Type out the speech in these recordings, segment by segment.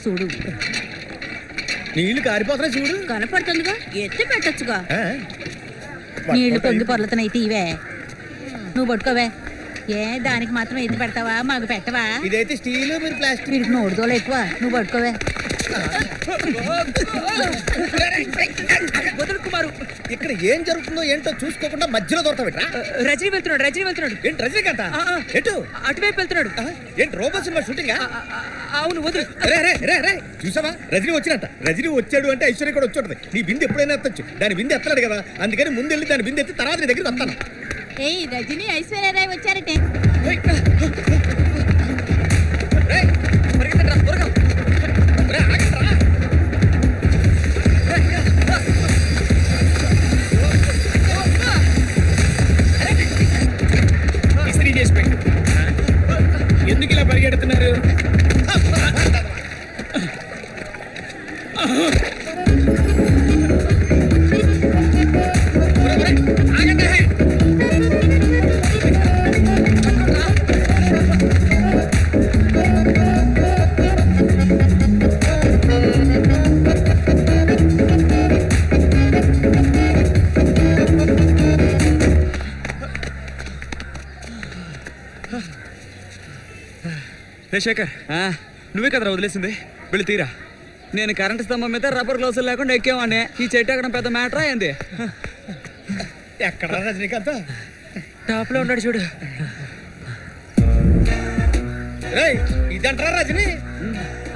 చూడు. నీళ్లు కారిపోతున్నాయి చూడు. కనపడుతుందిగా, ఎత్తి పెట్టచ్చుగా. నీళ్లు పొంగి పొర్లతనైతే ఇవే నువ్వు పట్టుకోవే. ఏ దానికి మాత్రం ఎత్తి పెడతావా, మాకు పెట్టవా? ఇదైతే స్టీల్, మీరు ప్లాస్టిక్. వీడికి నోడుదోలు ఎక్కువ, నువ్వు పట్టుకోవే. ఇక్కడ ఏం జరుగుతుందో ఏంటో చూసుకోకుండా మధ్యలో దొరకబెట్టా. రజనీ వెళ్తున్నాడు. ఏంటి రజనీకాంత? ఎటు? అటువైపు వెళ్తున్నాడు. ఏంటి రోబో సినిమా షూటింగ్? అవును, వదులు. చూసావా, రజనీ వచ్చినట్ట. రజనీ వచ్చాడు అంటే ఐశ్వర్య కూడా వచ్చి నీ బిందె ఎప్పుడైనా ఎత్తచ్చు. దాని బిందె ఎత్తలేడు కదా, అందుకని ముందు వెళ్ళి దాని బిందె ఎత్తి తర్వాత నీ దగ్గరికి వస్తాను. ఏయ్, రజనీ ఐశ్వర్యరాయ్ వచ్చారటే. ఎందుకు ఇలా పరిగెడుతున్నారు? శేఖర్, నువ్వే కదరా వదిలేసింది, వెళ్ళి తీరా. నేను కరెంటు స్తంభం మీద రబ్బర్ గ్లౌసులు లేకుండా ఎక్కేవాడిని. ఈ చెట్టు ఎక్కడం పెద్ద మ్యాటరా ఏంది? ఎక్కడ రజనీకాంత్? టాప్ లో ఉన్నాడు చూడు. ఇదంటారా రజనీ?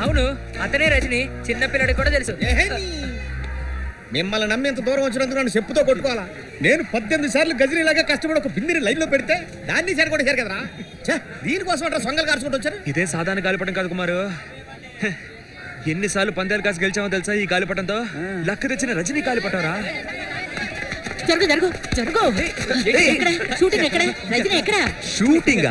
అవును, అతనే రజనీ. చిన్నపిల్లడికి కూడా తెలుసు. మిమ్మల్ని నమ్మి ఎంత దూరం వచ్చినందుకు నన్ను చెప్పుతో కొట్టుకోవాలా? నేను 18 సార్లు గజనీలాగా కష్టపడి ఒక బిందిని లైన్ లో పెడితే దాన్ని సరికొట్టేశారు కదరా. దీనికోసం అంటే సొంగలు కార్చుకుంటూ వచ్చారు. ఇదే సాధారణ గాలిపటం కాదు కుమారు. ఎన్నిసార్లు పందాలు కాసి గెలిచామో తెలుసా ఈ గాలిపటంతో? లక్క తెచ్చిన రజనీ గాలిపటంరా. జరుగు జరుగు జరుగు. ఎక్కడ షూటింగ్? ఎక్కడ రజనీ? ఎక్కడ షూటింగ్?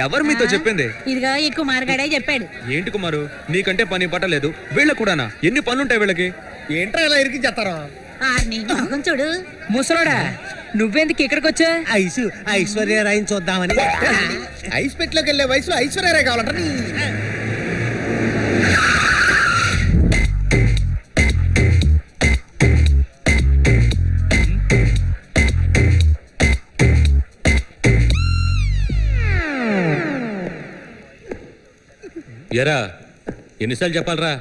ఎవరు మీతో చెప్పింది? ఇదిగా ఎక్కువ మార్గాడే చెప్పాడు. ఏంటి కుమారు, నీకంటే పని పట్టలేదు, వీళ్ళకు కూడానా? ఎన్ని పనులుంటాయి వీళ్ళకి? ఏంట్రా ఇలా ఇరికించేస్తారో? మొహం చూడు. ముసలోడా, నువ్వెందుకు ఇక్కడికి వచ్చా? ఐశ్వర్యరాయని చూద్దామని. ఐస్ పెట్టిలోకి వెళ్ళే వయసులో ఐశ్వర్యరాయ్ కావాలంట. ఎరా, ఎన్నిసార్లు చెప్పాలరా?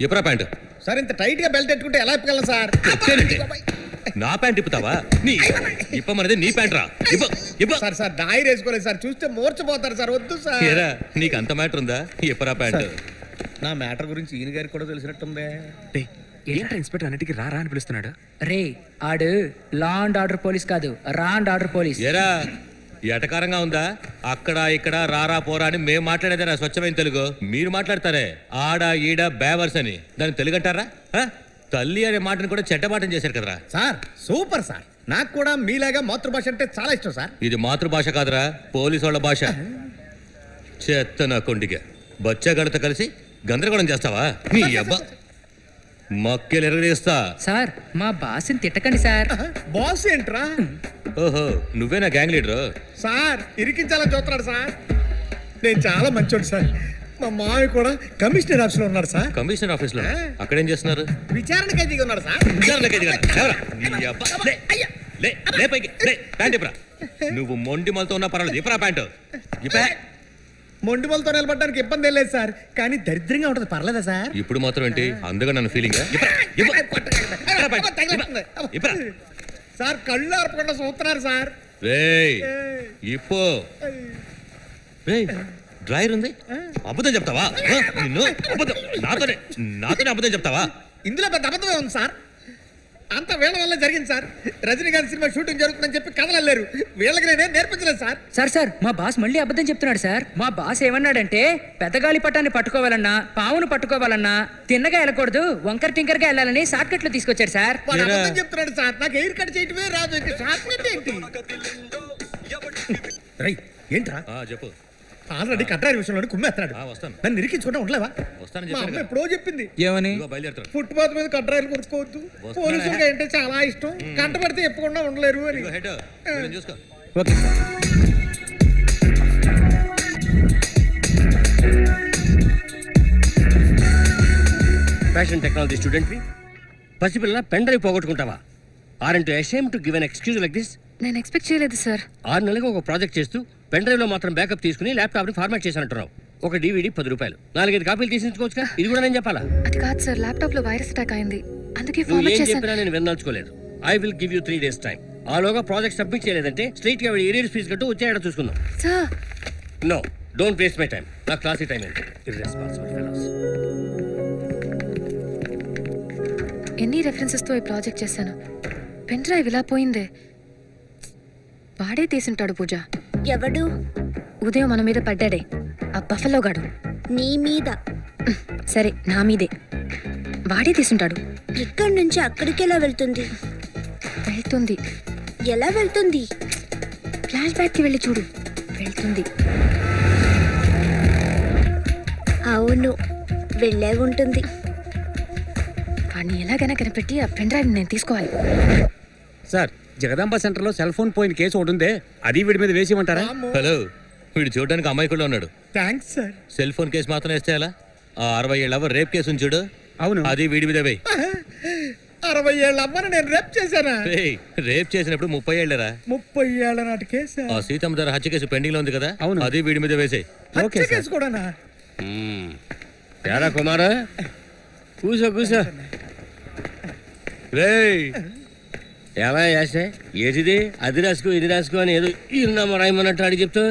ఎప్పుడా ప్యాంటు? సార్, ఇంత టైట్ గా బెల్ట్ పెట్టుకుంటే ఎలా ఇప్పగలం సార్? నా ప్యాంట్ ఇప్పుతావా? ఇప్పమనేది నీ ప్యాంట్ రా. సార్ సార్ నాయర్ వేసుకోలేదు సార్, చూస్తే మూర్చపోతారు సార్. వద్దు సార్. ఎరా, నీకు అంత మ్యాటర్ ఉందా? ఎప్పుడా ప్యాంటు? నా మ్యాటర్ గురించి ఈయన గారికి కూడా తెలిసినట్టుందే. ఏంటో ఇన్స్పెక్టర్ అన్నిటికీ రా అని పిలుస్తున్నాడు. రే, ఆడు లా అండ్ ఆర్డర్ పోలీస్ కాదు, రా అండ్ ఆర్డర్ పోలీస్. ఎరా, ఎటకారంగా ఉందా? అక్కడ ఇక్కడ రారా పోరా అని మేము మాట్లాడేదేనా స్వచ్ఛమైన తెలుగు? మీరు మాట్లాడతారే ఆడ ఈడ బేవర్స్ అని, దాన్ని తెలుగు అంటారా? తల్లి అనే మాటను కూడా చెడ్డబాటం చేశారు కదరా. సార్ సూపర్ సార్, నాకు కూడా మీలాగా మాతృభాష అంటే చాలా ఇష్టం సార్. ఇది మాతృభాష కాదురా, పోలీసు వాళ్ళ భాష. చెత్త నా కొండిగా బచ్చగడత కలిసి గందరగోళం చేస్తావా? నీ అబ్బా మక్కెలు ఎరగదీస్తా. సార్, మా బాస్ని తిట్టకండి సార్. బాస్ ఏంట్రా? ఓహో, నువ్వేనా గ్యాంగ్ లీడరు? సార్ ఇరికించాలని చూస్తున్నాడు సార్. నేను చాలా మంచోడు సార్. మా మావి కూడా కమిషనర్ ఆఫీస్ లో ఉన్నాడు సార్. కమిషనర్ ఆఫీస్ లో? అక్కడేం చేస్తున్నారు? విచారణ ఖైదీగా ఉన్నాడు సార్. నువ్వు మొండి మలతో ఉన్న పర్వాలేదు, ఇప్పరా ప్యాంటు. మొండి మలతో నిలబడడానికి ఇబ్బంది లేదు సార్, కానీ దరిద్రంగా ఉంటది. పర్లేదా సార్? ఇప్పుడు మాత్రం ఏంటి అందుగా నన్ను ఫీలింగ్? సార్ కళ్ళు ఆర్పకుండా చూస్తున్నారు సార్. ఇప్పో డ్రైవర్ ఉంది, అబద్ధం చెప్తావా? నిన్ను నాతోనే అబద్ధం చెప్తావా? ఇందులో పెద్ద అబద్ధమే ఉంది సార్. అంత వీళ్ళ వల్ల జరిగింది సార్. రజనీకాంత్ సినిమా షూటింగ్ జరుగుతుందని చెప్పి కథలల్లారు. వీళ్ళకి నేనేం నేర్పించలేదు సార్. సార్ మా బాస్ మళ్ళీ అబద్ధం చెప్తున్నాడు సార్. మా బాస్ ఏమన్నాడంటే పెద్దగాలి పట్టాన్ని పట్టుకోవాలన్నా, పావును పట్టుకోవాలన్నా తిన్నగా వెళ్ళకూడదు, వంకర టింకర్గా వెళ్ళాలని షార్ట్ కట్లు తీసుకొచ్చారు సార్. అబద్ధం చెప్తున్నాడు సార్. నాకు ఎయిర్ కట్ చేయటమే రాదు, షార్ట్ కట్ ఏంటి? ఏంట్రా చెప్పు. ఆల్రెడీ కట్టారి విషయంలో కుమ్మేస్తున్నాడు. నన్ను ఇరికించుకుంటా ఉండలేవా? ఎప్పుడో చెప్పింది ఏమని? ఫుట్పాత్ మీద కట్టాయిలు కొనుక్కోవద్దు, పోలీసులుగా అంటే చాలా ఇష్టం, కంట పడితే ఎప్పకుండా ఉండలేరు అని. Okay sir. ఫ్యాషన్ టెక్నాలజీ స్టూడెంట్వి పసిపిల్ల పెన్ డ్రైవ్ పోగొట్టుకుంటావా? Aren't ashamed to give an excuse like this? నేను ఎక్స్పెక్ట్ చేయలేదు సార్. 6 నెలలకు ఒక ప్రాజెక్ట్ చేస్తూ పెన్ డ్రైవ్ లో మాత్రం బ్యాకప్ తీసుకుని ల్యాప్టాప్ ని ఫార్మాట్ చేశానంటున్నావు. ఒక DVD 10 రూపాయలు, 4-5 కాపీలు తీసించుకోవచ్చుగా. ఇది కూడా నేను చెప్పాలా? అది కాదు సార్, ల్యాప్టాప్ లో వైరస్ అటాక్ అయింది, అందుకే నువ్వు ఫార్మాట్ ఏం చేశాను. చెప్పినా నేను వినదలుచుకోలేదు. I will give you 3 days time. ఆలోగా ప్రాజెక్ట్ సబ్మిట్ చేయలేదంటే స్ట్రైట్ గా ఏరియర్ ఫీజు కట్టు వచ్చేయడం చూసుకుందాం. Sir no, don't waste my time. నా క్లాసీ టైం ఏంటి? Irresponsible fellows. ఎన్ని రెఫరెన్సెస్ తో ఈ ప్రాజెక్ట్ చేశాను. పెన్ డ్రైవ్ ఇలా పోయిందే. వాడే తీసుంటాడు పూజ. ఎవడు? ఉదయం మన మీద పడ్డాడే ఆ బఫలో గాడు. నీ మీద? సరే, నా మీదే. వాడే తీసుంటాడు. ఇక్కడి నుంచి అక్కడికి ఎలా వెళ్తుంది? వెళ్తుంది. ఎలా వెళ్తుంది? ఫ్లాష్ బ్యాక్ కి వెళ్ళి చూడు. వెళ్తుంది. అవును, వెళ్ళే ఉంటుంది. వాడిని ఎలాగైనా కనిపెట్టి ఆ పెన్ డ్రైవ్ నేను తీసుకోవాలి. సార్, జగదాంబ సెంటర్ లో సెల్ ఫోన్ పోయిన కేసు ఒకటి ఉందే, అది వీడి మీద వేసిమంటారా? హలో, వీడు చూడడానికి అమాయకుల్లో ఉన్నాడు. Thanks sir. Cell phone case మాత్రం వేస్తే ఎలా? ఆ 60 ఏళ్ళ రేప్ కేసు ఉంది చూడు, అవును, అది వీడి మీద వేయి. 60 ఏళ్ళ అమ్మని నేను రేప్ చేశానా? రేప్ చేసినప్పుడు 30 ఏళ్ళరా? 30 ఏళ్ళ నాటి కేసు. ఆ సీతమ్మ ధర హత్య కేసు పెండింగ్ లో ఉంది కదా, అవును, అది వీడి మీద వేసే. హత్య కేసు కూడానా? తేడా కుమారా, కూసో కూసో. రేయ్, ఎలా చేస్తే ఏటిది? అది రాసుకో ఇది రాసుకో అని ఏదో ఇన్నామ రాయమన్నట్టు అడిగి చెప్తా.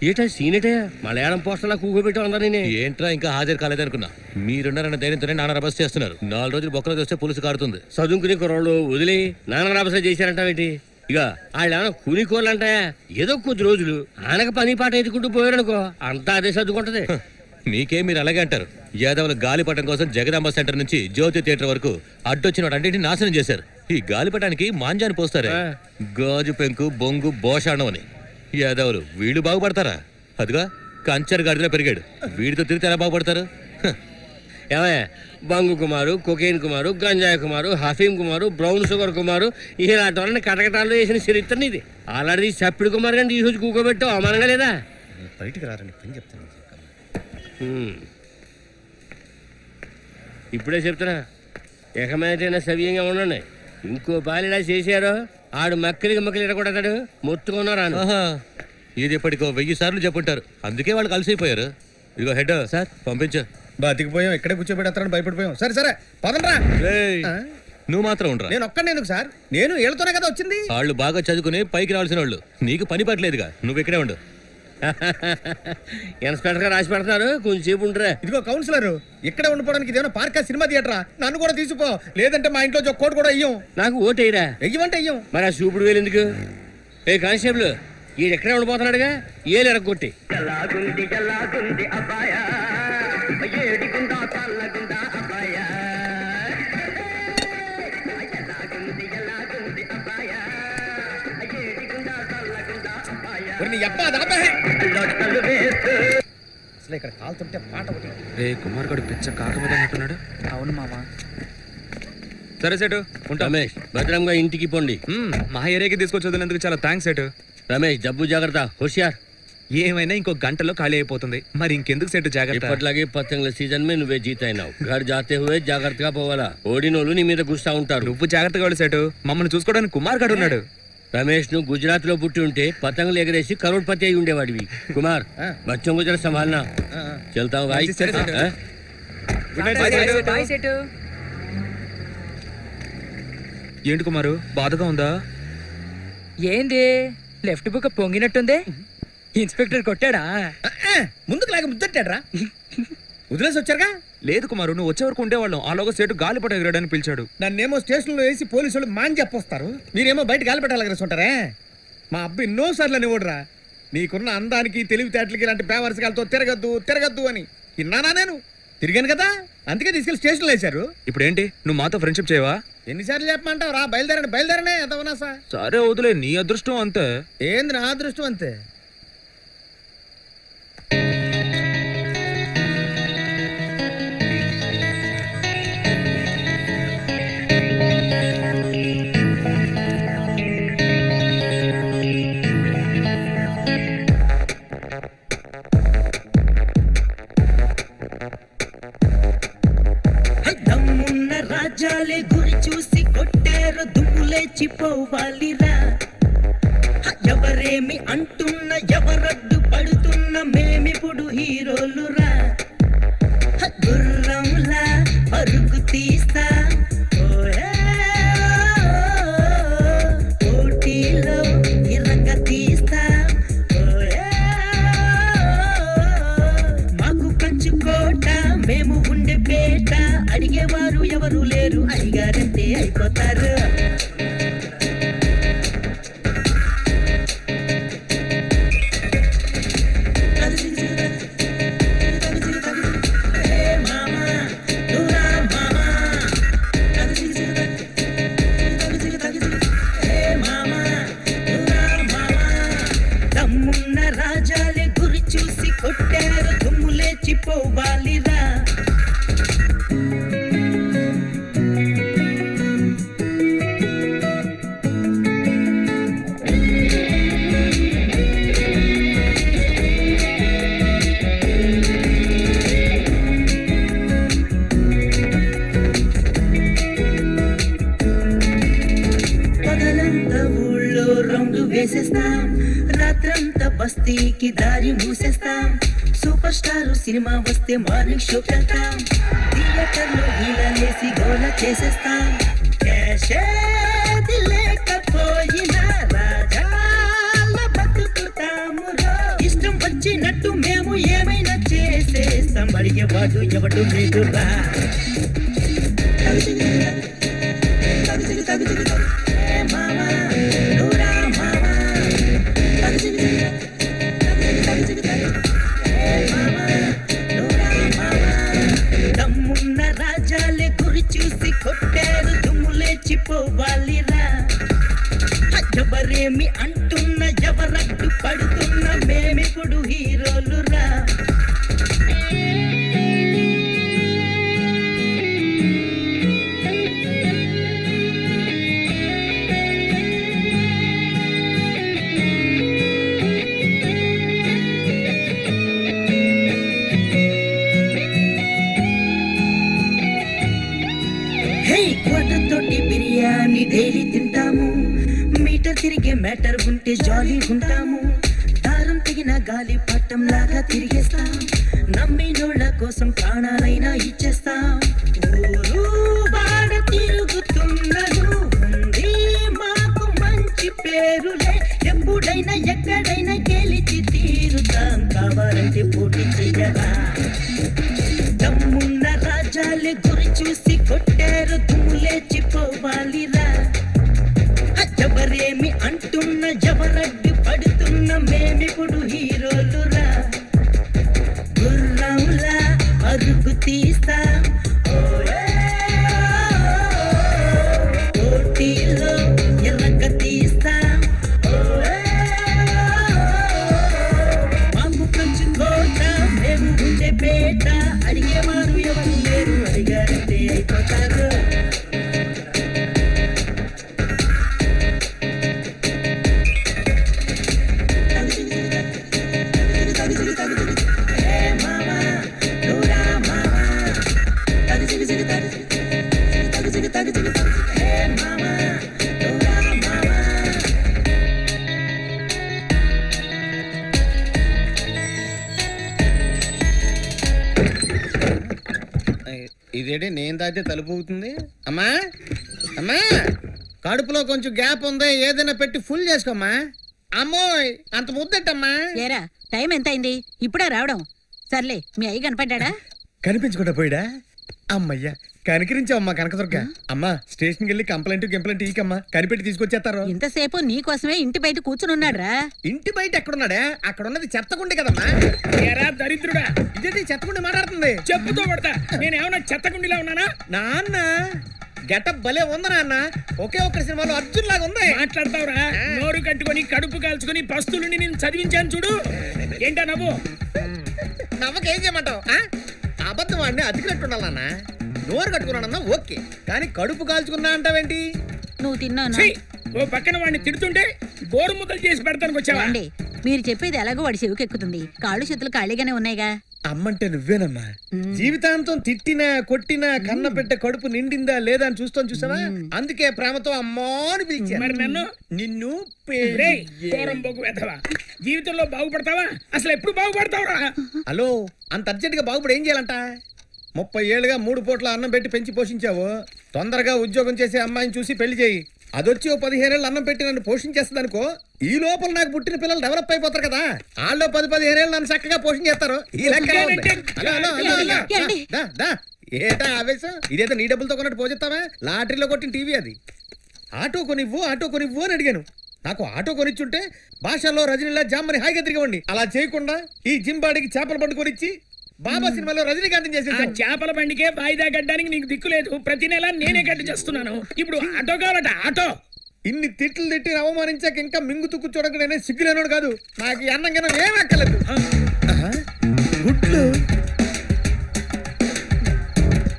ఏటా సీనేటే మలయాళం పోస్టర్లా కూకోబెట్టావు అందరు. ఏంట్రా ఇంకా హాజరు కాలేదనుకున్నా? మీరున్నారన్న ధైర్యంతోనే నాన్న రభస్ చేస్తున్నారు. 4 రోజులు బొక్కలు చూస్తే పులుసు కారుతుంది. చదువుకునే కుర్రోళ్ళు వదిలి నాన్న రాబస చేశారంటావేంటి? ఇక వాళ్ళు ఏమైనా కూలి కూరలు అంటాయా? ఏదో కొద్ది రోజులు ఆనక పని పాట ఎత్తుకుంటూ పోయారనుకో, అంతా అదే చదువుకుంటది. మీకే మీరు అలాగే అంటారు. యాదవుల గాలిపటం కోసం జగదాంబ సెంటర్ నుంచి జ్యోతి థియేటర్ వరకు అడ్డొచ్చిన వాటన్నింటినీ నాశనం చేశారు. ఈ గాలిపటానికి మాంజాన్ని పోస్తారే, గాజు పెంకు బొంగు బోషాణం అని. యాదవులు వీళ్ళు బాగుపడతారా? అదిగా కంచర్ గాడిలో పెరిగాడు, వీడితో తిరిగితే ఎలా బాగుపడతారు? ఏమయ్య, బంగు కుమారు, కొకేన్ కుమారు, గంజాయి కుమారు, హఫీం కుమారు, బ్రౌన్ షుగర్ కుమారు, ఇలాంటి వాళ్ళని కటకటాల్లో వేసిన చరిత్రని ఇది. అలాంటిది చప్పిడి కుమారు కానీ ఈ రోజు కూకోబెట్టావు, అవమానంగా లేదా? బయటికి రారండి, పని చెప్తాను. ఇప్పుడే చెప్తున్నా, ఎకమైనా సవ్యంగా ఉండండి. ఇంకో బాలిలా చేశారో ఆడు మక్కలికి ఇడకూడతాడు. మొత్తుకున్నారా? ఇది ఇప్పటికో 1000 సార్లు చెప్పుంటారు, అందుకే వాళ్ళు కలిసిపోయారు. ఇదిగో హెడ్ సార్ పంపించు. బతికిపోయాం, ఇక్కడే కూర్చోబెడతారని భయపడిపోయాం. సరే సరే పదండ్రా. నువ్వు మాత్రం ఉండరా? నేను ఒక్కడే ఎందుకు సార్? నేను వీళ్ళతోనే కదా వచ్చింది. వాళ్ళు బాగా చదువుకుని పైకి రావాల్సిన వాళ్ళు, నీకు పని పట్టలేదుగా, నువ్వు ఇక్కడే ఉండు. ఇన్స్పెక్టర్ గా రాసి పెడతారు, కొంచెంసేపు ఉండరా. ఇదిగో కౌన్సిలర్, ఇక్కడే ఉండిపోవడానికి ఇదేమన్నా పార్కా సినిమా థియేటరా? నన్ను కూడా తీసుకో, లేదంటే మా ఇంట్లో ఒక్కోటి కూడా ఇయ్యం. నాకు ఓటేయరా? వెయ్యమంటే ఇయ్యం. మరి ఆ చూపుడు వేలు ఎందుకు? ఏ కానిస్టేబుల్, ఈడు ఎక్కడే ఉండిపోతున్నాడుగా, ఏలు ఎరగొట్టి. అసలు ఇక్కడ కాలుతుంటే పాట ఒకటి. రే కుమార్ గడు పిచ్చ కాక మీద అంటున్నాడు. అవును మావా. సరే సెటు ఉంటా. రమేష్, భద్రంగా ఇంటికి పోండి. మా ఏరియాకి తీసుకొచ్చి వదిలేందుకు చాలా థ్యాంక్స్ సెటు. రమేష్, డబ్బు జాగ్రత్త, హుషియార్. ఏమైనా ఇంకో గంటలో ఖాళీ అయిపోతుంది, మరి ఇంకెందుకు సెటు జాగ్రత్త. ఇప్పట్లాగే పతంగుల సీజన్ మే నువ్వే జీత అయినావు. ఘర్ జాతే హువే జాగ్రత్తగా పోవాలా. ఓడినోళ్ళు నీ మీద గుస్తా ఉంటారు. నువ్వు జాగ్రత్తగా వెళ్ళి సెటు, మమ్మల్ని చూసుకోవడానికి కుమార్ గడు ఉన్నాడు. రమేష్, నువ్వు గుజరాత్ లో పుట్టి ఉంటే పతంగులు ఎగరేసి కరోడ్పతి అయి ఉండేవాడివి. కుమార్, బచ్చం గుజరా సంభాలనా. చల్తావు భాయ్. ఏంటి కుమారు, బాధగా ఉందా? ఏంది లెఫ్ట్ బుక్ పొంగినట్టుంది? ఇన్స్పెక్టర్ కొట్టాడా? ముందుకు లాగా ముద్దట్టాడ్రా. వదిలేసి వచ్చారుగా. లేదు కుమారు, నువ్వు వచ్చే వరకు ఉండేవాళ్ళం. ఆలోగా సేటు గాలిపట ఎగరడానికి పిలిచాడు. నన్నేమో స్టేషన్ లో వేసి పోలీసు వాళ్ళు మాని చెప్పొస్తారు, మీరేమో బయట గాలిపటాలు ఎగరేసుకుంటారే. మా అబ్బాయి ఎన్నోసార్లు అని ఓడరా, నీకున్న అందానికి తెలివితేటలకి ఇలాంటి పేవర్సకాలతో తిరగద్దు అని విన్నానా? నేను తిరిగాను కదా, అందుకే తీసుకెళ్లి స్టేషన్ లో వేశారు. ఇప్పుడు ఏంటి, నువ్వు మాతో ఫ్రెండ్షిప్ చేయవా? ఎన్నిసార్లు చెప్పమంటావు రా? బయలుదేరనే ఎంతవనా సార్. సరే వదిలే, నీ అదృష్టం అంతే. ఏంది నా అదృష్టం అంతే. రాజాలే గురి చూసి కొట్టారు దుమ్ము లేచిపోవాలిరా ఎవరేమి అంటున్న ఎవరడ్డు పడుతున్న మేమిప్పుడు హీరోలురా గుర్రంలా పరుగు తీస్తా పోటీలో ఇరగ తీస్తా మాకు కంచుకోట మేము ఉండే పేట అడిగేవారు ఎవరు లేరు అడిగారంటే అయిపోతారు రాజాలే గురి చూసి కొట్టారు దుమ్ము లేచిపోవాలిరా పగలంతా ఊళ్ళో రౌండ్ వేసేస్తాం రాత్రంతా బస్తీకి దారి మూసేస్తాం సూపర్ స్టార్ సినిమా వస్తే మార్నింగ్ షోకి వెళ్తాం థియేటర్లో వీళ్ళేసి గోల చేసేస్తాం క్యాషేది లేకపోయినా రాజాల బతుకుతాము ఇష్టం వచ్చినట్టు మేము ఏమైనా చేసేస్తాం అడిగేవాడు ఎవడు లేదురా మామా దమ్మున్న రాజాలే గురి చూసి కొట్టారు దుమ్ము లేచిపోవాలిరా ఎవరేమి అంటున్న ఎవరడ్డు పడుతున్న మేమిప్పుడు హీరోలురా తోటి బిర్యానీ డైలీ తింటాము మీటర్ తిరిగే మ్యాటర్ ఉంటే జాలీ ఉంటాము దారం తెగిన గాలి పట్టం లాగా తిరిగేస్తాం నమ్మినోళ్ళ కోసం ప్రాణాలైనా ఇచ్చేస్తాం ఊరు వాడ తిరుగుతున్నను ఉంది మాకు మంచి పేరులే ఎప్పుడైనా ఎక్కడైనా గెలిచి తీరుతాం కావాలంటే పోటీ చెయ్యరా దమ్మున్న రాజాలే గురి చూసి కొట్టారు దుమ్ము లేచిపోవాలిరా ఎవరేమి అంటున్న ఎవరడ్డు పడుతున్న మేమిప్పుడు హీరోలురా గుర్రంలా అరుగు తీస్తా పోటీలో ఎర్రగ తీస్తా మాకు కంచుకోట మేము ఉండే పేట అడిగేవారు ఎవరు లేరు అడిగారంటే అయిపోతారు ఇదేంటి నేను తాగితే తలుపు అవుతుంది అమ్మా అమ్మా కడుపులో కొంచెం గ్యాప్ ఉంది ఏదైనా పెట్టి ఫుల్ చేసుకోమ్మా అమ్మోయ్ అంత ముద్దట్టమ్మా ఏరా టైం ఎంత అయింది ఇప్పుడే రావడం సర్లే మీ అయ్య కనపడ్డా కనిపించకుండా పోయిడా అమ్మయ్యా కనికరించావమ్మా కనకదుర్గ అమ్మా స్టేషన్కి వెళ్ళి కంప్లైంట్ ఈకమ్మా కనిపెట్టి తీసుకొచ్చేస్తారు ఇంతసేపు నీ కోసమే ఇంటి బయట కూర్చుని ఉన్నాడ్రా ఇంటి బయట ఎక్కడున్నాడా అక్కడ ఉన్నది చెత్తకుండి కదమ్మా దరిద్రుడా ఇదేంటి చెత్తకుండి మాట్లాడుతుంది చెప్పుతో కొడతా నేనేమన్నా చెత్తకుండిలా ఉన్నానా నాన్న గెటప్ భలే ఉంది నాన్న ఒకే ఒక్క సినిమాలో అర్జున్ లాగా ఉంది మాట్లాడతావురా నోరు కట్టుకొని కడుపు కాల్చుకొని పస్తులుండి నేను చదివించాను చూడు ఏంటా నవ్వు నవ్వకేం చేయమంటావు అబద్ధం వాడిని అతికినట్టుండాలి నాన్న నోరు కట్టుకున్నానన్నా ఓకే కానీ కడుపు కాల్చుకున్నా అంటావేంటి నువ్వు తిన్నాను ఓ పక్కన వాడిని తిడుతుంటే గోరు ముద్దలు చేసి పెడతానికి వచ్చావా మీరు చెప్పేది ఎలాగో వాడి చెవికి ఎక్కుతుంది కాళ్ళు చేతులు ఖాళీగానే ఉన్నాయిగా అమ్మంటే నువ్వేనమ్మా. జీవితాంతం తిట్టినా కొట్టినా కన్న పెట్టే కడుపు నిండిందా లేదా అని చూసావా? అందుకే ప్రేమతో అమ్మా అని పిలిచా. మరి నన్ను నిన్ను జీవితంలో బాగుపడతావా? అసలు ఎప్పుడు బాగుపడతావురా? హలో, అంత అర్జెంట్ గా బాగుపడి ఏం చేయాలంట? 30 ఏళ్ళుగా 3 పూట్ల అన్నం పెట్టి పెంచి పోషించావు. తొందరగా ఉద్యోగం చేసే అమ్మాయిని చూసి పెళ్లి చేయి. అదొచ్చి 15 ఏళ్ళు అన్నం పెట్టి నన్ను పోషించేస్తుంది అనుకో. ఈ లోపల నాకు పుట్టిన పిల్లలు డెవలప్ అయిపోతారు కదా. వాళ్ళు 10-15 ఏళ్ళు నన్ను చక్కగా పోషించేస్తారు. ఈ లెక్కలో ఏటా ఆవేశం? ఇదేదో నీ డబ్బులతో కొన్నట్టు పోజెత్తావా? లాటరీలో కొట్టిన టీవీ అది. ఆటో కొనివ్వు అని అడిగాను. నాకు ఆటో కొనిచ్చుంటే భాషల్లో రజనీలా జామ్మని హాయిగా తిరిగివ్వండి. అలా చేయకుండా ఈ జింబాడికి చేపల బండి కొనిచ్చి బాబా సినిమాలో రజనీకాంత్ చేసేసి చేపల బండికే వాయిదా కట్టడానికి నీకు దిక్కు లేదు. ప్రతి నెల నేనే కట్టి చేస్తున్నాను. ఇప్పుడు ఆటో కావాలట. ఆటో ఇన్ని తిట్లు తిట్టి అవమానించాక ఇంకా మింగుతూ కూర్చోడానికి నేనే సిగ్గులేనోడు కాదు. నాకు అన్నం కింద ఏం ఎక్కలేదు. గుడ్లు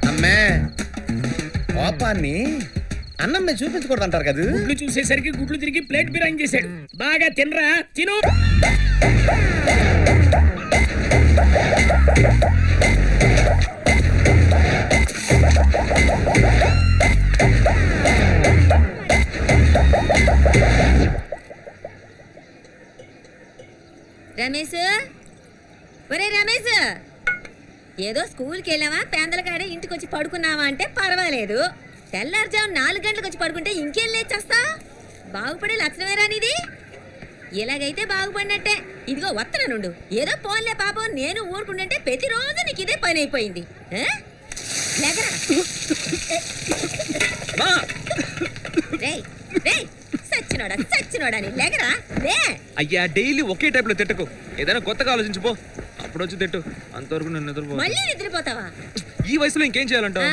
అమ్మే, కోపాన్ని అన్నం మీద చూపించకూడదు అంటారు కదా. గుడ్లు చూసేసరికి గుడ్లు తిరిగి ప్లేట్ బిర్యానీ చేశాడు. బాగా తినరా, తిను. రమేష్, ఒరే రమేష్, ఏదో స్కూల్కి వెళ్ళావా, పేందలకాడే ఇంటికి వచ్చి పడుకున్నావా అంటే పర్వాలేదు. తెల్లారుజాము 4 గంటలకు వచ్చి పడుకుంటే ఇంకేం లేచేస్తా? బాగుపడే లక్షణమేరా నీది? ఇలాగైతే బాగుపడినట్టే. ఇదిగో వత్తన నుండు. ఏదో పోన్లే పాపం, నేను ఊరుకుంటుంటే ప్రతిరోజు నీకు ఇదే పని అయిపోయింది. సచ్చినోడా నీ లేకరా. అయ్యా, డైలీ ఒకే టైప్ లో తిట్టకు. ఏదైనా కొత్తగా ఆలోచించుకో. అప్పుడు వచ్చి తిట్టు. అంతవరకు నేను నిద్రపో. మళ్ళీ నిద్రపోతావా? ఈ వయసులో ఇంకేం చేయాలంటావు?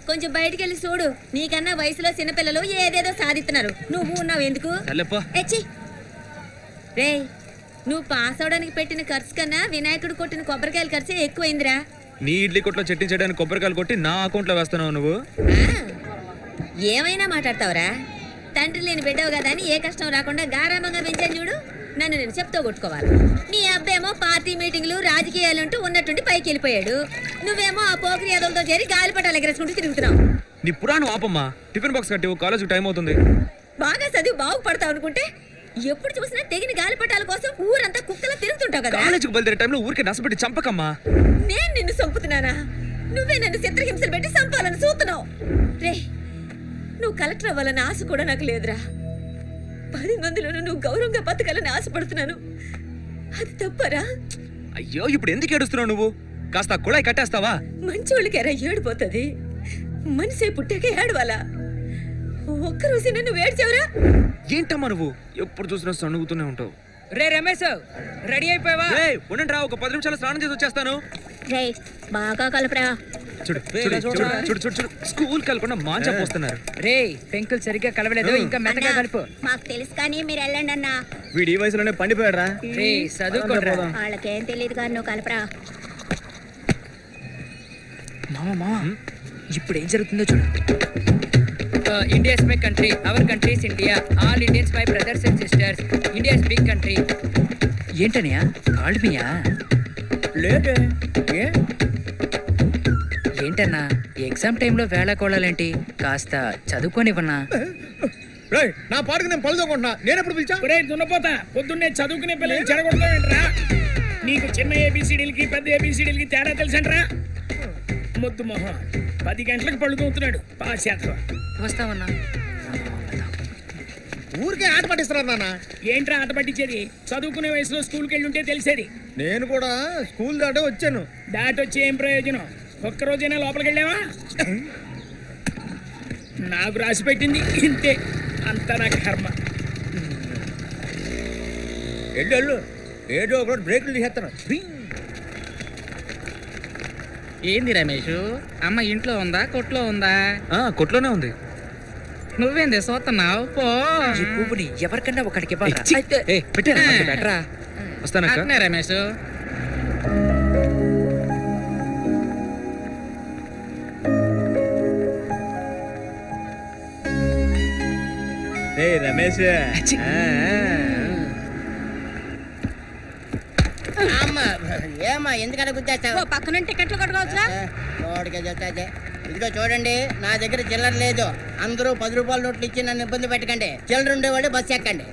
కొంచెం బయటికి వెళ్ళి చూడు. నీకన్నా వయసులో చిన్నపిల్లలు ఏదేదో సాధిస్తున్నారు. నువ్వు ఉన్నావు ఎందుకు? రే, నువ్వు పాస్ అవడానికి పెట్టిన ఖర్చు కన్నా వినాయకుడు కొట్టిన కొబ్బరికాయల ఖర్చు ఎక్కువైందిరా. నీ ఇడ్లీ కొట్లో చెట్టించడానికి కొబ్బరికాయలు కొట్టి నా అకౌంట్ లో వేస్తున్నావు నువ్వు. ఏమైనా మాట్లాడతావురా? తండ్రి లేని బిడ్డవు కదా అని ఏ కష్టం రాకుండా గారామంగా పెంచాను చూడు. నన్ను నేను చెప్తూ కొట్టుకోవాలి. నీ అబ్బేమో పార్టీ మీటింగ్లు రాజకీయాలంటూ ఉన్నట్టుండి పైకి వెళ్ళిపోయాడు. నువ్వేమో ఆ పోకిరి ఎదలతో చేరి గాలిపటాలు ఎగరేసుకుంటూ తిరుగుతున్నావు. నీ పురాణం ఆపమ్మా. టిఫిన్ బాక్స్ కట్టి కాలేజ్ టైం అవుతుంది. బాగా చదివి బాగుపడతావు అనుకుంటే ఎప్పుడు చూసినా తెగిన గాలిపటాల కోసం ఊరంతా కుక్కలా తిరుగుతుంటావు కదా. కాలేజీకి బయలుదేరే టైంలో ఊరికే నష్టపెట్టి చంపకమ్మా. నేను నిన్ను చంపుతున్నానా? నువ్వే నన్ను చిత్రహింసలు పెట్టి చంపాలని చూస్తున్నావు. రే, నువ్వు కలెక్టర్ అవ్వాలని ఆశ కూడా నాకు లేదురా. 10 మందిలోనూ నువ్వు గౌరవంగా బతకాలని ఆశపడుతున్నాను. అది తప్పరా? అయ్యో, ఇప్పుడు ఎందుకు ఏడుస్తున్నావు నువ్వు? కాస్త కుళాయి కట్టేస్తావా? మంచోళ్ళకెరా ఏడిపోతుంది. మనిషి పుట్టాక ఏడవాలా? ఒక్కరోజు నువ్వు ఏడ్చావురా? ఏంటమ్మా నువ్వు ఎప్పుడు చూసినా సణుగుతూనే ఉంటావు. రే రమేష్, రెడీ అయిపోయావా? ఉండండి రా, ఒక 10 నిమిషాలు స్నానం చేసి వచ్చేస్తాను. బాగా కలపరా. చూడు చూడు చూడు చూడు చూడు, స్కూల్ కలకుండా మాంచా పోస్తున్నారు. రే, పెంకులు సరిగ్గా కలవలేదు, ఇంకా మెత్తగా కలుపు. మాకు తెలుసు కానీ మీరు వెళ్ళండి అన్నా. వీడి ఈ వయసులోనే పండిపోయాడు రా. రే, చదువుకోరా. వాళ్ళకేం తెలియదు కానీ నువ్వు కలపరా. మామా, ఇప్పుడు ఏం జరుగుతుందో చూడు. India is my country, our country is India. All Indians my brothers and sisters. India is big country. ఏంటనియా కాల్డ్ మీయా? లేదే. ఏంటన్నా ఎగ్జామ్ టైంలో వేళకోళాలేంటి? కాస్త చదువుకోనివ్వన్నా? నా పాటకు నేను పలుదుకుంటున్నా. నేను ఎప్పుడు పిలిచా? దున్నపోతా, పొద్దున్నే చదువుకునే పిల్లలు చెడగొడతావేంట్రా? నీకు చిన్న ఏబిసిడీలకి పెద్ద ఏబిసిడీలకి తేడా తెలుసంట్రా? మొద్దు మొహం 10 గంటలకు పడుకుంటున్నాడు. పాశ్చాత్య వస్తావన్నా. ఊరికే ఆట పట్టిస్తున్నారు నాన్న. ఏంట్రా ఆట పట్టించేది? చదువుకునే వయసులో స్కూల్కి వెళ్ళి ఉంటే తెలిసేది. నేను కూడా స్కూల్ దాటే వచ్చాను. దాటొచ్చి ఏం ప్రయోజనం? ఒక్కరోజైనా లోపలికి వెళ్ళావా? నాకు రాసి పెట్టింది ఇంతే. అంతా నా కర్మ. వెళ్ళు, ఏదో ఒకటి బ్రేకులు తీసేస్తాను. ఏంది రమేష్, అమ్మ ఇంట్లో ఉందా కొట్లో ఉందా? కొట్లోనే ఉంది. నువ్వేంది సోతున్నావు? పో. ఈ పువ్వుని ఎవరికన్నా ఒకడికి వస్తానక్క. రమేష్, రమేష్, ఏమ్మా ఎందుకలా గుర్తేస్తావు? పక్కన టికెట్లు కొట్టుకోవచ్చా? నోటికే చేస్తే ఇదిగో చూడండి, నా దగ్గర చిల్లర లేదు. అందరూ 10 రూపాయల నోట్లు ఇచ్చి నన్ను ఇబ్బంది పెట్టకండి. చిల్లర ఉండేవాళ్ళు బస్సు ఎక్కండి.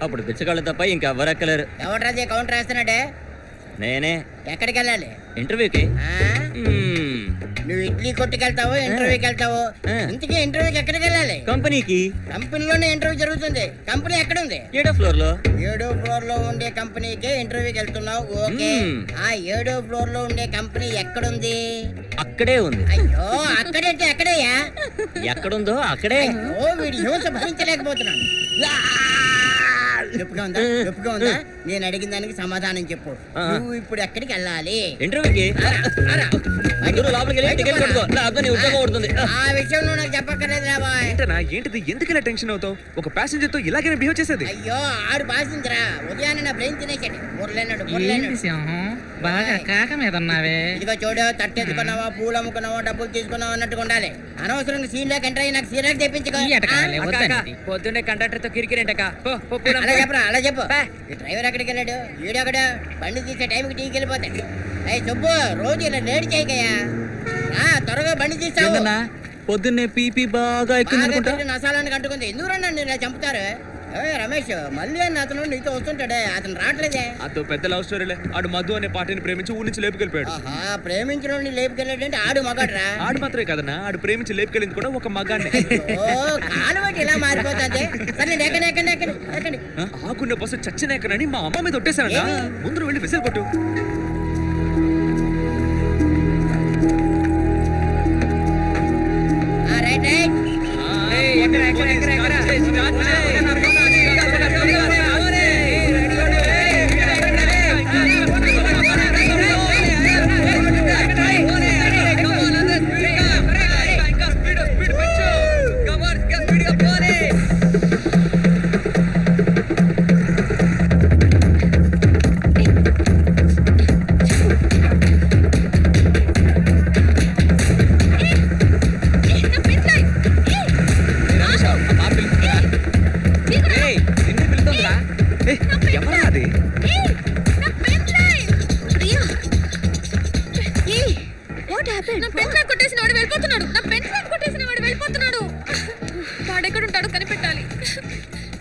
అప్పుడు పిచ్చగాళ్ళు తప్ప ఇంకెవ్వరెక్కలేరు. ఎవడ్రాజే కౌంటర్ వేస్తున్నాడే? నేనే. ఎక్కడికి వెళ్ళాలి? ఇంటర్వ్యూకి. నువ్వు ఇడ్లీ కొట్టుకెళ్తావు, ఇంటర్వ్యూకి వెళ్తావు. ఇంతకీ ఇంటర్వ్యూకి ఎక్కడికి వెళ్ళాలి? కంపెనీకి. కంపెనీలోనే ఇంటర్వ్యూ జరుగుతుంది. కంపెనీ ఎక్కడ ఉంది? 7వ ఫ్లోర్ లో. 7వ ఫ్లోర్ లో ఉండే కంపెనీకి ఇంటర్వ్యూకి వెళ్తున్నావు. ఓకే, ఆ 7వ ఫ్లోర్ లో ఉండే కంపెనీ ఎక్కడుంది? అక్కడే ఉంది. అయ్యో, అక్కడంటే ఎక్కడయ్యా? ఎక్కడుందో అక్కడే. ఓ, వీడి హింస భరించలేకపోతున్నాను. నొప్పిగా ఉందా? నొప్పిగా ఉందా? నేను అడిగిన దానికి సమాధానం చెప్పు. నువ్వు ఇప్పుడు ఎక్కడికి వెళ్ళాలి? ఇంటర్వ్యూకి. ఆ విషయం నువ్వు నాకు చెప్పక్కర్లేదు రా బాయ్. ఏంటిది? ఎందుకు ఇలా టెన్షన్ అవుతావు? ఒక ప్యాసింజర్ తో ఇలాగే బిహేవ్ చేసేది? అయ్యో, ఆడు పాసింజరా. ఉదయాన్నే నా బ్రెయిన్ తినేసాడు. మురలేనాడు బాగా కాక మీద ఉన్నావే. ఇదిగో చూడు, తట్టెత్తుకున్నావా, పూలు అమ్ముకున్నావా, డబ్బులు తీసుకున్నావా అన్నట్టుగా ఉండాలి. అనవసరంగా సీన్ లోకి ఎంటర్ అయ్యి నాకు సీరియల్ తెప్పించుకో. పొద్దున్నే కండక్టర్ తో కిరికిరేంటక. అలా చెప్పరా, అలా చెప్పు. ఈ డ్రైవర్ ఎక్కడికి వెళ్ళాడు? వీడొకడు బండి తీసే టైంకి టీకి వెళ్ళిపోతాడు. అయ్యి సుబ్బు, రోజు ఇలా లేట్ చేయకయ్యా. త్వరగా బండి తీసావు. పొద్దున్నే పీపీ బాగా ఎక్కువ నసాలానికి అంటుకుంది. ఎందుకు రండి ఇలా చంపుతారు? రమేష్, మళ్ళీ అన్న అతను నీతో వస్తుంటాడే, అతను రావట్లేదే. అదో పెద్ద లవ్ స్టోరీలే. ఆడు మధు అనే పార్టీని ప్రేమించి ఊరి నుంచి లేపుకెళ్ళిపోయాడు. ప్రేమించిన లేపుకెళ్ళాడంటే ఆడు మగాడ్రా? ఆడు మాత్రమే కదన్నా, ఆడు ప్రేమించి లేపుకెళ్ళింది కూడా ఒక మగాడిని. కాలం బట్టి ఇలా మారిపోతుంది. సరే ఎక్కండి. ఆకున్న బస్సు చచ్చినాకనని మా అమ్మ మీద ఒట్టేశానంట. ముందు వెళ్ళి విసిల్ కొట్టు.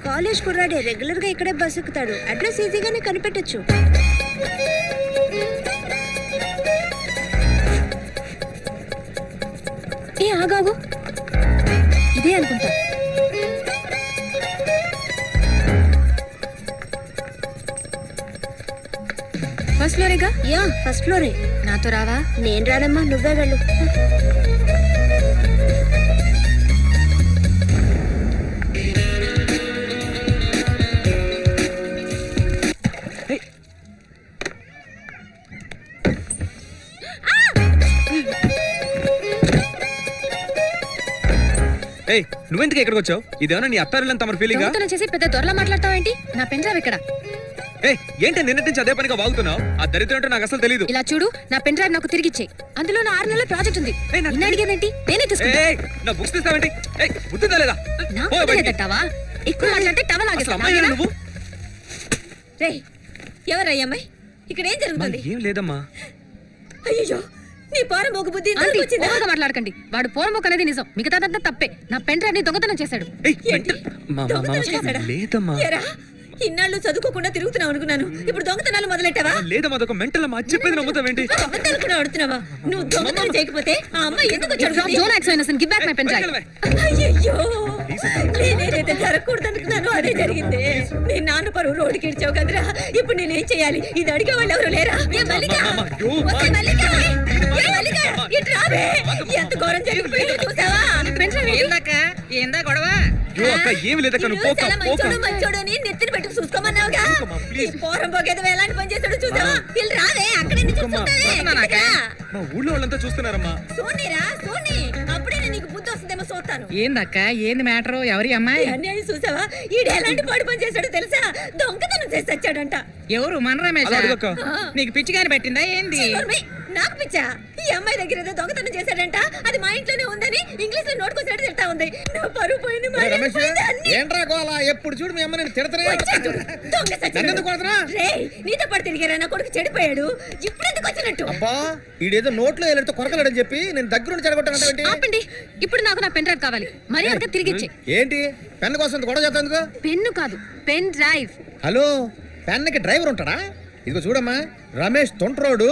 కాలేజ్ కుర్రాడే, రెగ్యులర్ గా ఇక్కడే బస్ ఎక్కుతాడు. అడ్రస్ ఈజీగానే కనిపెట్టొచ్చు. ఏ ఆగాగు, ఇదే అనుకుంటా. ఫస్ట్ ఫ్లోరేగా? యా, ఫస్ట్ ఫ్లోరే. నాతో రావా? నేను రానమ్మా, నువ్వే వెళ్ళు. నువ్వెందుకు ఎక్కడికి వచ్చావు? ఇదేమన్నా నీ అత్తారిల్లని తమ ఫీలింగ్ చేసి పెద్ద దొరలా మాట్లాడతావేంటి? నా పెన్ డ్రైవ్ ఇక్కడ. ఏంటి నిన్నటి నుంచి అదే పనిగా వాగుతున్నావు? ఆ దరిద్రం అంటే నాకు అసలు తెలియదు. ఇలా చూడు, నా పెన్ డ్రైవ్ నాకు తిరిగి ఇచ్చేయి. అందులో నా 6 నెలల ప్రాజెక్ట్ ఉంది. నిన్న అడిగేదేంటి? నేనే తీసుకుంటా. నా బుక్స్ తీస్తావేంటి? బుద్ధి తెలేదా? ఎక్కువ మాట్లాడితే టవల్ లాగేస్తా. నువ్వు ఎవరయ్య అమ్మాయి? ఇక్కడ ఏం జరుగుతుంది? ఏం లేదమ్మా. అయ్యో, నీ పోరమోక బుద్ధి మాట్లాడకండి. వాడు పోరమోక అనేది నిజం, మిగతాదంతా తప్పే. నా పెన్ డ్రైవ్ ని దొంగతనం చేశాడు. లేదమ్మా, ఇన్నాళ్ళు చదువుకోకుండా తిరుగుతున్నావు అనుకున్నాను. ఇప్పుడు దొంగతనాలు మొదలెట్టావా? లేదమ్మా, అదొక మెంటల్ అమ్మా. చెప్పేది నమ్ముతావేంటి? అబద్ధాలు కూడా ఆడుతున్నావా? నువ్వు దొంగతనం చేయకపోతే ఆ అమ్మాయి ఎందుకు నేనేదైతే జరగకూడదు అనుకున్నాను అదే జరిగింది. నీ నాన్న పరువు రోడ్డుకి ఇడ్చావు కదరా. ఇప్పుడు నేనేం చేయాలి? ఇది అడిగే వాళ్ళు ఎవరు లేరా? ఎంత ఘోరం జరిగిపోయిందో చూసావా? గొడవ మంచోడు అని నెత్తిన పెట్టుకు చూసుకోమన్నావుగా. పోరం పోగేది ఎలాంటి పని చేశాడు చూసావా? వీళ్ళు రావే, అక్కడే మా ఊళ్ళో వాళ్ళంతా చూస్తున్నారమ్మా. సోనీరా సోనీ, అప్పుడే నీకు బుద్ధి వస్తుందేమో చూస్తాను. ఏందక్క, ఏంది మ్యాటర్? ఎవరి అమ్మాయి? అన్యాయం చూసావా? ఈడు ఎలాంటి పాడు పని చేశాడో తెలుసా? దొంగతనం చేసి వచ్చాడంట. ఎవరు? మన రమేష్. నీకు పిచ్చి గాని పెట్టిందా ఏంది? నాకు పిచ్చా? ఈ అమ్మాయి దగ్గర ఏదో దొంగతనం చేశాడంట, అది మా ఇంట్లోనే ఉందని ఇంగ్లీష్ లో నోటుకొచ్చినట్టు తిడతా ఉంది. నా పరువు పోయింది, మర్యాద రమేష్ పోయింది, అన్నీ. ఏంట్రా గోలా? ఎప్పుడు చూడు మీ అమ్మ నేను తిడతానే. దొంగ సచ్చినోడు. రేయ్, నీతో పాటు తిరిగారా నా కొడుకు చెడిపోయాడు, ఇప్పుడు ఎందుకు వచ్చినట్టు? అబ్బా ఈడేదో నోట్లో వెళ్ళితే కొరకలేడని చెప్పి నేను దగ్గరుండి చెడగొట్టానంటే ఆపండి. ఇప్పుడు నాకు నా పెన్ డ్రైవ్ కావాలి, మర్యాదగా తిరిగి ఇచ్చే. ఏంటి పెన్ను కోసం గొడవ చేస్తందుకు? పెన్ను కాదు, పెన్ డ్రైవ్. హలో, పెన్నుకి డ్రైవర్ ఉంటాడా? ఇదిగో చూడమ్మా, రమేష్ తొంట్రోడు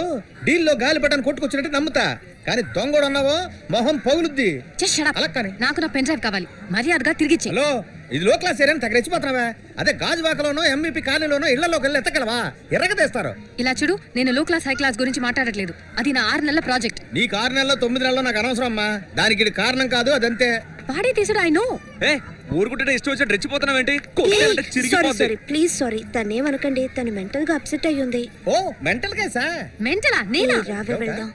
డీల్లో గాలి పట్టాను కొట్టుకొచ్చినట్టు నమ్ముతా, కానీ దొంగోడు అన్నావో మొహం పగులుద్ది. అలా కానీ నాకు నా పెన్ డ్రైవ్ కావాలి, మర్యాదగా తిరిగిచ్చే. హలో, ఇది లో క్లాస్ ఏరియా తగ్గరెచ్చిపోతున్నావా? అదే గాజువాకలోనో ఎంబీపీ కాలనీలోనో ఇళ్లలోకి వెళ్ళి ఎత్తగలవా? ఎర్రగదేస్తారు. ఇలా చూడు, నేను లో క్లాస్ హై క్లాస్ గురించి మాట్లాడట్లేదు, అది నా 6 నెలల ప్రాజెక్ట్. నీకు 6 నెలల్లో 9 నెలల్లో నాకు అనవసరం అమ్మా, దానికి ఇది కారణం కాదు, అదంతే. వాడే తీసుడు. I know. ఊరుకుంటే ఇష్టం వచ్చి రెచ్చిపోతున్నావేంటి? సారీ ప్లీజ్ సారీ, తనేమనకండి, తను మెంటల్ గా అప్సెట్ అయ్యింది. ఓ మెంటల్ కేసా? మెంటలా? నేనా? రావే వెళ్దాం.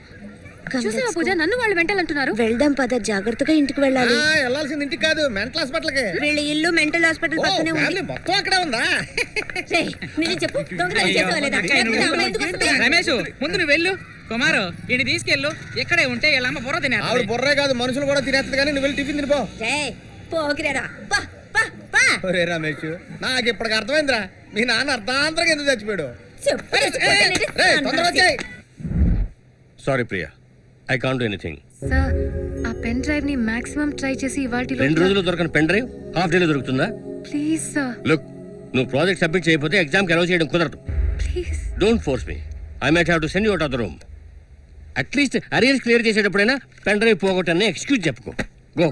చూసావా పూజ, నన్ను వాళ్ళు మెంటల్ అంటున్నారు. వెళ్దాం పద, జాగ్రత్తగా ఇంటికి వెళ్ళాలి. వెళ్ళాల్సింది ఇంటికి కాదు, మెంటల్ హాస్పిటల్ కి. వీళ్ళ ఇల్లు మెంటల్ హాస్పిటల్ పక్కనే ఉంది. మొత్తం అక్కడే ఉందా? నిజం చెప్పు, దొంగతనం చేసావా లేదా? అమ్మాయి ఎందుకు వస్తుంది? రమేష్, ముందు నువ్వు వెళ్ళు. కుమారు, ఈయన తీసుకెళ్ళు. ఇక్కడే ఉంటే వీళ్ళమ్మ బుర్ర తినే. ఆవిడ బుర్రే కాదు, మనుషులు కూడా తినేస్తుంది, కానీ నువ్వు వెళ్ళి టిఫిన్ తినిపో. పోకిరేదా. ఒరే రమేష్, నాకు ఇప్పటికి అర్థమైందిరా, మీ నాన్న అర్థాంతరంగా ఎందుకు చచ్చిపోయాడు. Sorry Priya, I can't do anything. Sir, ఆ పెన్ డ్రైవ్ ని మాక్సిమం ట్రై చేసి ఇవాల్టిలో 2 రోజులు దొరకని పెన్ డ్రైవ్ హాఫ్ డేలో దొరుకుతుందా? Please sir. లుక్, నువ్వు ప్రాజెక్ట్ సబ్మిట్ చేయకపోతే ఎగ్జామ్కి అలౌ చేయడం కుదరదు. Please don't force me. I might have to send you out of the room. At least arrears clear చేసేటప్పుడైనా పెన్ డ్రైవ్ పోగొట్టని ఎక్స్క్యూజ్ చెప్పుకో. Go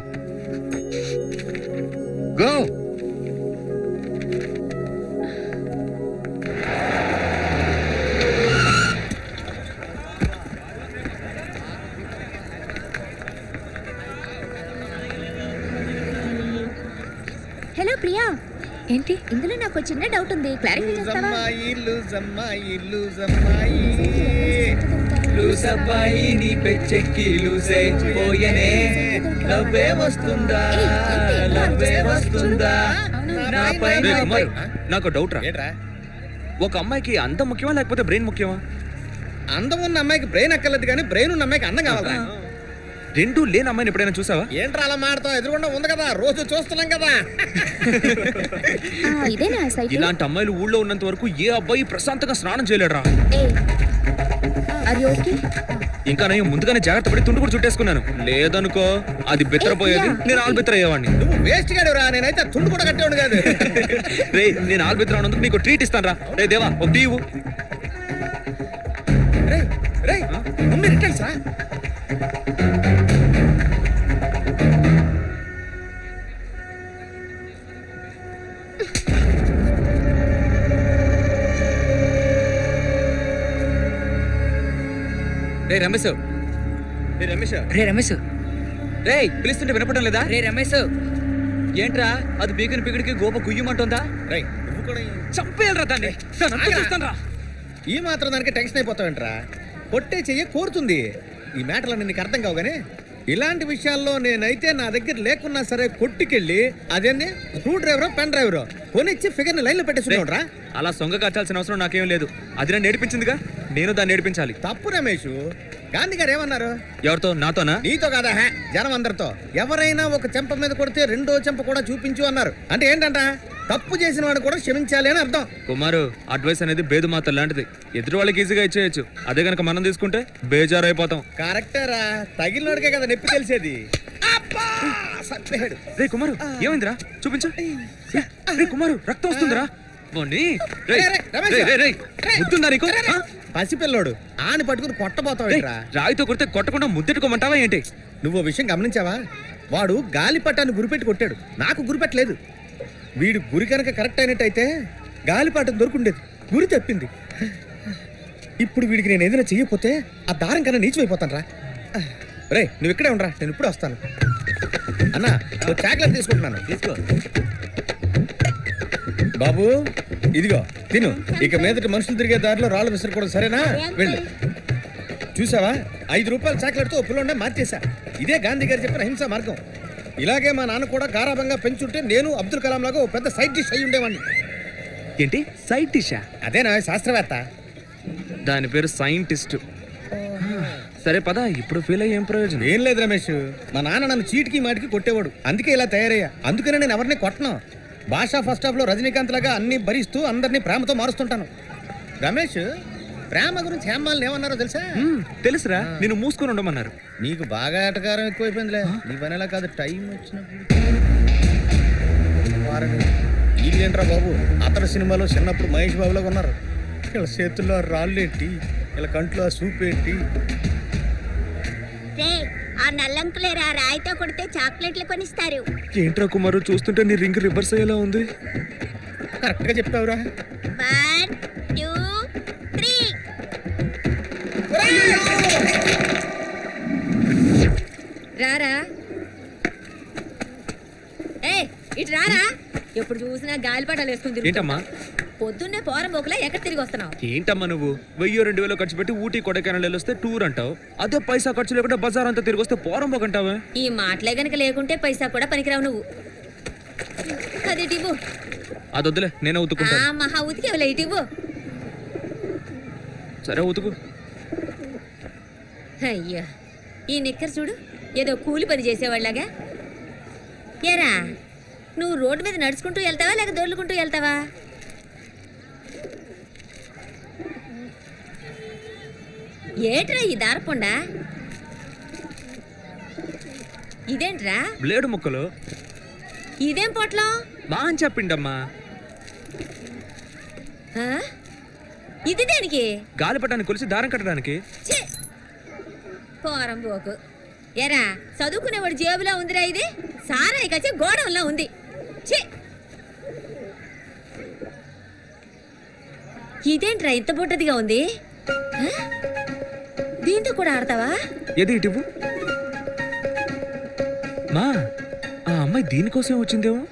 go. హలో ప్రియా. ఏంటి? ఇందులో నాకు చిన్న డౌట్ ఉంది, క్లారిఫై చేస్తావా? లూసబ్బాయి నీ పెచ్చెక్కి లూసే పోయనే, లవ్వే వస్తుందా, లవ్వే వస్తుందా నా పైన. నాకు డౌట్ రా, ఒక అమ్మాయికి అందం ముఖ్యమా లేకపోతే బ్రెయిన్ ముఖ్యమా? అందం ఉన్న అమ్మాయికి బ్రెయిన్ అక్కర్లేదు, కానీ బ్రెయిన్ ఉన్న అమ్మాయికి అందం కావాలా? రెండు లేని అమ్మాయిని ఎప్పుడైనా చూసావా? ఏంట్రా అలా మాడతావు? ఎదురుకుండా ఉంది కదా, రోజు చూస్తున్నాం కదా. ఇలాంటి అమ్మాయిలు ఊళ్ళో ఉన్నంత వరకు ఏ అబ్బాయి ప్రశాంతంగా స్నానం చేయలేడురా. ఇంకా నేను ముందుగానే జాగ్రత్త పడి తుండు కూడా చుట్టేసుకున్నాను, లేదనుకో అది బెత్తరపోయేది, నేను ఆల్ బెత్తర అయ్యేవాడిని. నువ్వు వేస్ట్ గాడురా, నేనైతే తుండు కూడా కట్టేవాడు కాదు. రే, నేను ఆల్ బెత్తర అన్నందుకు నీకు ట్రీట్ ఇస్తాను రా. రే దేవా, ఒక టీవు. రే రమేష్, రే రమేష్, రే రమేష్, రే పిలుస్తుంటే వినపడడం లేదా? రే రమేష్, ఏంట్రా అది పీకిన పీకిడికి గోప గుయ్యమంటుందా? చంపేయాలరా దాన్ని, చూస్తాను రా. ఈ మాత్రం దానికి టెన్షన్ అయిపోతావేంట్రా? కొట్టే చెయ్యి కోరుతుంది. ఈ మ్యాటర్లు నీకు అర్థం కావు, కానీ ఇలాంటి విషయాల్లో నేనైతే నా దగ్గర లేకున్నా సరే కొట్టుకెళ్ళి అదేంది స్క్రూ డ్రైవరో పెన్ డ్రైవరో కొనిచ్చి ఫిగర్ ని లైన్ లో పెట్టేసుకుంటా. అలా సొంగ కట్టాల్సిన అవసరం నాకేం లేదు, అది నన్ను నేర్పించిందిగా, నేను దాన్ని నేర్పించాలి. తప్పు రమేష్. గాంధీ గారు ఏమన్నారు? ఎవరితో? నాతోనా? నీతో కాదా, జనం అందరితో. ఎవరైనా ఒక చెంప మీద కొడితే రెండో చెంప కూడా చూపించు అన్నారు. అంటే ఏంటంట, తప్పు చేసిన వాడు కూడా క్షమించాలి అని అర్థం. కుమారు, అడ్వైస్ అనేది బేదు మాత్ర లాంటిది, ఎదురు వాళ్ళకి ఈజీగా ఇచ్చేయచ్చు. అదే కనుక మనం తీసుకుంటే బేజారు అయిపోతాం. కరెక్టేరా, తగిలినోడికే కదా నొప్పి తెలిసేది. రే కుమారు, ఏమైందిరా? చూపించు. రే కుమారు, రక్తం వస్తుందిరా. పసిపిల్లోడు ఆని పట్టుకుని కొట్టబోతావు. రాయితో కొడితే కొట్టకుండా ముద్దెట్టుకోమంటావా ఏంటి? నువ్వు విషయం గమనించావా? వాడు గాలిపటాన్ని గురిపెట్టి కొట్టాడు, నాకు గురిపెట్టలేదు. వీడు గురి కనుక కరెక్ట్ అయినట్టయితే గాలిపటం దొరుకుండేది, గురి తప్పింది. ఇప్పుడు వీడికి నేను ఏదైనా చెయ్యకపోతే ఆ దారం కన్నా నీచమైపోతాను రా. రే నువ్వు ఇక్కడే ఉండరా, నేను ఇప్పుడు వస్తాను. అన్నా, చాక్లెట్ తీసుకుంటున్నాను, తీసుకో. బాబు ఇదిగో తిను. ఇక మీదటి మనుషులు తిరిగే దారిలో రాళ్ళు విసరకూడదు, సరేనా? వెళ్ళు. చూసావా, 5 రూపాయల చాక్లెట్తో పిల్లోనే మార్చేశా. ఇదే గాంధీ గారు చెప్పిన హింసా మార్గం. ఇలాగే మా నాన్న కూడా గారాభంగా పెంచుంటే నేను అబ్దుల్ కలాం లాగా ఓ పెద్ద సైడ్ డిష్ అయి ఉండేవాడిని. ఏంటి సైడ్ డిషా? అదేనా శాస్త్రవేత్త, దాని పేరు సైంటిస్ట్. సరే పద, ఇప్పుడు ఫీల్ అయ్యి ఏం ప్రయోజనం? ఏం లేదు రమేష్, మా నాన్న నన్ను చీటికి మాటికి కొట్టేవాడు, అందుకే ఇలా తయారయ్యా. అందుకనే నేను ఎవరిని కొట్టను. భాష ఫస్ట్ హాఫ్ లో రజనీకాంత్ లాగా అన్ని భరిస్తూ అందరినీ ప్రేమతో మారుస్తుంటాను. రమేష్, ప్రేమ గురించి హేమాలని ఏమన్నారో తెలుసా? తెలుసురా, నేను మూసుకొని ఉండమన్నారు. నీకు బాగా ఎటకారం ఎక్కువైపోయిందిలే. నీ పని ఎలా కాదు, టైం వచ్చినప్పుడు వీళ్ళేంట్రా బాబు, అతడు సినిమాలో చిన్నప్పుడు మహేష్ బాబులాగా ఉన్నారు. ఇలా చేతుల్లో రాళ్ళు ఏంటి, ఇలా కంట్లో సూప్ ఏంటి. ఆ నల్లంకులేరా రాయితో కొడితే చాక్లెట్లు కొనిస్తారు. ఏంట్రా కుమారు, చూస్తుంటే నీ రింగ్ రివర్స్ అయ్యేలా ఉంది. కరెక్ట్ గా చెప్తావురా. 1 2 3 రారా. ఏ ఇటు రారా. ఎప్పుడు చూసినా గాలిపటాలు వేసుకుని ఏంటమ్మా పొద్దున్నే పోరం బోకులా ఎక్కడ తిరిగి వస్తున్నావు? ఏంటమ్మా నువ్వు 1000-2000 ఖర్చు పెట్టి ఊటీ కొడైకెనాల్ వెళ్ళొస్తే టూర్ అంటావు, అదే పైసా ఖర్చు లేకుండా బజార్ అంతా తిరిగి వస్తే పోరం పోకంటావా? ఈ మాటలే గనక లేకుంటే పైసా కూడా పనికిరావు నువ్వు. అది ఇవ్వు. అది వద్దులే, నేనే ఉతుకుంటా. మహా ఉతికేవలే, ఇటు ఇవ్వు. సరే ఉతుకు. అయ్యా, ఈ నిక్కర్ చూడు, ఏదో కూలి పని చేసేవాళ్ళగా. ఏరా, నువ్వు రోడ్డు మీద నడుచుకుంటూ వెళ్తావా లేక దొర్లుకుంటూ వెళ్తావా? ఏట్రా ఈ దారపుండా? ఇదేంట్రా? బ్లేడు ముక్కలు. ఇదేం పొట్లం? మా అని చెప్పిండమ్మా. ఇది దేనికి? గాలిపటాన్ని కొలిసి దారం కట్టడానికి. పోరం పోకు. ఎరా, చదువుకునేవాడు జేబులో ఉందిరా ఇది. సారాయి కచ్చి గోడంలో ఉంది. ఇదేంట్రా ఇంత బుట్టదిగా ఉంది? దీంతో కూడా ఆడతావా? ఏది ఇటు మా, ఆ అమ్మాయి దీనికోసం వచ్చిందేమో.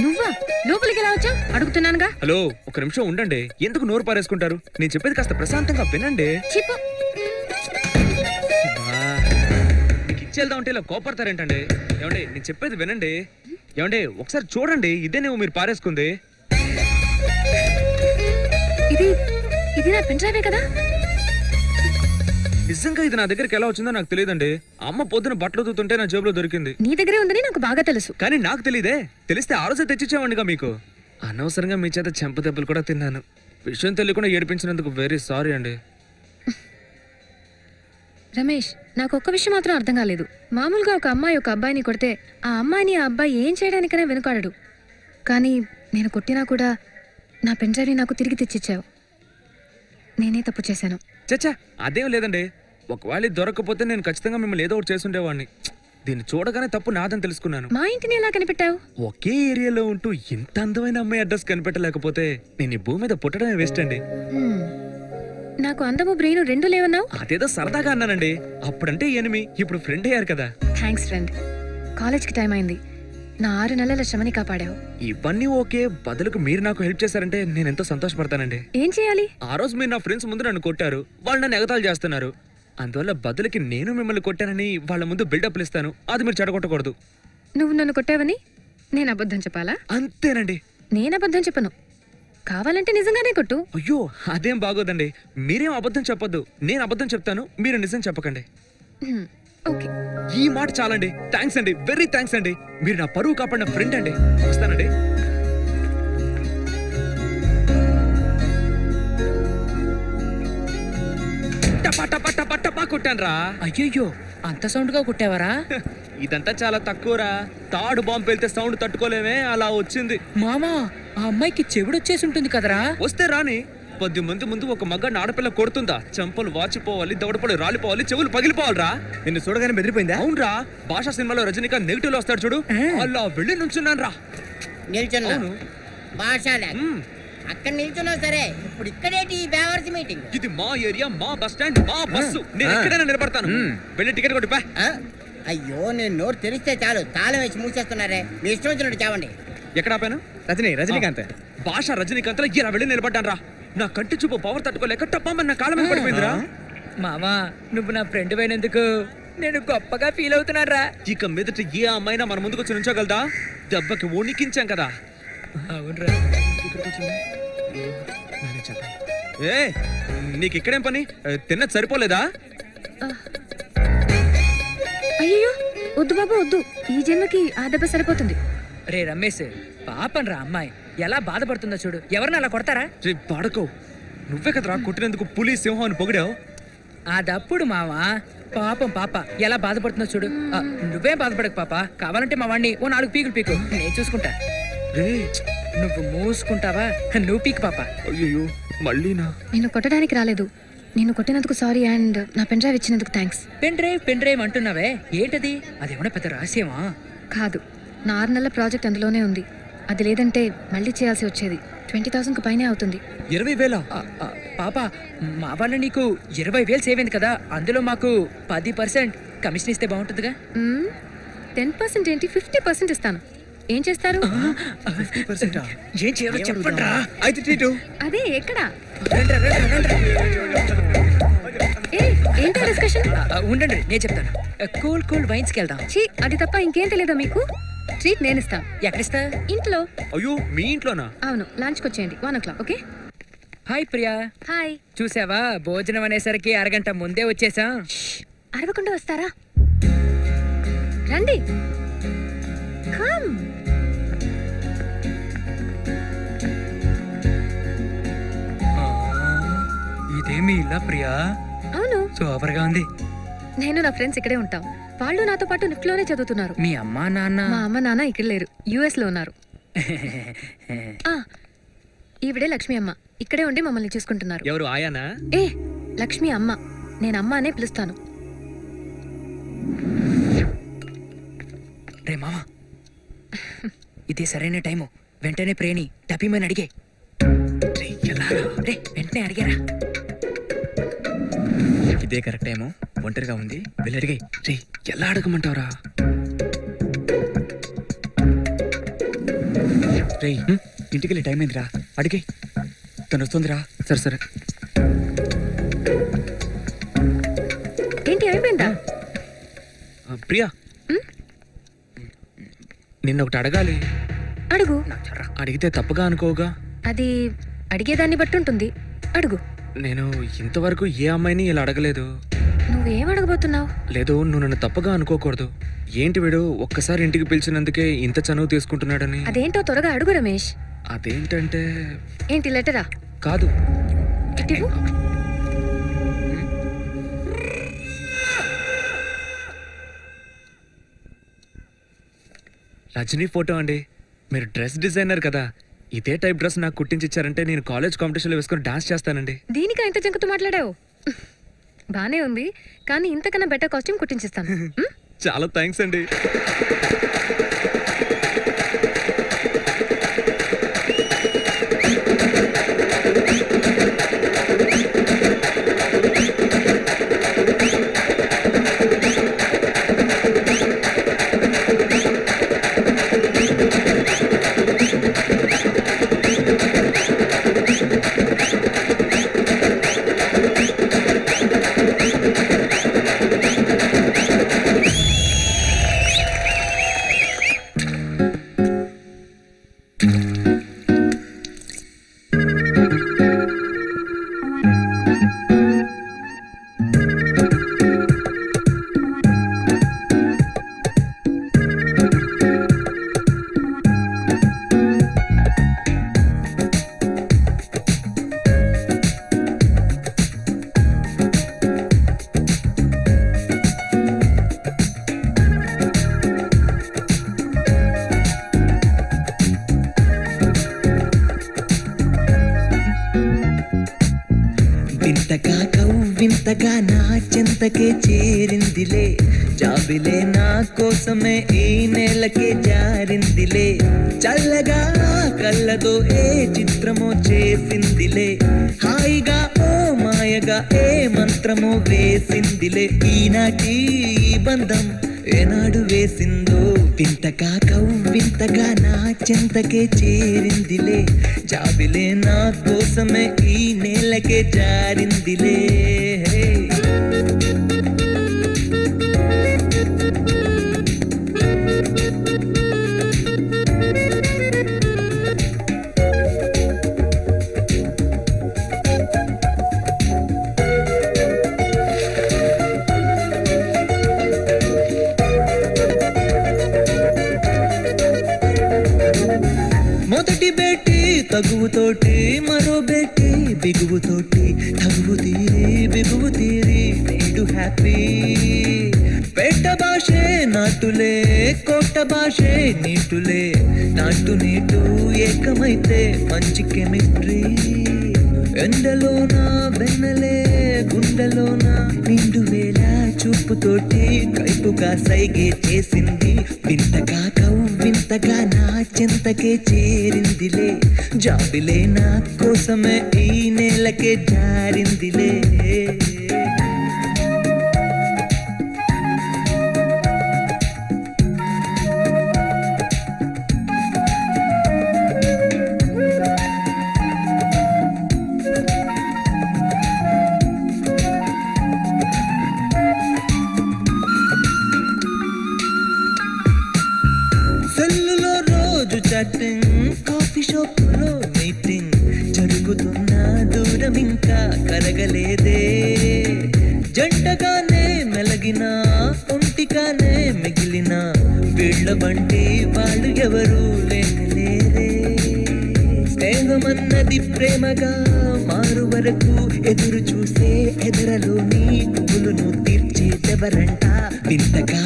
నువ్వా లోపలికి ఎలా వచ్చావు అడుగుతున్నానుగా. హలో, ఒక నిమిషం ఉండండి. ఎందుకు నోరు పారేసుకుంటారు? నేను చెప్పేది కాస్త ప్రశాంతంగా వినండి. చెప్పు. మీకు ఇచ్చేద్దాం అంటే ఇలా కోపడతారేంటండి? ఏమండి, నేను చెప్పేది వినండి. ఏమండి, ఒకసారి చూడండి, ఇదేనేమో మీరు పారేసుకుంది. ఇది ఇది నా పెన్ డ్రైవే కదా? నిజంగా ఇది నా దగ్గరికి ఎలా వచ్చిందో నాకు తెలియదండి. అమ్మ పొద్దున బట్టలు ఉతుకుతుంటే నా జేబులో దొరికింది. నీ దగ్గరే ఉందని నాకు బాగా తెలుసు. కానీ నాకు తెలియదే. తెలిస్తే ఆ రోజే తెచ్చిచ్చేవాడిగా మీకు. అనవసరంగా మీ చేత చెంప దెబ్బలు కూడా తిన్నాను. విషయం తెలియకుండా ఏడిపించినందుకు వెరీ సారీ అండి. రమేష్, నాకు ఒక్క విషయం మాత్రం అర్థం కాలేదు. మామూలుగా ఒక అమ్మాయి ఒక అబ్బాయిని కొడితే ఆ అమ్మాయిని ఆ అబ్బాయి ఏం చేయడానికైనా వెనుకాడడు. కానీ నేను కొట్టినా కూడా నా పెన్ డ్రైవ్ని నాకు తిరిగి తెచ్చిచ్చావు. నేనే తప్పు చేశాను. చచ్చా, అదేం లేదండి. ఒకవేళ దొరకకపోతే నేను ఖచ్చితంగా మిమ్మల్ని ఏదో ఒకటి చేసుండేవాడిని. దీన్ని చూడగానే తప్పు నాదని తెలుసుకున్నాను. మా ఇంటిని ఎలా కనిపెట్టావు? ఒకే ఏరియాలో ఉంటూ ఇంత అందమైన అమ్మాయి అడ్రస్ కనిపెట్టలేకపోతే నేను ఈ భూమి మీద పుట్టడమే వేస్ట్ అండి. నాకు అందము బ్రెయిన్ రెండు లేవన్నావు. అదేదో సరదాగా అన్నానండి. అప్పుడంటే ఎనిమి, ఇప్పుడు ఫ్రెండ్ అయ్యారు కదా. Thanks friend. కాలేజ్కి టైం అయింది. నా 6 నెలల శ్రమని కాపాడావు. ఇవన్నీ ఓకే, బదులుకు మీరు నాకు హెల్ప్ చేశారంటే నేను ఎంతో సంతోషపడతానండి. ఏం చేయాలి? ఆ రోజు మీరు నా ఫ్రెండ్స్ ముందు నన్ను కొట్టారు, వాళ్ళు నన్ను ఎగతాళి చేస్తున్నారు. అందువల్ల బదులుకి నేను మిమ్మల్ని కొట్టానని వాళ్ళ ముందు బిల్డప్లు ఇస్తాను. అది మీరు చెడగొట్టకూడదు. నువ్వు నన్ను కొట్టావని నేను అబద్ధం చెప్పాలా? అంతేనండి. నేను అబద్ధం చెప్పను. కావాలంటే నిజంగానే కొట్టు. అయ్యో, అదేం బాగోదండి. మీరేం అబద్ధం చెప్పొద్దు. నేను అబద్ధం చెప్తాను, మీరు నిజం చెప్పకండి. ఓకే, ఈ మాట చాలండి. థ్యాంక్స్ అండి, వెరీ థ్యాంక్స్ అండి. మీరు నా పరువు కాపాడిన ఫ్రెండ్ అండి. వస్తానండి. కొట్టాను రా. అయ్యయ్యో, అంత సౌండ్ గా కొట్టావరా? ఇదంతా చాలా తక్కువరా. తాడు బాంబు వెళ్తే సౌండ్ తట్టుకోలేమే, అలా వచ్చింది. మామా, ఆ అమ్మాయికి చెవిడొచ్చేసి ఉంటుంది కదరా. వస్తే రాని. 10 మంది ముందు ఒక మగాడిని ఆడపిల్ల కొడుతుందా? చెంపలు వాచిపోవాలి, దవడపలు రాలిపోవాలి, చెవులు పగిలిపోవాలరా. నిన్ను చూడగానే బెదిరిపోయిందా? అవునరా. భాషా సినిమాలో రజనీకాంత్ నెగిటివ్ లో వస్తాడు చూడు, అలా వెళ్ళి నుంచున్నాను రా. నిల్చున్నాను. అక్కడ నిల్చున్నావు సరే, ఇప్పుడు ఇక్కడేంటి ఈ బేవర్స్ మీటింగ్? ఇది మా ఏరియా, మా బస్ స్టాండ్, మా బస్సు. నేను ఎక్కడైనా నిలబడతాను. వెళ్ళి టికెట్ కొట్టి. అయ్యో, నేను నోరు తెరిస్తే చాలు తాళం వేసి మూసేస్తున్నారే. మీ ఇష్టం వచ్చినట్టు చావండి. ఎక్కడ ఆపాను? రజనీకాంత్. భాష రజనీకాంత్ లో ఇలా వెళ్ళి నిలబడ్డాను రా. నా కంటి చూపు పవర్ తట్టుకోలేక టప్పమని నా కాళ్ళ మీద పడిపోయిందిరా. మామా, నువ్వు నా ఫ్రెండ్ అయినందుకు నేను గొప్పగా ఫీల్ అవుతున్నారా. ఇక మీదట ఏ అమ్మాయినా మన ముందుకు వచ్చి నుంచోగలదా? దెబ్బకి వణికించాం కదా. అవునరా. ఏ నీకు ఇక్కడేం పని? తిన్నది సరిపోలేదా? అయ్యో వద్దు బాబు వద్దు, ఈ జన్మకి ఆ దెబ్బ సరిపోతుంది. రే రమేష్, పాపం రా అమ్మాయి ఎలా బాధపడుతుందో చూడు. ఎవరిని అలా కొడతారా? పాడకో, నువ్వే కదరా కొట్టినందుకు పులి సింహం అని పొగిడావు. అదప్పుడు మావా, పాపం పాప ఎలా బాధపడుతుందో చూడు. నువ్వేం బాధపడకు పాప, కావాలంటే మా వాడిని ఓ 4 పీకులు పీకు, నేను చూసుకుంటా. నువ్వు మూసుకుంటావా? నువ్వు పీకు పాప. అయ్యో మళ్ళీనా? నేను కొట్టడానికి రాలేదు, నిన్ను కొట్టినందుకు సారీ అండ్ నా పెన్ డ్రైవ్ ఇచ్చినందుకు థ్యాంక్స్. పెన్ డ్రైవ్ అంటున్నావే, ఏంటది? అదేమన్నా పెద్ద రహస్యమా? కాదు, నా 6 నెలల ప్రాజెక్ట్ అందులోనే ఉంది. అది లేదంటే మళ్ళీ చేయాల్సి వచ్చేది. 20,000కు పైనే అవుతుంది. 20,000? పాప, మా వాళ్ళ నీకు 20,000 సేవ్ అయింది కదా, అందులో మాకు 10% కమిషన్ ఇస్తే బాగుంటుందిగా. 10% ఏంటి, 50% ఇస్తాను. ఏం చేస్తారు? ఏం చేయాలో చెప్పండి. అదే ఎక్కడ? ఏంటో డిస్కషన్? ఉండండి నేను చెప్తాను. కూల్ వైన్స్కి వెళ్దాం. అది తప్ప ఇంకేం తెలియదా మీకు? ట్రీట్ నేను ఇస్తాను. ఎక్కడిస్తా? ఇంట్లో. అయ్యో మీ ఇంట్లోనా? అవును, లంచ్కి వచ్చేయండి 1 o'clock. Okay. Hi Priya. Hi. చూసావా, భోజనం అనేసరికి అరగంట ముందే వచ్చేసా. అరవకుండా వస్తారా? రండి. కమ్. ఇదేమి ఇలా ప్రియా? అవును, సూపర్గా ఉంది. నేను నా ఫ్రెండ్స్ ఇక్కడే ఉంటాం. వాళ్ళు నాతో పాటు నిఫ్ట్ లోనే చదువుతున్నారు. మీ అమ్మా నాన్న? మా అమ్మ నాన్న ఇక్కడ లేరు, US లో ఉన్నారు. ఈవిడే లక్ష్మి అమ్మ, ఇక్కడే ఉండి మమ్మల్ని చూసుకుంటున్నారు. ఎవరు ఆయానా? లక్ష్మి అమ్మ, నేను అమ్మ అనే పిలుస్తాను. రే మామ, ఇదే సరైన టైము. వెంటనే ప్రేని టపీమని అడిగే. రే వెంటనే అడిగారా? ఇదే కరెక్ట్ టైము, ఒంటరిగా ఉంది, వెళ్ళి అడిగే. రే ఎలా అడగమంటావరా? రే ఇంటికి వెళ్ళి టైం అయిందిరా, అడిగే. తను వస్తుందిరా. సరే సరే. ఏంటి అయిపోయిందా? ప్రియా, నిన్న ఒకటి అడగాలి. అడుగు. అడిగితే తప్పుగా అనుకోగా? అది అడిగేదాన్ని బట్టి ఉంటుంది, అడుగు. నేను ఇంతవరకు ఏ అమ్మాయిని ఇలా అడగలేదు. నువ్వేం అడగబోతున్నావు? లేదు, నువ్వు నన్ను తప్పుగా అనుకోకూడదు. ఏంటి వీడు ఒక్కసారి ఇంటికి పిలిచినందుకే ఇంత చనువు తీసుకుంటున్నాడని. అదేంటో త్వరగా అడుగు రమేష్. అదేంటంటే. ఏంటి లెటరా? కాదు. ఇటివు. రజనీ ఫోటో అండి. మీరు డ్రెస్ డిజైనర్ కదా, ఇదే టైప్ డ్రెస్ నాకు కుట్టించిచ్చారంటే నేను కాలేజ్ కాంపిటీషన్లో వేసుకొని డాన్స్ చేస్తానండి. దీనికా ఇంత జంకుతూ మాట్లాడావు? బానే ఉంది, కానీ ఇంతకన్నా బెటర్ కాస్ట్యూమ్ కుట్టించిస్తాను. చాలా థ్యాంక్స్ అండి. వింతగా కవ్వింతగా నా చెంతకే చేరిందిలే, జాబిలే నా కోసమే ఈ నేలకే జారిందిలే, చల్లగా కళ్ళతో ఏ చిత్రమో చేసిందిలే, హాయిగా ఓ మాయగా ఏ మంత్రమో వేసిందిలే, ఈనాటి ఈ బంధం ఏనాడు వేసిందో, వింతగా కవ్వింతగా నా చెంతకే చేరిందిలే, జాబిలే నా కోసమే ఈ నేలకే జారిందిలే. తగువుతోటి మరో బెట్టి బిగువుతోటి తగువు తీరి బిగువు తీరి నేడు హ్యాపీ పెట్ట భాషే నాటులే కోట భాషే నీటులే నాటు నీటు ఏకమైతే మంచి కెమిస్ట్రీ ఎండలోన వెన్నలే గుండెలోన నిండు వేళ చూపుతోటి కైపుగా సైగే చేసింది వింతగా వింతగా నా చింతకే చేరిందిలే జాబిలే నా కోసమే ఈ నేలకే జారిందిలే కాఫీ షాప్ లో మీటింగ్ జరుగుతున్న దూరం ఇంకా కరగలేదే జంటగానే మెలగిన ఒంటిగానే మిగిలిన వీళ్ళ వంటి వాళ్ళు ఎవరు లేరే స్నేహమన్నది ప్రేమగా మారు వరకు ఎదురు చూసే ఎదరలోని పువ్వులను తీర్చేదెవరంట వింతగా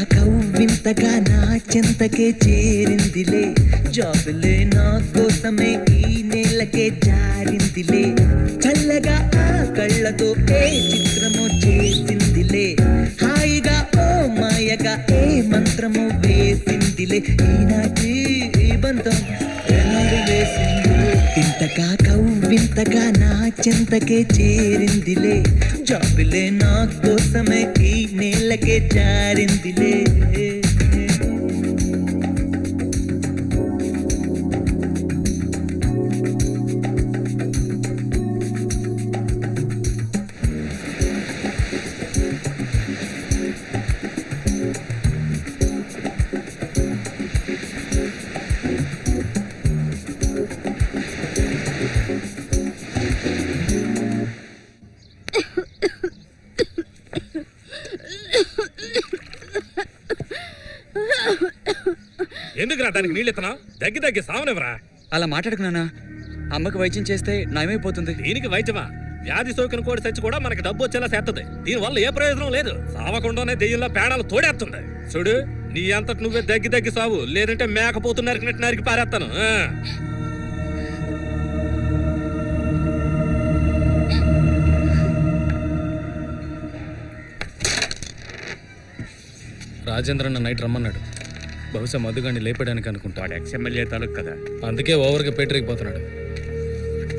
వింతగా నా చింతకే చేరిందిలే జాబులే నా కోసమే ఈ నేలకే జారిందిలే చల్లగా ఆ కళ్ళతో ఏ చిత్రమో చేసిందిలే హాయిగా ఓ మాయగా ఏ మంత్రమో వేసిందిలే ఈనాటి ఈ బంధం ఎలాడు వేసింది వింతగా వింతగా నా చింతకే చేరిందిలే జాబులే నా కోసమే ఈ నేలకే జారిందిలే ఎందుకురా దానికి నీళ్ళు ఎత్తనా దగ్గి సావనివరా అలా మాట్లాడుకున్నానా అమ్మకి వైద్యం చేస్తే నయమైపోతుంది దీనికి వైద్యమా వ్యాధి సోకిన కోడి చచ్చి కూడా మనకి డబ్బు వచ్చేలా చేస్తుంది దీని వల్ల ఏ ప్రయోజనం లేదు సావకుండానే దెయ్యంలో పేడాలు తోడేస్తుంది చూడు నీ అంతటి నువ్వే దగ్గి సావు లేదంటే మేకపోతు నరికినట్టు నరికి పారేస్తాను రాజేంద్రన్న నైట్ రమ్మన్నాడు బహుశా మధుగాన్ని లేపడానికి అనుకుంటా వాడు ఎక్స్ఎమ్మెల్యే తాలూకు కదా అందుకే ఓవర్గా పేటరిగిపోతున్నాడు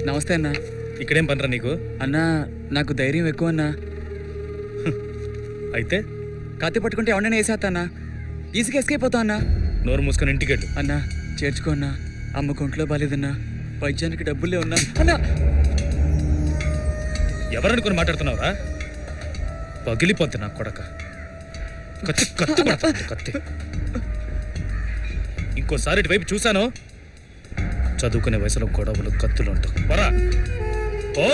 నమస్తే అన్న ఇక్కడేం పనరా నీకు అన్నా నాకు ధైర్యం ఎక్కువ అన్నా అయితే కత్తి పట్టుకుంటే ఎవరైనా వేసేస్తా ఈజీగా ఎస్కేప్ అవుతా అన్నా నోరు మూసుకొని ఇంటికి వెళ్ళు అన్నా చేర్చుకో అన్నా అమ్మ కొంట్లో బాలేదన్నా వైద్యానికి డబ్బులే ఉన్నా అన్నా ఎవరనుకుని మాట్లాడుతున్నావురా పగిలిపోద్ది నా కొడక కత్తి కత్తి పడుతుంది కత్తి ఇంకోసారి ఇటువైపు చూశాను చదువుకునే వయసులో గొడవలు కత్తులు ఉంటావు పరా ఓ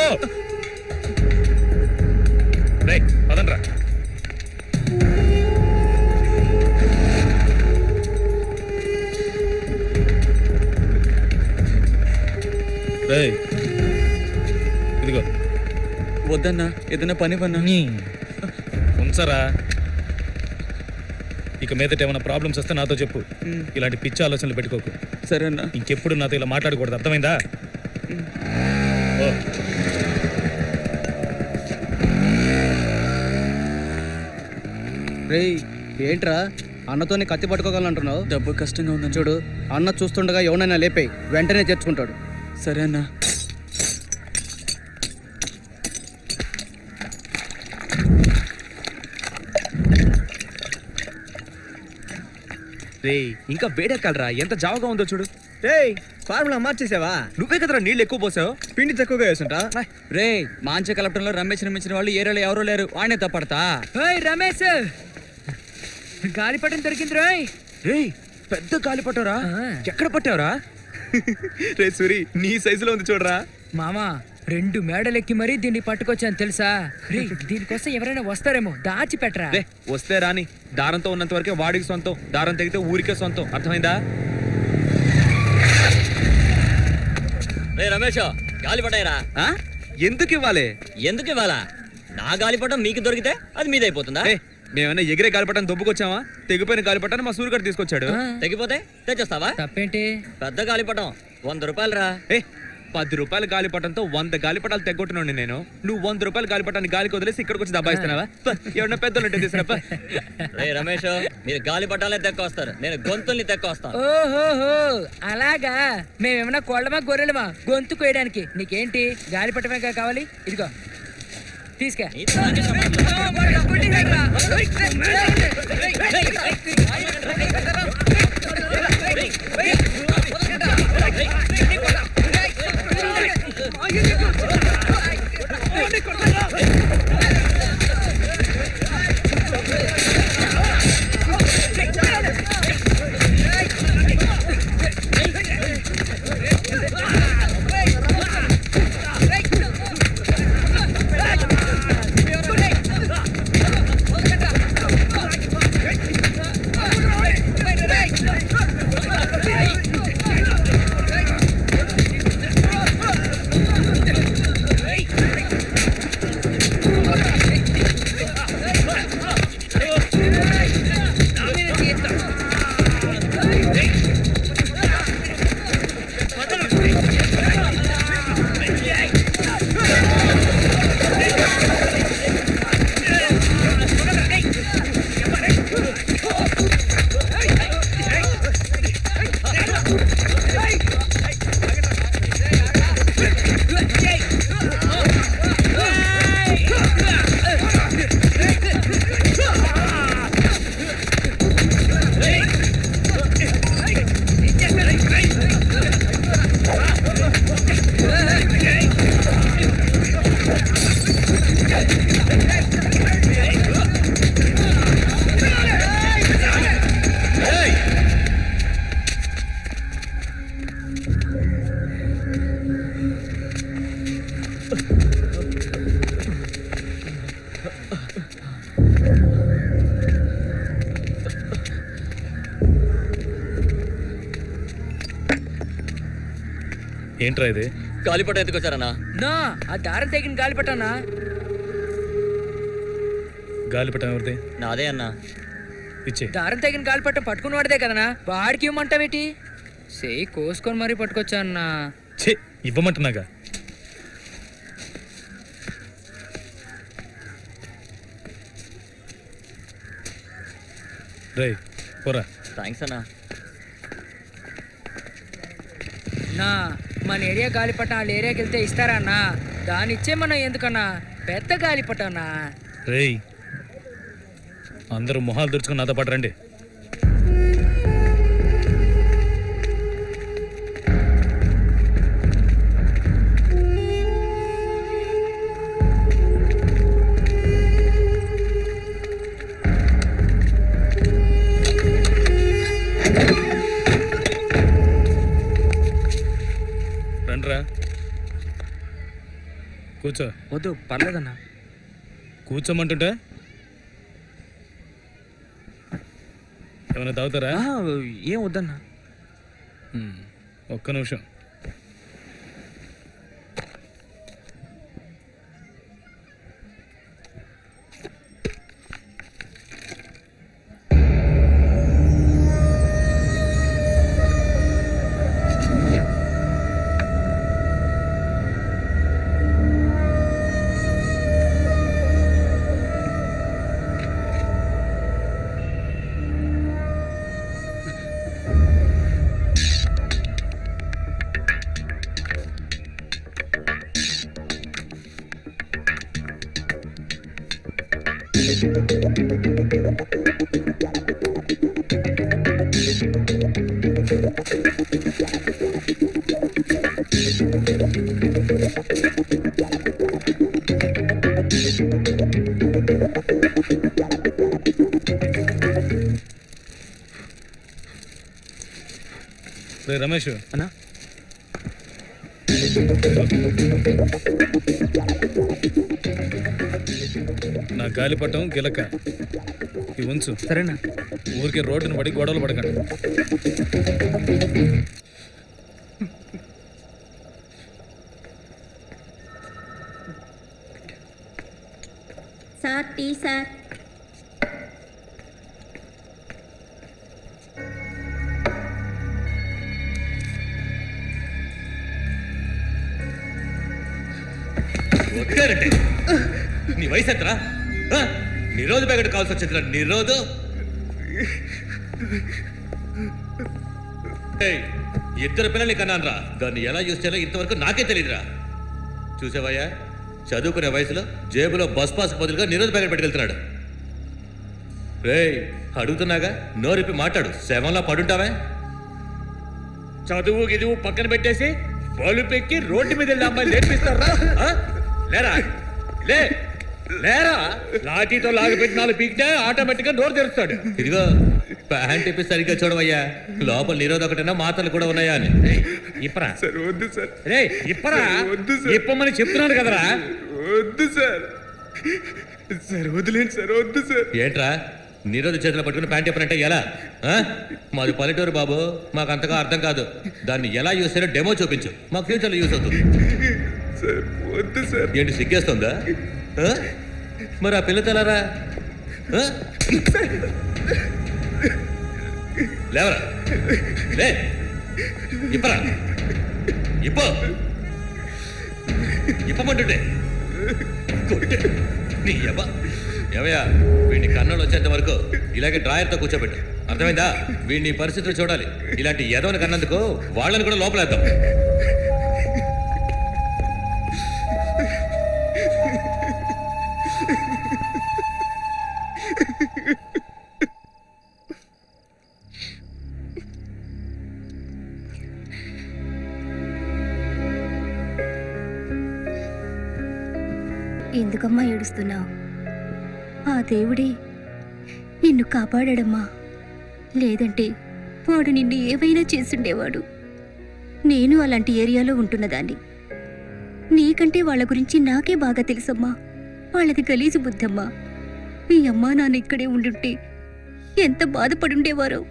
రే పదండ్రా రే ఇదిగో వద్దన్నా ఏదైనా పని పన్నా ఉంచరా ఇక మీదట ఏమైనా ప్రాబ్లమ్స్ వస్తే నాతో చెప్పు ఇలాంటి పిచ్చి ఆలోచనలు పెట్టుకోకు సరే అన్న ఇంకెప్పుడు నాతో ఇలా మాట్లాడకూడదు అర్థమైందా రే ఏంట్రా అన్నతోనే కత్తి పట్టుకోగలంటున్నావు డబ్బు కష్టంగా ఉందని చూడు అన్న చూస్తుండగా ఎవరైనా లేపేయి వెంటనే చేర్చుకుంటాడు సరే అన్న రే ఇంకా వేడెక్కాలరా ఎంత జావగా ఉందో చూడు రే ఫార్ములా మార్చేసావా నువ్వే కదరా నీళ్ళు ఎక్కువ పోసావు పిండి తక్కువగా వేసుంటా రే మాంచ కలపటంలో రమేష్ నిర్మించిన వాళ్ళు ఏరియాలో ఎవరూ లేరు వాడినే తప్పడతా రమేష్ గాలిపటం దొరికింది రోయ్ రే పెద్ద గాలిపటంరా ఎక్కడ పట్టావురా రే సూరి నీ సైజులో ఉంది చూడరా మామా 2 మేడలెక్కి మరీ దీన్ని పట్టుకొచ్చాను తెలుసా రే దీనికోసం ఎవరైనా వస్తారేమో దాచిపెట్టరా వస్తే రాని దారంతో ఉన్నంత వరకే వాడికి సొంతం దారం తెగితే ఊరికే సొంతం అర్థమైందా రే రమేష్ గాలిపటాయిరా. ఎందుకు ఇవ్వాలి? ఎందుకు ఇవ్వాలా? నా గాలిపటం మీకు దొరికితే అది మీదైపోతుందా? మేమన్నా ఎగిరే గాలిపటాన్ని దొబ్బుకొచ్చావా? తెగిపోయిన గాలిపటాన్ని మా సూర్యగారు తీసుకొచ్చాడు. తెగిపోతే తెచ్చేస్తావా? తప్పేంటి? పెద్ద గాలిపటం 100 రూపాయలు రా. 10 రూపాయల గాలిపటంతో 100 గాలిపటాలు తెగొట్టినండి నేను. నువ్వు 100 రూపాయల గాలిపటాన్ని గాలికి వదిలేసి ఇక్కడికి వచ్చి దబాయిస్తున్నావా? ఎవరన్నా పెద్దలు తీసుకురాపా. రే రమేష్, మీరు గాలిపటాలే తెక్కొస్తారు, నేను గొంతుల్ని తెక్కొస్తాను. ఓహోహో అలాగా. మేమేమన్నా కోళ్ళమా గొర్రెలమా గొంతు కోయడానికి? నీకేంటి గాలిపటమే కావాలి? ఇదిగో తీసుకా. ఏంట్రా ఇది? గాలిపటం ఎత్తుకొచ్చారన్నా? నా ఆ దారం తెగిన గాలిపటానా? గాలిపటం ఎవరిది? నాదే అన్నా. ఇచ్చే. దారం తెగిన గాలిపటం పట్టుకుని వాడిదే కదనా? వాడికి ఇవ్వమంటావేటి? సేయి కోసుకొని మరీ పట్టుకొచ్చా అన్నా. ఛే, ఇవ్వమంటున్నాగా. రే పోరా. థ్యాంక్స్ అన్నా. నా మన ఏరియా గాలిపటం వాళ్ళ ఏరియాకి వెళ్తే ఇస్తారా అన్నా? దాని ఇచ్చే మనం ఎందుకన్నా? పెద్ద గాలిపటన్నా. రేయ్ అందరూ మొహాలు తెరుచుకుని నాతో పాటు రండి. రండ్రా, కూర్చో. వద్దు పర్లేదన్నా. కూర్చోమంటుంటే ఏమైనా తాగుతారా? ఏం వద్దన్నా. ఒక్క నిమిషం. రే రమేష్ అన్నా, నా గాలిపటం గిలక ఇవి ఉంచు. సరేనా? ఊరికే రోడ్డును పడి గొడవలు పడకండి. Sir tea sir. వదిలేరండి. నీ వయసు ఎంతరా? నిరోధు ప్యాకెట్ కావాల్సి వచ్చిందిరా. నిరోధు ఇద్దరు పిల్లల్ని కన్నాను రా. దాన్ని ఎలా యూజ్ చేయాలో ఇంతవరకు నాకే తెలియదురా. చూసావయ్యా, చదువుకునే వయసులో జేబులో బస్ పాస్ బదులుగా నిరోధ ప్యాకెట్ పెట్టుకెళ్తున్నాడు. రే అడుగుతున్నాగా, నోరిపి మాట్లాడు. శవంలా పడుంటావే. చదువు గిదువు పక్కన పెట్టేసి బలుపెక్కి రోడ్డు మీద వెళ్ళి అమ్మాయిలు నేర్పిస్తారా? లేరా లే లేరా. లాఠీతో లాగిపెట్టి 4 పీకితే ఆటోమేటిక్ గా నోరు తెరుస్తాడు. ఇదిగో ప్యాంట్ ఇప్పి సరిగ్గా చూడవయ్యా. లోపల నిరోధ ఒకటైనా మాటలు కూడా ఉన్నాయా అని. ఇప్పరా సార్ వద్దు సార్. రే ఇప్పరా ఇప్పమని చెప్తున్నాడు కదరా. వద్దు సార్. సార్ వదిలేండి సార్. వద్దు సార్. ఏంట్రా నిరోధ చేతిలో పట్టుకుని ప్యాంట్ ఇప్పనంటే ఎలా? మాది పల్లెటూరు బాబు, మాకు అంతగా అర్థం కాదు. దాన్ని ఎలా యూజ్ చేయాలో డెమో చూపించు, మాకు ఫ్యూచర్లో యూజ్ అవుతుంది. వద్దు సార్. ఏంటి సిగ్గేస్తుందా? మరి ఆ పిల్ల తెలరా? లేవరా లే ఇప్పరా. ఇప్పమంటుంటే నీ ఏమయ్యా, వీడిని కన్నులు వచ్చేంత వరకు ఇలాగే డ్రాయర్తో కూర్చోబెట్టు. అర్థమైందా? వీడిని పరిస్థితులు చూడాలి. ఇలాంటి ఎదవని కన్నందుకు వాళ్ళని కూడా లోపలేద్దాం. ఎందుకమ్మా ఏడుస్తున్నావు? ఆ దేవుడే నిన్ను కాపాడాడమ్మా. లేదంటే వాడు నిన్ను ఏవైనా చేసుండేవాడు. నేను అలాంటి ఏరియాలో ఉంటున్నదాన్ని. నీకంటే వాళ్ళ గురించి నాకే బాగా తెలుసమ్మా. వాళ్ళది గలీజు బుద్ధమ్మా. మీ అమ్మా నాన్న ఇక్కడే ఉండుంటే ఎంత బాధపడుండేవారో.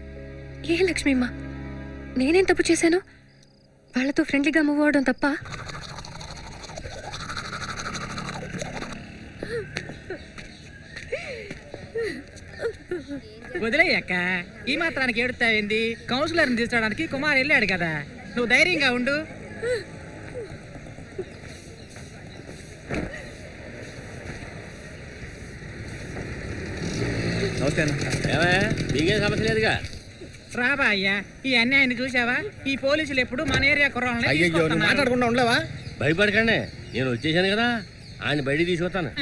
ఏ లక్ష్మీమ్మ, నేనేం తప్పు చేశాను? వాళ్ళతో ఫ్రెండ్లీగా మూవ్ అవడం తప్ప? వదిలేయక్క, ఈ మాత్రానికి ఏడుతావేంది? కౌన్సిలర్ని తీసుకోవడానికి కుమార్ వెళ్ళాడు కదా, నువ్వు ధైర్యంగా ఉండు. మీకేం సమస్య లేదుగా. రాబా అయ్యా, ఈ అన్యాయాన్ని చూసావా? ఈ పోలీసులు ఎప్పుడు మన ఏరియా కుర్రాళ్ళని అయ్యో తీసుకొస్తున్నారు. మాట్లాడకుండా ఉండలేవా? భయపడకండి, నేను వచ్చేసాను కదా, ఆయన బయటికి తీసుకొస్తాను.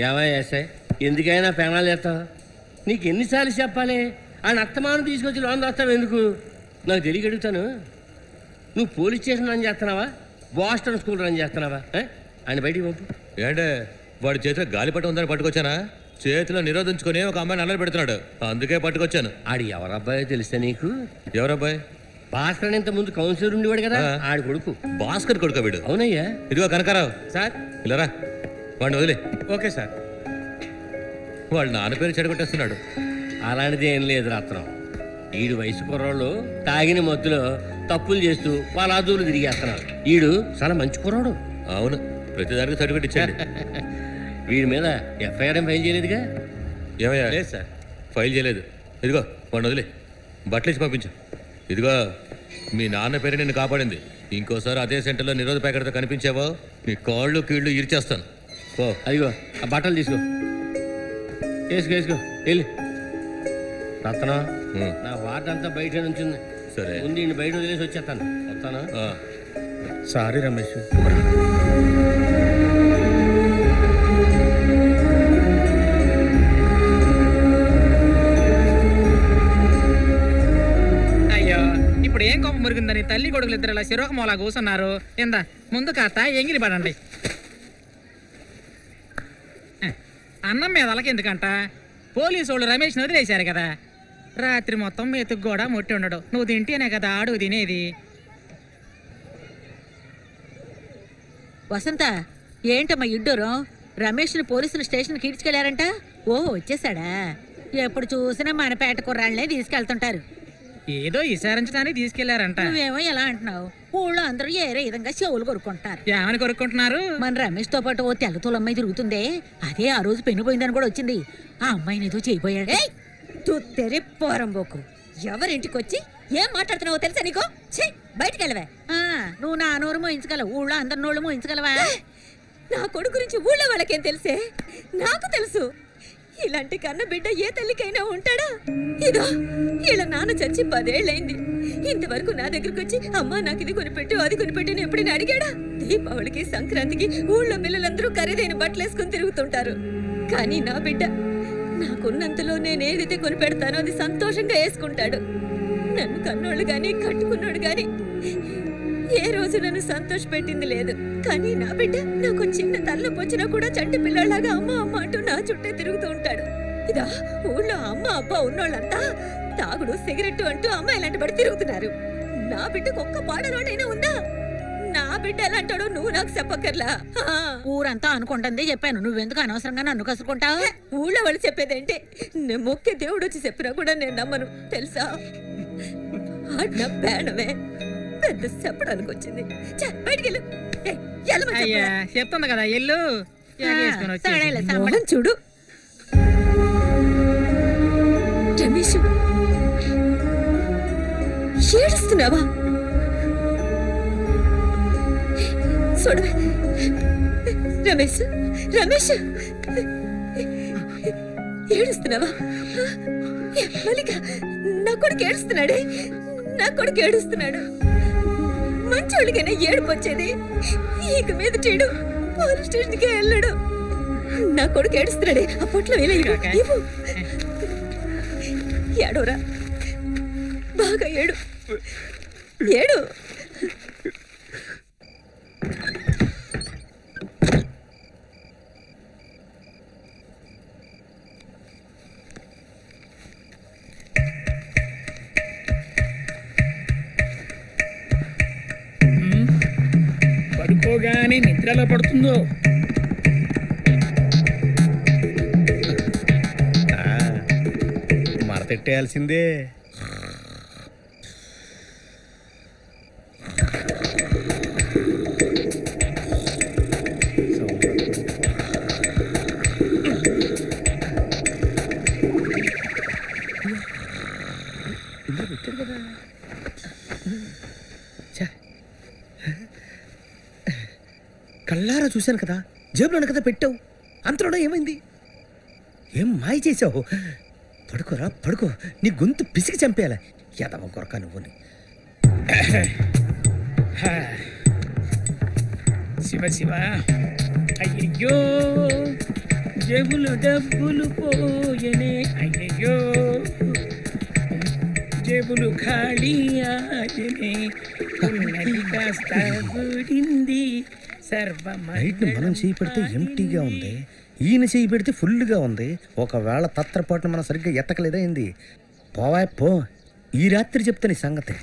ఏమయ్యాసాయి, ఎందుకైనా పెనాలు చేస్తావు? నీకు ఎన్నిసార్లు చెప్పాలి? ఆయన అత్తమాను తీసుకొచ్చి లోన్ రాస్తావు ఎందుకు? నాకు తెలియక అడుగుతాను. నువ్వు పోలీస్ స్టేషన్ రన్ చేస్తున్నావా, బాస్టన్ స్కూల్ రన్ చేస్తున్నావా? ఆయన బయటికి పంపు. ఏంటే వాడి చేతిలో గాలిపటం ఉందని పట్టుకొచ్చానా? చేతిలో నిరోధించుకొని ఒక అమ్మాయిని అల్లరి పెడుతున్నాడు, అందుకే పట్టుకొచ్చాను. ఆడు ఎవరబ్బాయో తెలిస్తే నీకు? ఎవరబ్బాయి? భాస్కర్ ఇంత ముందు కౌన్సిలర్ ఉండేవాడు కదా, ఆడి కొడుకు. భాస్కర్ కొడుకు వీడు? అవునయ్యా. ఇదిగో కనకారావు సార్, ఇలారా, వాడిని వదిలే. Okay sir. వాళ్ళ నాన్న పేరు చెడగొట్టేస్తున్నాడు. అలాంటిది ఏం లేదు రత్నం. ఈడు వయసు కుర్రాళ్ళు తాగిన మత్తులో తప్పులు చేస్తూ పలాదూలు తిరిగేస్తున్నారు. ఈడు చాలా మంచి కుర్రాడు. అవును, ప్రతిదానికి సర్టిఫికెట్ ఇచ్చాడు. వీడి మీద ఎఫ్ఐఆర్ ఫైల్ చేయలేదుగా? ఏమయ్యా? లేదు సార్, ఫైల్ చేయలేదు. ఇదిగో వాడిని వదిలే, బట్టలు ఇచ్చి పంపించు. ఇదిగో మీ నాన్న పేరు నిన్ను కాపాడింది. ఇంకోసారి అదే సెంటర్లో నిరోధ ప్యాకెట్తో కనిపించావో నీ కాళ్ళు కీళ్ళు ఇరిచేస్తాను. ఓ అదిగో ఆ బట్టలు తీసుకో, వేసుకో వెళ్ళి. రత్నం, నా వార్డు అంతా బయట నుంచి సరే, ముందు బయట వదిలేసి వచ్చేస్తాను. వస్తాను. సారీ రమేష్. అయ్యో, ఇప్పుడు ఏం కోపం మురిగిందని తల్లి కొడుకులు ఇద్దరు ఇలా శిరోకమోలా కూర్చున్నారు. ఎందా ముందు కాస్త ఎంగిలి పడండి. అన్నం మీద అలకెందుకంట? పోలీసు వాళ్ళు రమేష్ని వదిలేశారు కదా, రాత్రి మొత్తం మెతుకు కూడా ముట్టి ఉండడు. నువ్వు తింటేనే కదా ఆడుగు తినేది. వసంత, ఏంటమ్మా ఇడ్డూరం? రమేష్ని పోలీసులు స్టేషన్కి ఈడ్చుకెళ్లారంట. ఓ వచ్చేసాడా? ఎప్పుడు చూసినా మన పేట కుర్రాళ్ళనే తీసుకెళ్తుంటారు. ఏదో విచారించడానికి తీసుకెళ్లారంట. నువ్వేమో ఎలా అంటున్నావు? ఊళ్ళో అందరూ ఏరే విధంగా చెవులు కొరుక్కుంటారు. ఏమని కొరుక్కుంటున్నారు? మన రమేష్ తో పాటు ఓ తెల్లతోలు అమ్మాయి తిరుగుతుందే, అదే ఆ రోజు పెన్ను పోయిందని కూడా వచ్చింది. ఆ అమ్మాయిని ఏదో చేయిపోయాడు. తెరి పోరంబోకు ఎవరింటికి వచ్చి ఏం మాట్లాడుతున్నావో తెలుసా నీకు? బయటికి వెళ్ళవే. నువ్వు నా నోరు మోయించగలవు, ఊళ్ళో అందరి నోళ్ళు మోయించగలవా? నా కొడుకు గురించి ఊళ్ళో వాళ్ళకేం తెలుసే? నాకు తెలుసు. ఇలాంటి కన్న బిడ్డ ఏ తల్లికైనా ఉంటాడా? ఇదో ఇలా నాన్న చచ్చి 10 ఏళ్ళైంది. ఇంతవరకు నా దగ్గరకు వచ్చి అమ్మా నాకు ఇది కొనిపెట్టు అది కొనిపెట్టు ఎప్పుడైనా అడిగాడా? దీపావళికి సంక్రాంతికి ఊళ్ళో పిల్లలందరూ ఖరీదైన బట్టలు వేసుకుని తిరుగుతుంటారు. కానీ నా బిడ్డ నాకున్నంతలో నేను ఏదైతే కొనిపెడతానో అది సంతోషంగా వేసుకుంటాడు. నన్ను కన్నోళ్ళు గాని కట్టుకున్నాడు గాని ఏ రోజు నన్ను సంతోష పెట్టింది లేదు. కానీ నా బిడ్డ నాకు చిన్న తలనొప్పి వచ్చినా కూడా చంటి పిల్లలాగా అమ్మ అమ్మ అంటూ నా చుట్టే తిరుగుతూ ఉంటాడు. ఇదా ఊళ్ళో అమ్మ అబ్బా ఉన్నోళ్ళంతా తాగుడు సిగరెట్టు అంటూ అమ్మాయిలాంటి పడి తిరుగుతున్నారు. నా బిడ్డకు ఒక్క పాడలోనైనా ఉందా? నా బిడ్డ ఎలా అంటాడో నువ్వు నాకు చెప్పక్కర్లా. ఊరంతా అనుకుంటుంది చెప్పాను, నువ్వెందుకు అనవసరంగా నన్ను కసుకుంటావు? ఊళ్ళో వాళ్ళు చెప్పేదేంటే నేను మొక్కే దేవుడు వచ్చి చెప్పినా కూడా నేను నమ్మను తెలుసా. ఆడిన పేడమే పెద్ద చెప్పడానికి వచ్చింది. బయటికి చెప్తుంది కదా ఎల్లు చూడు. రమేష్ ఏడుస్తున్నావా? చూడవే రమేష్, రమేష్ ఏడుస్తున్నావా? మల్లిక నా కొడుకు ఏడుస్తున్నాడే, నా కొడుకు ఏడుస్తున్నాడు. మంచోళ్ళకైనా ఏడుపు వచ్చేది. ఇక మీద చెడు పోలీస్ స్టేషన్కి వెళ్ళడు. నా కొడుకు ఏడుస్తున్నాడే, ఆ పొట్లో ఇవ్వు. ఏడోరా, బాగా ఏడు ఏడు. పడుకోగానే నిద్రలో పడుతుందో? మరతెట్టేయాల్సిందే. కళ్ళారా చూశాను కదా, జేబులోనే కదా పెట్టావు. అంతలోనే ఏమైంది? ఏం మాయ చేసావు? పడుకోరా పడుకో, నీ గొంతు పిసికి చంపేయాలి. ఎదవ కొరక నువ్వుని. శివ శివ. అయ్యయ్యో జేబులు డబ్బులు పోయనే, అయ్యయ్యో జేబులు ఖాళీ ఆయనే, ఉన్నది కాస్త గుడింది. నైట్ మనం చేయి పెడితే ఎంటీగా ఉంది, ఈయన చేయి పెడితే ఫుల్గా ఉంది. ఒకవేళ తత్రపాటును మనం సరిగ్గా ఎత్తకలేదా ఏంది? పోవా పో, ఈ రాత్రి చెప్తా నీ సంగతి.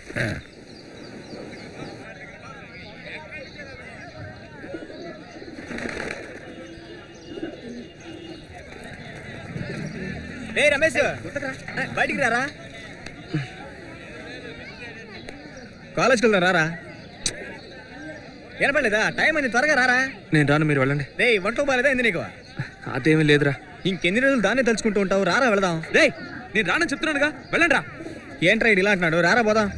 రమేష్ బయటికి రారా, కాలేజ్కి వెళ్దాం రారా. వినపడలేదా? టైం అయింది, త్వరగా రారా. నేను రాను, మీరు వెళ్ళండి. రే వంట బాలేదా ఏంది నీకు? అదేమీ లేదురా. ఇంకెన్ని రోజులు దాన్నే తలుచుకుంటూ ఉంటావు? రారా వెళదాం. రే నేను రానని చెప్తున్నానుగా, వెళ్ళండి రా. ఏంట్రా ఇది ఇలా అంటున్నాడు? రారా పోదాం.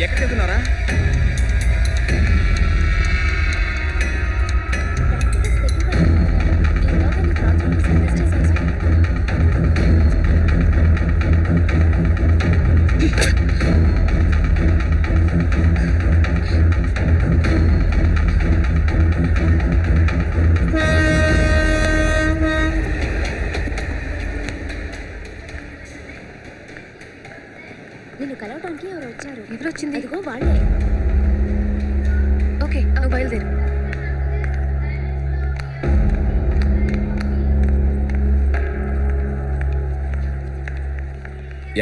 ఎక్కడికి వెళ్తున్నారా?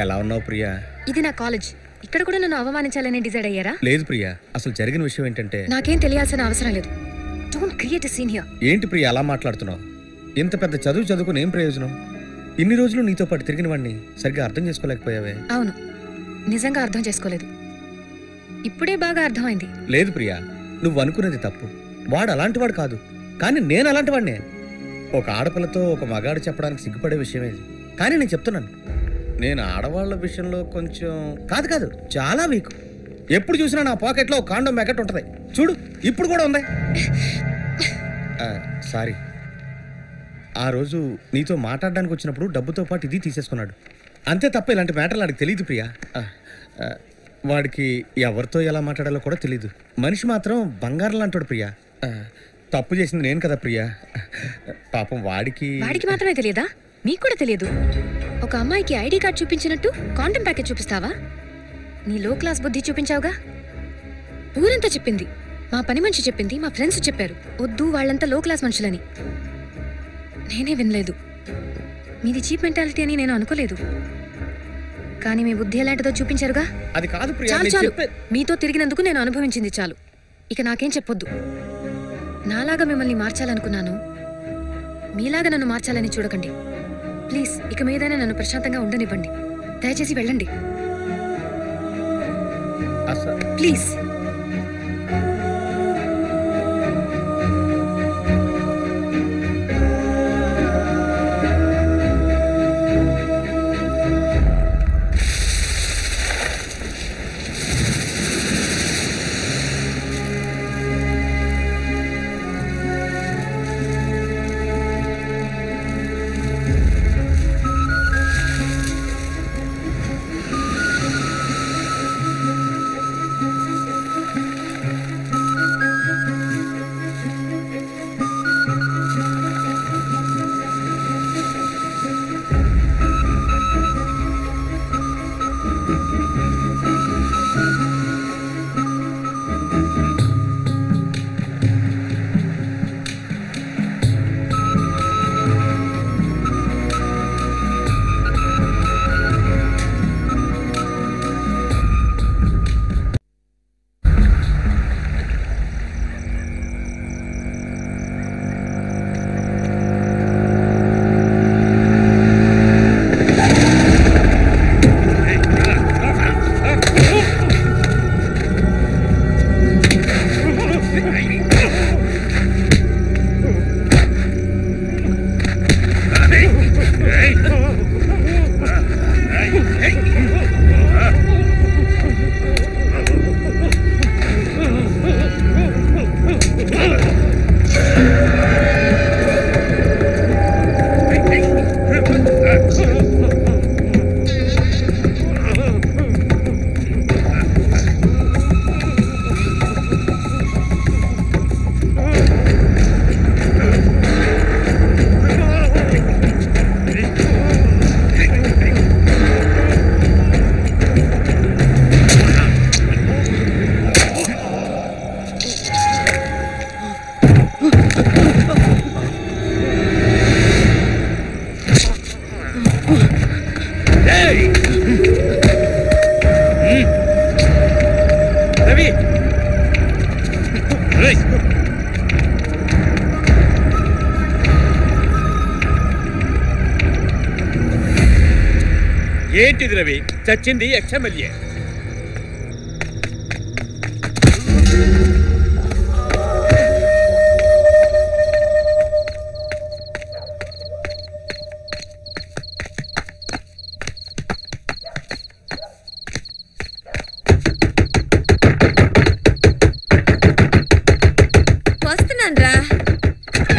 ఎలా ఉన్నావు ప్రియా? ఇది నా కాలేజ్. ఇక్కడ కూడా నన్ను అవమానించాలని డిసైడ్ అయ్యారా? లేదు ప్రియా, అసలు జరిగిన విషయం ఏంటంటే నాకేం తెలియాల్సిన అవసరం లేదు. Don't create a scene here. ఏంటి ప్రియా అలా మాట్లాడుతున్నావు? ఇంత పెద్ద చదువుకుని ఏం ప్రయోజనం? ఇన్ని రోజులు నీతో పాటు తిరిగిన వాడిని సరిగ్గా అర్థం చేసుకోలేకపోయావే. అవును, నిజంగా అర్థం చేసుకోలేదు. ఇప్పుడే బాగా అర్థమైంది. లేదు ప్రియా, నువ్వు అనుకున్నది తప్పు. వాడు అలాంటి వాడు కాదు, కానీ నేను అలాంటి వాడినే. ఒక ఆడపిల్లతో ఒక మగాడు చెప్పడానికి సిగ్గుపడే విషయం ఇది. కానీ నేను చెప్తున్నాను, నేను ఆడవాళ్ళ విషయంలో కొంచెం కాదు చాలా వీక్. ఎప్పుడు చూసినా నా పాకెట్లో ఒక కాండోమ్ ప్యాకెట్ ఉంటుంది. చూడు, ఇప్పుడు కూడా ఉంది. సారీ, ఆ రోజు నీతో మాట్లాడడానికి వచ్చినప్పుడు డబ్బుతో పాటు ఇది తీసేసుకున్నాడు. అంతే తప్ప ఇలాంటి మ్యాటర్లు వాడికి తెలియదు ప్రియా. వాడికి ఎవరితో ఎలా మాట్లాడాలో కూడా తెలియదు. మనిషి మాత్రం బంగారం అంటాడు ప్రియా. తప్పు చేసింది నేను కదా ప్రియా. పాపం వాడికి మాత్రమే తెలియదా? మీకు కూడా తెలియదు. ఒక అమ్మాయికి ఐడి కార్డ్ చూపించినట్టు కాండోమ్ ప్యాకెట్ చూపిస్తావా? నీ లో క్లాస్ బుద్ధి చూపించావుగా. ఊరంతా చెప్పింది, మా పని మనిషి చెప్పింది, మా ఫ్రెండ్స్ చెప్పారు వద్దు వాళ్ళంతా లో క్లాస్ మనుషులని. నేనే వినలేదు. మీది చీప్ మెంటాలిటీ అని నేను అనుకోలేదు. కానీ మీ బుద్ధి ఎలాంటిదో చూపించారుగా. అది కాదు ప్రియా, చాలు. మీతో తిరిగినందుకు నేను అనుభవించింది చాలు. ఇక నాకేం చెప్పొద్దు. నాలాగా మిమ్మల్ని మార్చాలనుకున్నాను, మీలాగా నన్ను మార్చాలని చూడకండి. ప్లీజ్, ఇక మీదైనా నన్ను ప్రశాంతంగా ఉండనివ్వండి. దయచేసి వెళ్ళండి ప్లీజ్. ఏంటిది రవి, చచ్చింది ఎక్స్ఎమ్మెల్యే. వస్తున్నాన్రా.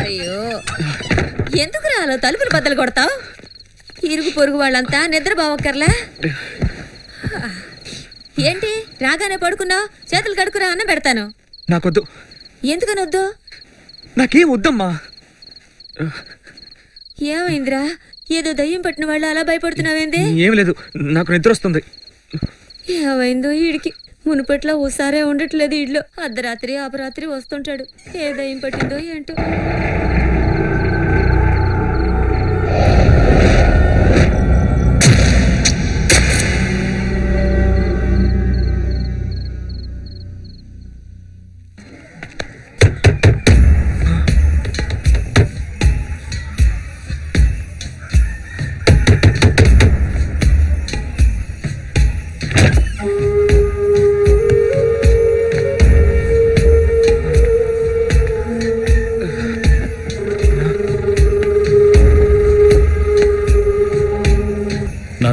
అయ్యో, ఎందుకు రాలో తలుపులు బద్దలు కొడతావు? ఇరుగు పొరుగు వాళ్ళంతా నిద్రపోవక్కర్లా? ఏంటి రాగానే పడుకున్నావు? చేతులు కడుకురా, అన్నం పెడతాను. నాకొద్దు. ఎందుకని వద్దు? నాకేం వద్దమ్మా. ఏమైందిరా? ఏదో దయ్యం పట్టిన వాళ్ళు అలా భయపడుతున్నావేంది? ఏం లేదు, నాకు నిద్ర వస్తుంది. ఏమైందో వీడికి, మునుపట్లా ఓసారే ఉండట్లేదు. ఇడ్లో అర్ధరాత్రి అపరాత్రి వస్తుంటాడు. ఏ దయ్యం పట్టిందో ఏంటో.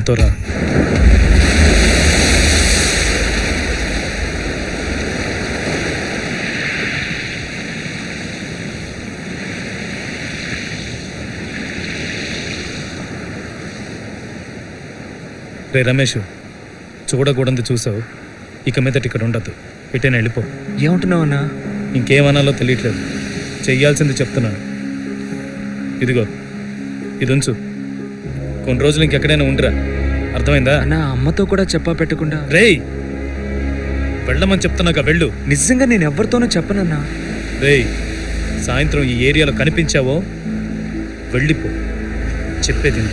నాతో రా. రే రమేష్, చూడకూడదు చూసావు, ఇక మీదట ఇక్కడ ఉండద్దు, ఎటైనా వెళ్ళిపో. ఏమంటున్నావన్నా? ఇంకేమనాలో తెలియట్లేదు, చెయ్యాల్సింది చెప్తున్నాను. ఇదిగో ఇది ఉంచు, కొన్ని రోజులు ఇంకెక్కడైనా ఉండరా, అర్థమైందా? నా అమ్మతో కూడా చెప్పా పెట్టకుండా. రేయ్ వెళ్ళమని చెప్తున్నాక వెళ్ళు. నిజంగా నేను ఎవరితోనూ చెప్పనన్నా. రేయ్ సాయంత్రం ఈ ఏరియాలో కనిపించావో వెళ్ళిపో, చెప్పేది.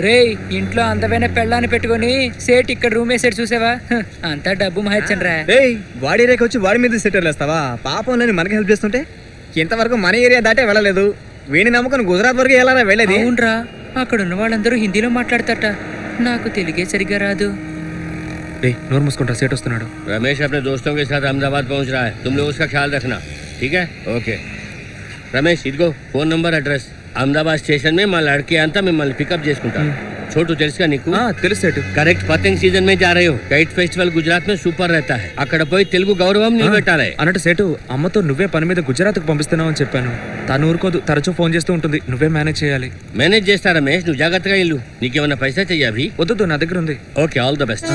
రే ఇంట్లో అందమైన పెళ్ళాన్ని పెట్టుకొని సేట్ ఇక్కడ రూమ్ వేసాడు చూసావా? అంతా డబ్బు మహచ్చండ్రా. వాడి రేఖ వచ్చి వాడి మీద సెటిల్ వేస్తావా? పాపం లేని మనకి హెల్ప్ చేస్తుంటే ఇంతవరకు మన ఏరియా దాటే వెళ్ళలేదు. వీడిని నమ్ముకుని గుజరాత్ వరకు ఎలా వెళ్ళేది? అవునరా, అక్కడ ఉన్న వాళ్ళందరూ హిందీలో మాట్లాడతారట, నాకు తెలుగే సరిగ్గా రాదు. నోరు మూసుకుంటా, సేట్ వస్తున్నాడు. रमेश अपने दोस्तों के साथ अहमदाबाद पहुंच रहा है, तुम लोग उसका ख्याल रखना, ठीक है? ओके रमेश, इदिगो phone number address. Ahmedabad station में మా లడ్కి అంతా మిమ్మల్ని పికప్ చేసుకుంటాను. छोटू తెలుసుగా నీకు? తెలుసు సేటు. కరెక్ట్ పతంగ్ సీజన్ में जा रहे हो. కైట్ ఫెస్టివల్ గుజరాత్ में సూపర్ रहता है. అక్కడ పోయి తెలుగు గౌరవం నిలబెట్టాలి. అన్నట్టు సేటు, అమ్మతో నువ్వే పని మీద గుజరాత్కు పంపిస్తున్నావు అని చెప్పాను. తను ఊరుకోదు, తరచూ ఫోన్ చేస్తూ ఉంటుంది. నువ్వే మేనేజ్ చేయాలి. మేనేజ్ చేస్తా రమేష్, నువ్వు జాగ్రత్తగా ఇల్లు. నీకేమన్నా పైసా చెయ్యి అభి? వద్దు, నా దగ్గర ఉంది. Okay, all the best.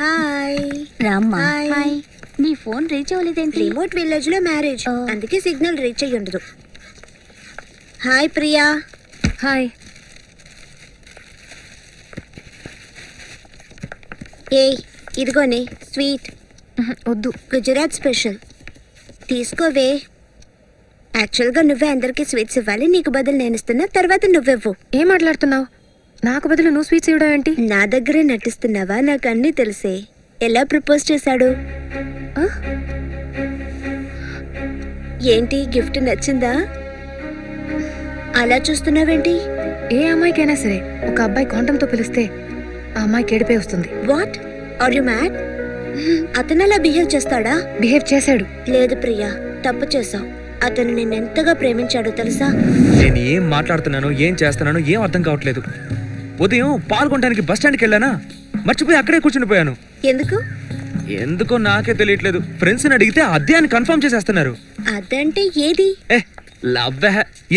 Hi రామ్మా. హాయ్. నీ ఫోన్ రీచ్ అవ్వలేదేంటి? రిమోట్ విలేజ్ లో మ్యారేజ్, అందుకే సిగ్నల్ రీచ్ అయ్యి ఉండదు. హాయ్ ప్రియా. హాయ్. ఏ ఇదిగోనే స్వీట్. వద్దు, గుజరాత్ స్పెషల్ తీసుకోవే. యాక్చువల్గా నువ్వే అందరికి స్వీట్స్ ఇవ్వాలి, నీకు బదులు నేను ఇస్తున్నా, తర్వాత నువ్వెవ్వు. ఏం మాట్లాడుతున్నావు? నాకు బదులు నువ్వు స్వీట్స్ ఇవ్వడం ఏంటి? నా దగ్గరే నటిస్తున్నావా? నాకు అన్నీ తెలిసే. ఎలా ప్రపోజ్ చేశాడు? ఏంటి, గిఫ్ట్ నచ్చిందా? అలా చూస్తున్నావేంటి? ఏ అమ్మాయికైనా సరే ఒక అబ్బాయి కాంటంతో పిలిస్తే ఆ అమ్మాయికి ఏడిపే వస్తుంది. What are you mad? అతను అలా బిహేవ్ చేస్తాడా? బిహేవ్ చేశాడు. లేదు ప్రియా, తప్పు చేసావు. అతను నిన్నెంతగా ప్రేమించాడో తెలుసా? నేను ఏం మాట్లాడుతున్నాను, ఏం చేస్తున్నాను ఏం అర్థం కావట్లేదు. ఉదయం పాల్గొనడానికి బస్ స్టాండ్కి వెళ్ళానా, మర్చిపోయి అక్కడే కూర్చుండిపోయాను. ఎందుకో నాకే తెలియట్లేదు. ఫ్రెండ్స్ అడిగితే అదే అని కన్ఫర్మ్ చేసేస్తున్నారు. అదంటే ఏది? లవ్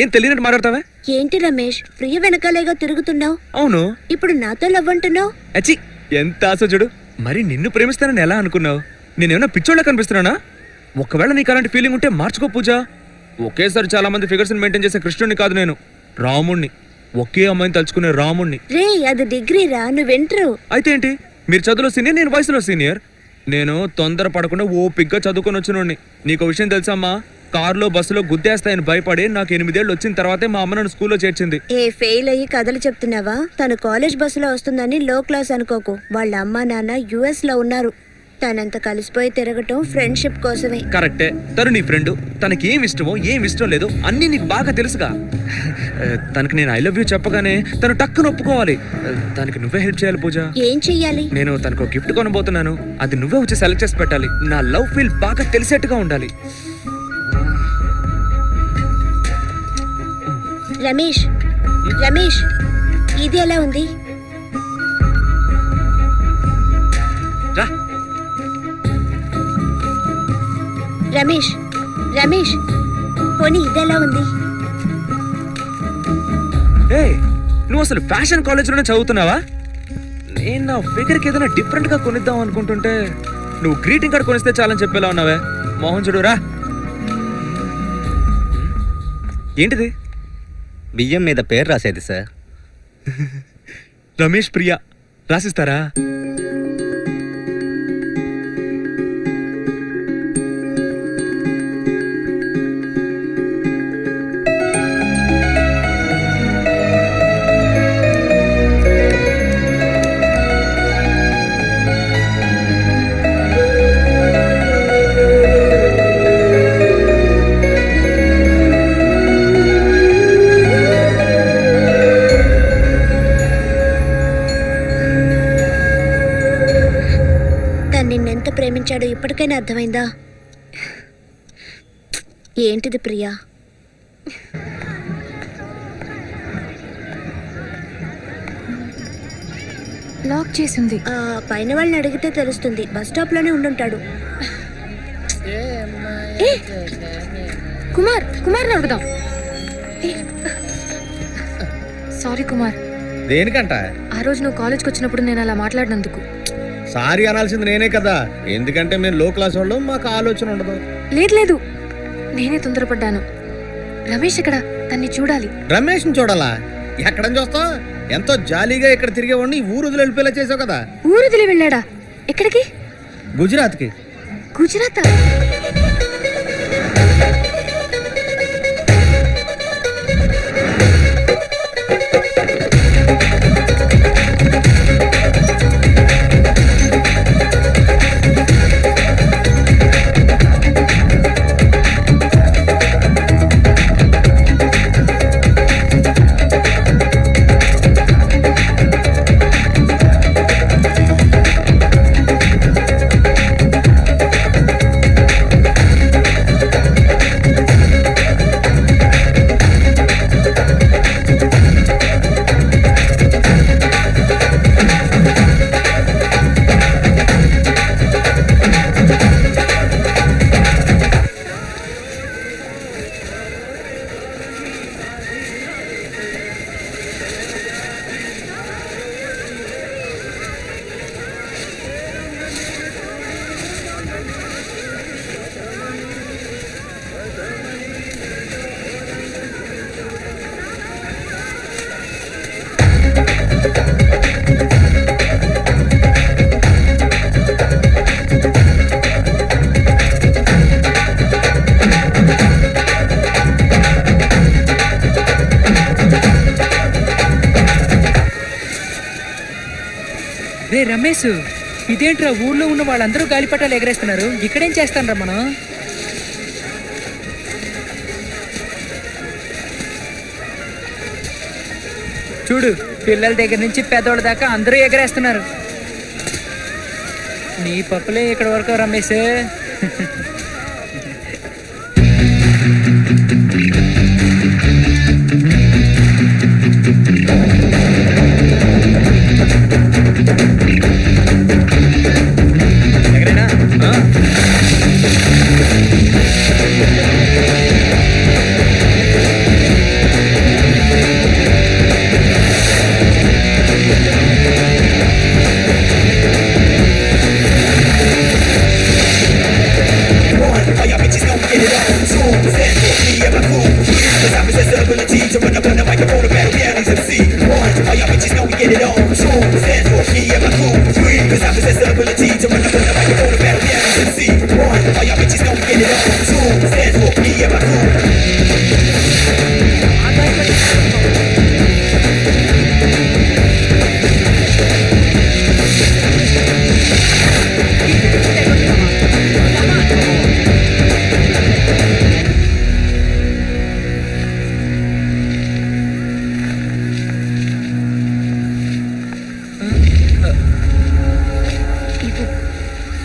ఏం తెలియనట్టు మాట్లాడతావా? ఏంటి రమేష్, ప్రియ వెనకాలేగా తిరుగుతున్నావు? అవును. ఇప్పుడు నాతో లవ్ అంటున్నావు? అచ్చి, ఎంత ఆశ చూడు. మరి నిన్ను ప్రేమిస్తానని ఎలా అనుకున్నావు? నేనేమన్నా పిచ్చోళ్ళ కనిపిస్తున్నానా? ఒకవేళ నీకు అలాంటి ఫీలింగ్ ఉంటే మార్చుకో పూజ. ఒకేసారి చాలా మంది ఫిగర్స్ మెయింటైన్ చేసే కృష్ణుడిని కాదు నేను, రాముణ్ణి. ఒకే అమ్మాయిని తలుచుకునే రాముణ్ణి. రే అది డిగ్రీ రా, నువ్వు ఎంట్రు. అయితే ఏంటి, మీరు చదువులో సీనియర్, నేను వయసులో సీనియర్. నేను తొందర పడకుండా ఓపిగ్గా చదువుకొని వచ్చినోడిని. నీకు విషయం తెలుసమ్మా, కారులో బస్సులో గుద్దేస్తాయని భయపడి నాకు 8 ఏళ్ళు వచ్చిన తర్వాతే మా అమ్మ నన్ను స్కూల్లో చేర్చింది. ఫెయిల్ అయ్యి కథలు చెప్తున్నావా? తను కాలేజ్ బస్సులో వస్తుందని లో క్లాస్ అనుకోకు. వాళ్ళ అమ్మా నాన్న US లో ఉన్నారు. తనంత కలిసిపోయి తిరగటం ఫ్రెండ్షిప్ కోసమే. కరెక్టే, తను నీ ఫ్రెండ్. తనకి ఏం ఇష్టమో ఏం ఇష్టం లేదో అన్నీ నీకు బాగా తెలుసుగా. తనకి నేను ఐ లవ్ యూ చెప్పగానే తను టక్కున ఒప్పుకోవాలి. దానికి నువ్వే హెల్ప్ చేయాలి పూజ. ఏం చెయ్యాలి? నేను తనకు గిఫ్ట్ కొనబోతున్నాను, అది నువ్వే వచ్చి సెలెక్ట్ చేసి పెట్టాలి. నా లవ్ ఫీల్ బాగా తెలిసేట్టుగా ఉండాలి. రమేష్, రమేష్ ఇది ఎలా ఉంది? రమేష్, రమేష్ పోనీ ఇది ఎలా ఉంది? నువ్వు అసలు ఫ్యాషన్ కాలేజ్లోనే చదువుతున్నావా? నేను నా ఫిగర్కి ఏదైనా డిఫరెంట్ గా కొనిద్దాం అనుకుంటుంటే నువ్వు గ్రీటింగ్ కార్డ్ కొనిస్తే చాలని చెప్పేలా ఉన్నావే. మోహన్ చూడురా, ఏంటిది? బియ్యం మీద పేరు రాసేది సార్. రమేష్ ప్రియా రాసిస్తారా? వచ్చాడో ఇప్పటికైనా అర్థమైందా? ఏంటిది ప్రియా? లాక్ చేసింది. పైన వాళ్ళని అడిగితే తెలుస్తుంది. బస్ స్టాప్ లోనే ఉండుంటాడు. కుమార్ కుమార్ని అడుగుదాం. సారీ కుమార్. దేనికంట? ఆ రోజు నువ్వు కాలేజ్కి వచ్చినప్పుడు నేను అలా మాట్లాడినందుకు. సారీ అనాల్సింది నేనే కదా, ఎందుకంటే మేము లో క్లాస్ వాళ్ళు, మాకు ఆలోచన ఉండదు. లేదు లేదు, నేనే తొందరపడ్డాను. రమేష్ ఇక్కడ, తన్ని చూడాలి. రమేష్ని చూడాలా? ఎక్కడని చూస్తావు? ఎంతో జాలీగా ఇక్కడ తిరిగేవాడిని ఊరు వదిలి వెళ్ళిపోయేలా చేసావు కదా. ఊరు వదిలి వెళ్ళాడా? ఎక్కడికి? గుజరాత్కి. గుజరాత్? రే రమేష్, ఇదేంట్రా ఊర్లో ఉన్న వాళ్ళందరూ గాలిపటాలు ఎగరేస్తున్నారు, ఇక్కడేం చేస్తానరా మనం? చూడు, పిల్లల దగ్గర నుంచి పెద్దోళ్ళ దాకా అందరూ ఎగరేస్తున్నారు. నీ పప్పులే ఇక్కడ వరకు రమేష్.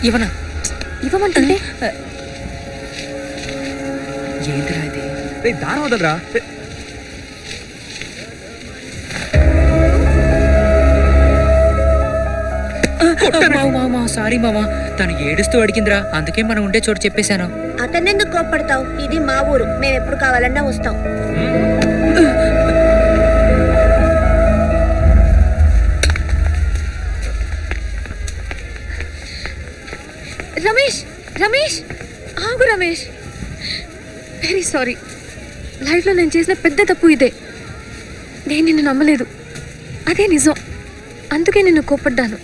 ఇవ్వనా? ఇవ్వమంటుంటే ఏంటిరా ఇది? దారం వదలరా. సారీ మామా, తను ఏడుస్తూ అడిగిందిరా, అందుకే మనం ఉండే చోటు చెప్పేశాను. అతన్నెందుకు కోప్పడతావు? ఇది మా ఊరు, మేము ఎప్పుడు కావాలన్నా వస్తాం. రమేష్ రమేష్ ఆగు రమేష్, వెరీ సారీ. లైఫ్లో నేను చేసిన పెద్ద తప్పు ఇదే. నేను నిన్ను నమ్మలేదు, అదే నిజం. అందుకే నిన్ను కోప్పడ్డాను.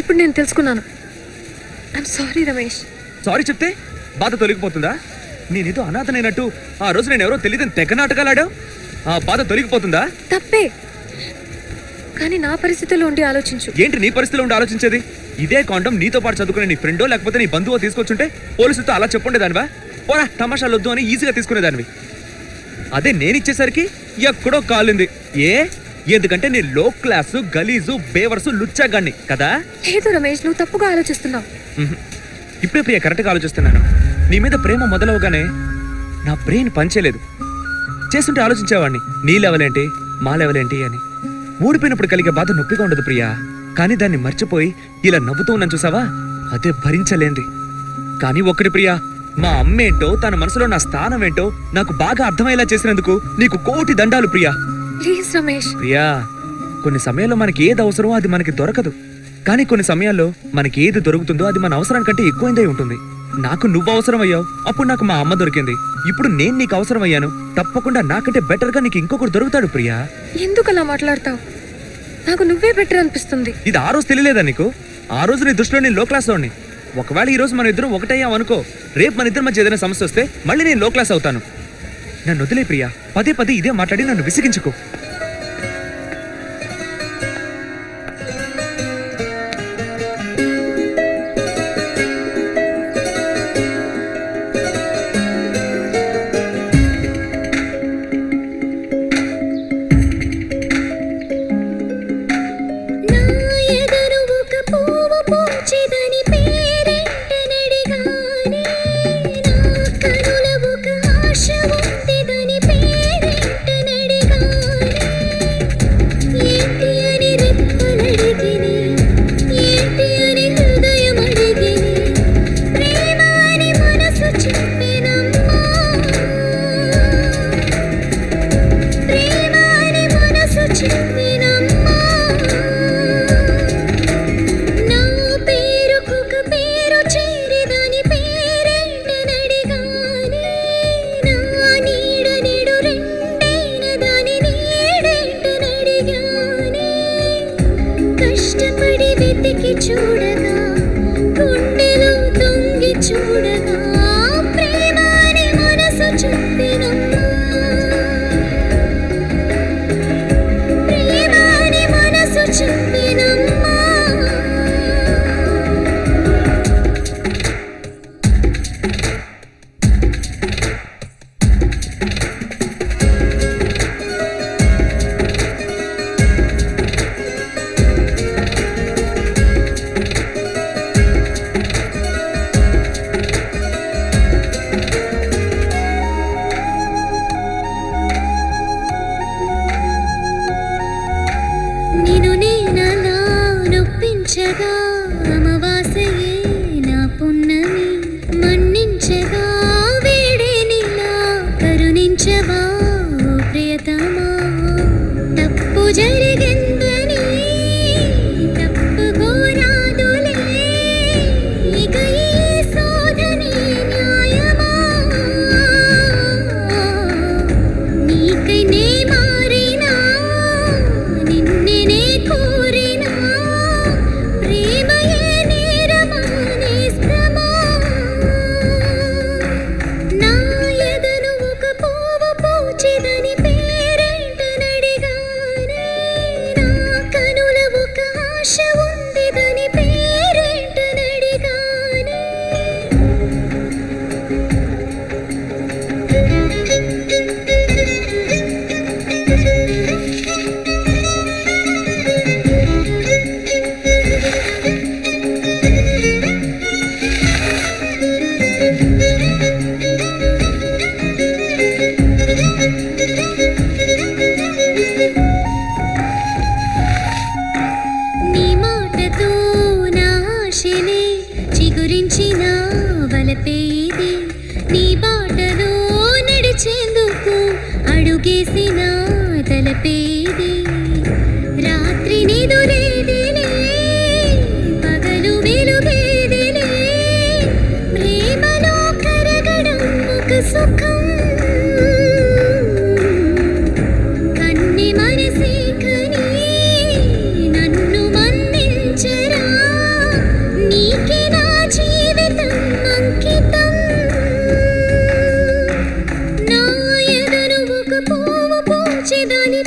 ఇప్పుడు నేను తెలుసుకున్నాను. I'm sorry Ramesh. సారీ చెప్తే బాధ తొలగిపోతుందా? నేనేదో అనాథనైనట్టు ఆ రోజు నేను ఎవరో తెలియదని తెగ నాటకాలు ఆడావు. ఆ బాధ తొలగిపోతుందా? తప్పే, కానీ నా పరిస్థితిలో ఉండి ఆలోచించు. ఏంటి నీ పరిస్థితిలో ఉండి ఆలోచించేది? ఇదే కాండం నీతో పాటు చదువుకునే నీ ఫ్రెండో లేకపోతే నీ బంధువో తీసుకొచ్చుంటే పోలీసులతో అలా చెప్పుండేదానివా? పోరా, తమాషాలు వద్దు అని ఈజీగా తీసుకునేదానివి. అదే నేను ఇచ్చేసరికి ఎక్కడో కాలింది. ఎందుకంటే నీ లో క్లాసు, గలీజు, బేవర్సు, లుచ్చాగాన్ని కదా. లేదు రమేష్, నువ్వు తప్పుగా ఆలోచిస్తున్నావు. ఇప్పుడే ప్రియ కరెక్ట్గా ఆలోచిస్తున్నాను. నీ మీద ప్రేమ మొదలవగానే నా బ్రెయిన్ పనిచేయలేదు. చేస్తుంటే ఆలోచించేవాడిని, నీ లెవెల్ ఏంటి, మా లెవెల్ ఏంటి అని. ఓడిపోయినప్పుడు కలిగే బాధ నొప్పిగా ఉండదు ప్రియా, కానీ దాన్ని మర్చిపోయి ఇలా నవ్వుతూ ఉన్నాను చూసావా, అదే భరించలేంది. కానీ ఒక్కటి ప్రియా, మా అమ్మేంటో తన మనసులో నా స్థానం ఏంటో నాకు బాగా అర్థమయ్యేలా చేసినందుకు నీకు కోటి దండాలు ప్రియా. ప్లీజ్ రమేష్. ప్రియా, కొన్ని సమయాల్లో మనకి ఏది అవసరమో అది మనకి దొరకదు, కానీ కొన్ని సమయాల్లో మనకి ఏది దొరుకుతుందో అది మన అవసరానికంటే ఎక్కువైందే ఉంటుంది. నాకు నువ్వు అవసరం అయ్యావు, అప్పుడు నాకు మా అమ్మ దొరికింది. ఇప్పుడు నేను నీకు అవసరం అయ్యాను, తప్పకుండా నాకంటే బెటర్ గా నీకు ఇంకొకరు దొరుకుతాడు ప్రియా. ఎందుకు అలా మాట్లాడతావు? నాకు నువ్వే బెటర్ అనిపిస్తుంది. ఇది ఆ రోజు తెలియలేదా నీకు? ఆ రోజు నీ దృష్టిలో నేను లో క్లాస్ వాడిని. ఒకవేళ ఈ రోజు మన ఇద్దరం ఒకటయ్యాం అనుకో, రేపు మన ఇద్దరి మధ్య ఏదైనా సమస్య వస్తే మళ్ళీ నేను లో క్లాస్ అవుతాను. నన్ను వదిలే ప్రియా, పదే పదే ఇదే మాట్లాడి నన్ను విసిగించుకో. పూచిదని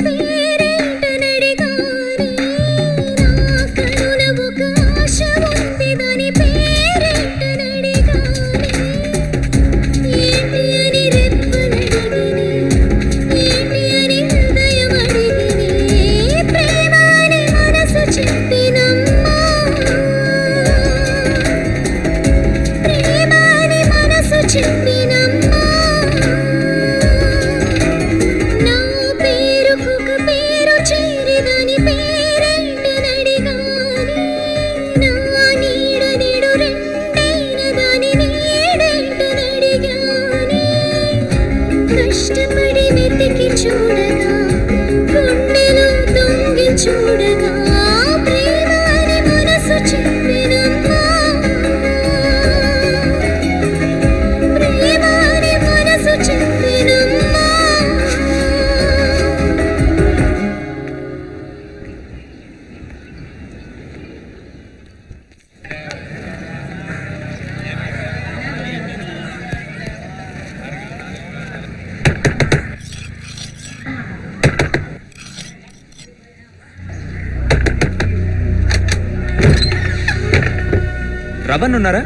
రవణ్ ఉన్నారా?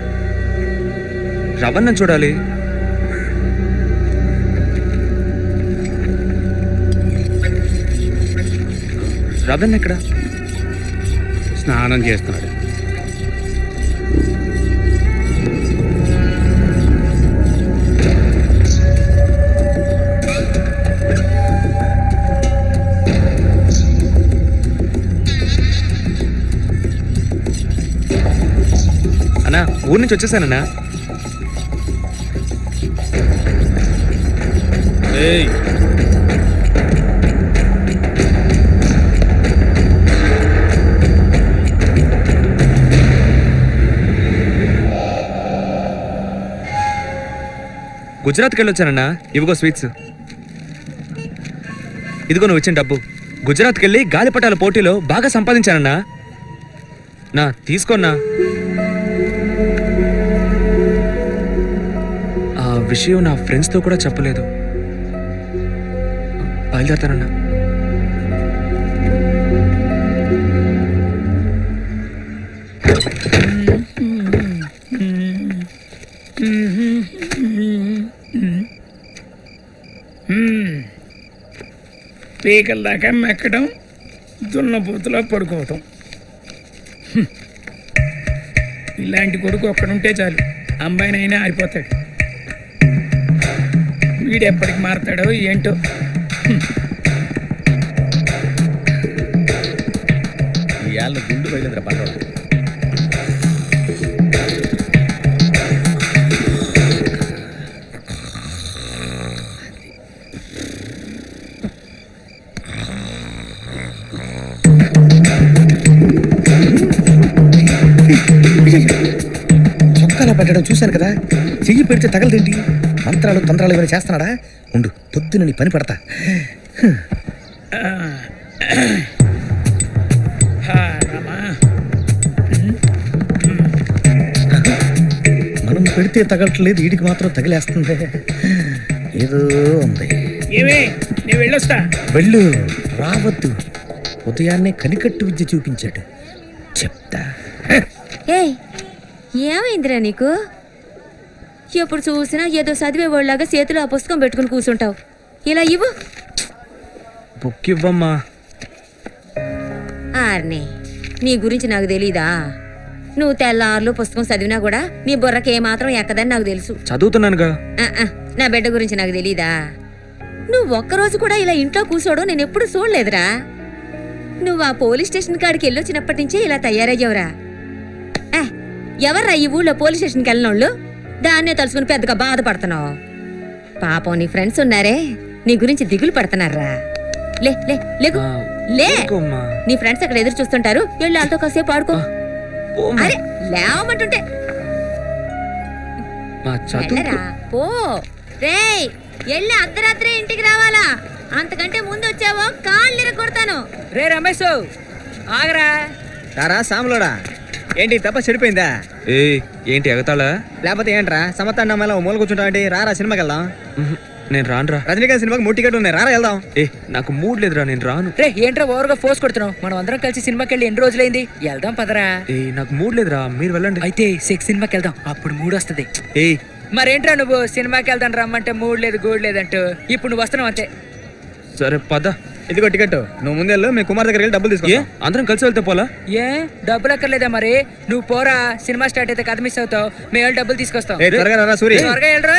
రవణ్ చూడాలి. రవణ్ ఎక్కడ? స్నానం చేస్తున్నాడు. అన్నా ఊరి నుంచి వచ్చేసానన్నా. గుజరాత్కి వెళ్ళొచ్చానన్నా. ఇవిగో స్వీట్స్. ఇదిగో నువ్వు ఇచ్చిన డబ్బు. గుజరాత్కి వెళ్ళి గాలిపటాల పోటీలో బాగా సంపాదించానన్నా. నా తీసుకోన్నా. ఆ విషయం నా ఫ్రెండ్స్తో కూడా చెప్పలేదు. బయలుదేరతానన్నా. పీకల దాకా మెక్కడం, దున్నపోతులా పడుకోవటం. ఇలాంటి కొడుకు ఒక్కడుంటే చాలు, అమ్మాయినైనా ఆరిపోతాడు. వీడు ఎప్పటికి మారతాడో ఏంటో. ఇవాళ గుండు బయలుదేరా పండుగ. చొక్కాలో పెట్టడం చూశాను కదా, చెయ్యి పెడితే తగలదేంటి? మంత్రాలు తంత్రాలు ఏమైనా చేస్తున్నాడా? ఉండు, పొద్దున నీ పని పడతా. మనం పెడితే తగలట్లేదు, వీడికి మాత్రం తగిలేస్తుంది. ఏదో ఉంది. ఏమే నేను వెళ్ళొస్తా. వెళ్ళు, రావద్దు. ఉదయాన్నే కనికట్టు విద్య చూపించాడు, చెప్తా. ఏయ్, ఏమైందిరా నీకు? ఎప్పుడు చూసినా ఏదో చదివేవాళ్ళలాగా చేతిలో ఆ పుస్తకం పెట్టుకుని కూర్చుంటావు. ఇలా ఇవ్వు. బుక్ ఇవ్వమ్మా. ఆర్నే, నీ గురించి నాకు తెలీదా? నువ్వు తెల్లార్లు పుస్తకం చదివినా కూడా నీ బుర్రకి ఏమాత్రం ఎక్కదని నాకు తెలుసు. చదువుతున్నానుగా. నా బిడ్డ గురించి నాకు తెలీదా? నువ్వు ఒక్కరోజు కూడా ఇలా ఇంట్లో కూర్చోవడం నేను ఎప్పుడు చూడలేదురా. నువ్వు ఆ పోలీస్ స్టేషన్ కాడికి వెళ్ళొచ్చినప్పటి నుంచే ఇలా తయారయ్యావురా. ఎవర్రా ఈ ఊళ్ళో పోలీస్ స్టేషన్కి వెళ్ళినోళ్ళు? దాన్నే తలుచుకుని పెద్దగా బాధపడుతున్నావు. పాపం నీ ఫ్రెండ్స్ ఉన్నారే, నీ గురించి దిగులు పడుతున్నారా. లే లే లేకు లే. నీ ఫ్రెండ్స్ అక్కడ ఎదురు చూస్తుంటారు, వెళ్ళి వాళ్ళతో కాసేపు ఆడుకో. అరే లేవమంటుంటే పో. రేయ్, వెళ్ళి అర్ధరాత్రి ఇంటికి రావాలా? అంతకంటే ముందు వచ్చావో కాళ్ళు కొడతాను. రే రమేష్, ఆగరా. రారా సాములోడా, ఏంటి తప్ప చెడిపోయిందా? ఏంటి ఎగతాళా? లేకపోతే ఏంట్రా సమతాన్ని అమ్మాయిలా మూల కూర్చుంటావంటి? రారా సినిమాకి వెళ్దాం. నేను రానురా. రజనీకాంత్ సినిమాకి 3 టికెట్లు ఉన్నాయి, రారా వెళ్దాం. నాకు మూడ్ లేదురా, నేను రాను. రే ఏంట్రా ఓవర్గా ఫోర్స్ కొడుతున్నావు? మనం అందరం కలిసి సినిమాకి వెళ్ళి ఎన్ని రోజులైంది? వెళ్దాం పదరా. నాకు మూడ్ లేదురా, మీరు వెళ్ళండి. అయితే సెక్స్ సినిమాకి వెళ్దాం, అప్పుడు మూడ్ వస్తుంది. మరేంట్రా నువ్వు సినిమాకి వెళ్దాం రమ్మంటే మూడ్ లేదు గూడ్ లేదంటూ ఇప్పుడు నువ్వు వస్తున్నావు అంతే. సరే పద. ఇదిగో టికెట్, నువ్వు ముందెళ్ళు, మీ కుమార్ దగ్గర వెళ్ళి డబ్బులు తీసుకో. అందరం కలిసి వెళ్తే పోలా? ఏ డబ్బులు అక్కర్లేదా? మరి నువ్వు పోరా, సినిమా స్టార్ట్ అయితే కథ మిస్ అవుతావు. మేము వెళ్ళి డబ్బులు తీసుకొస్తాం. త్వరగా రా సూరి, త్వరగా వెళ్ళరా.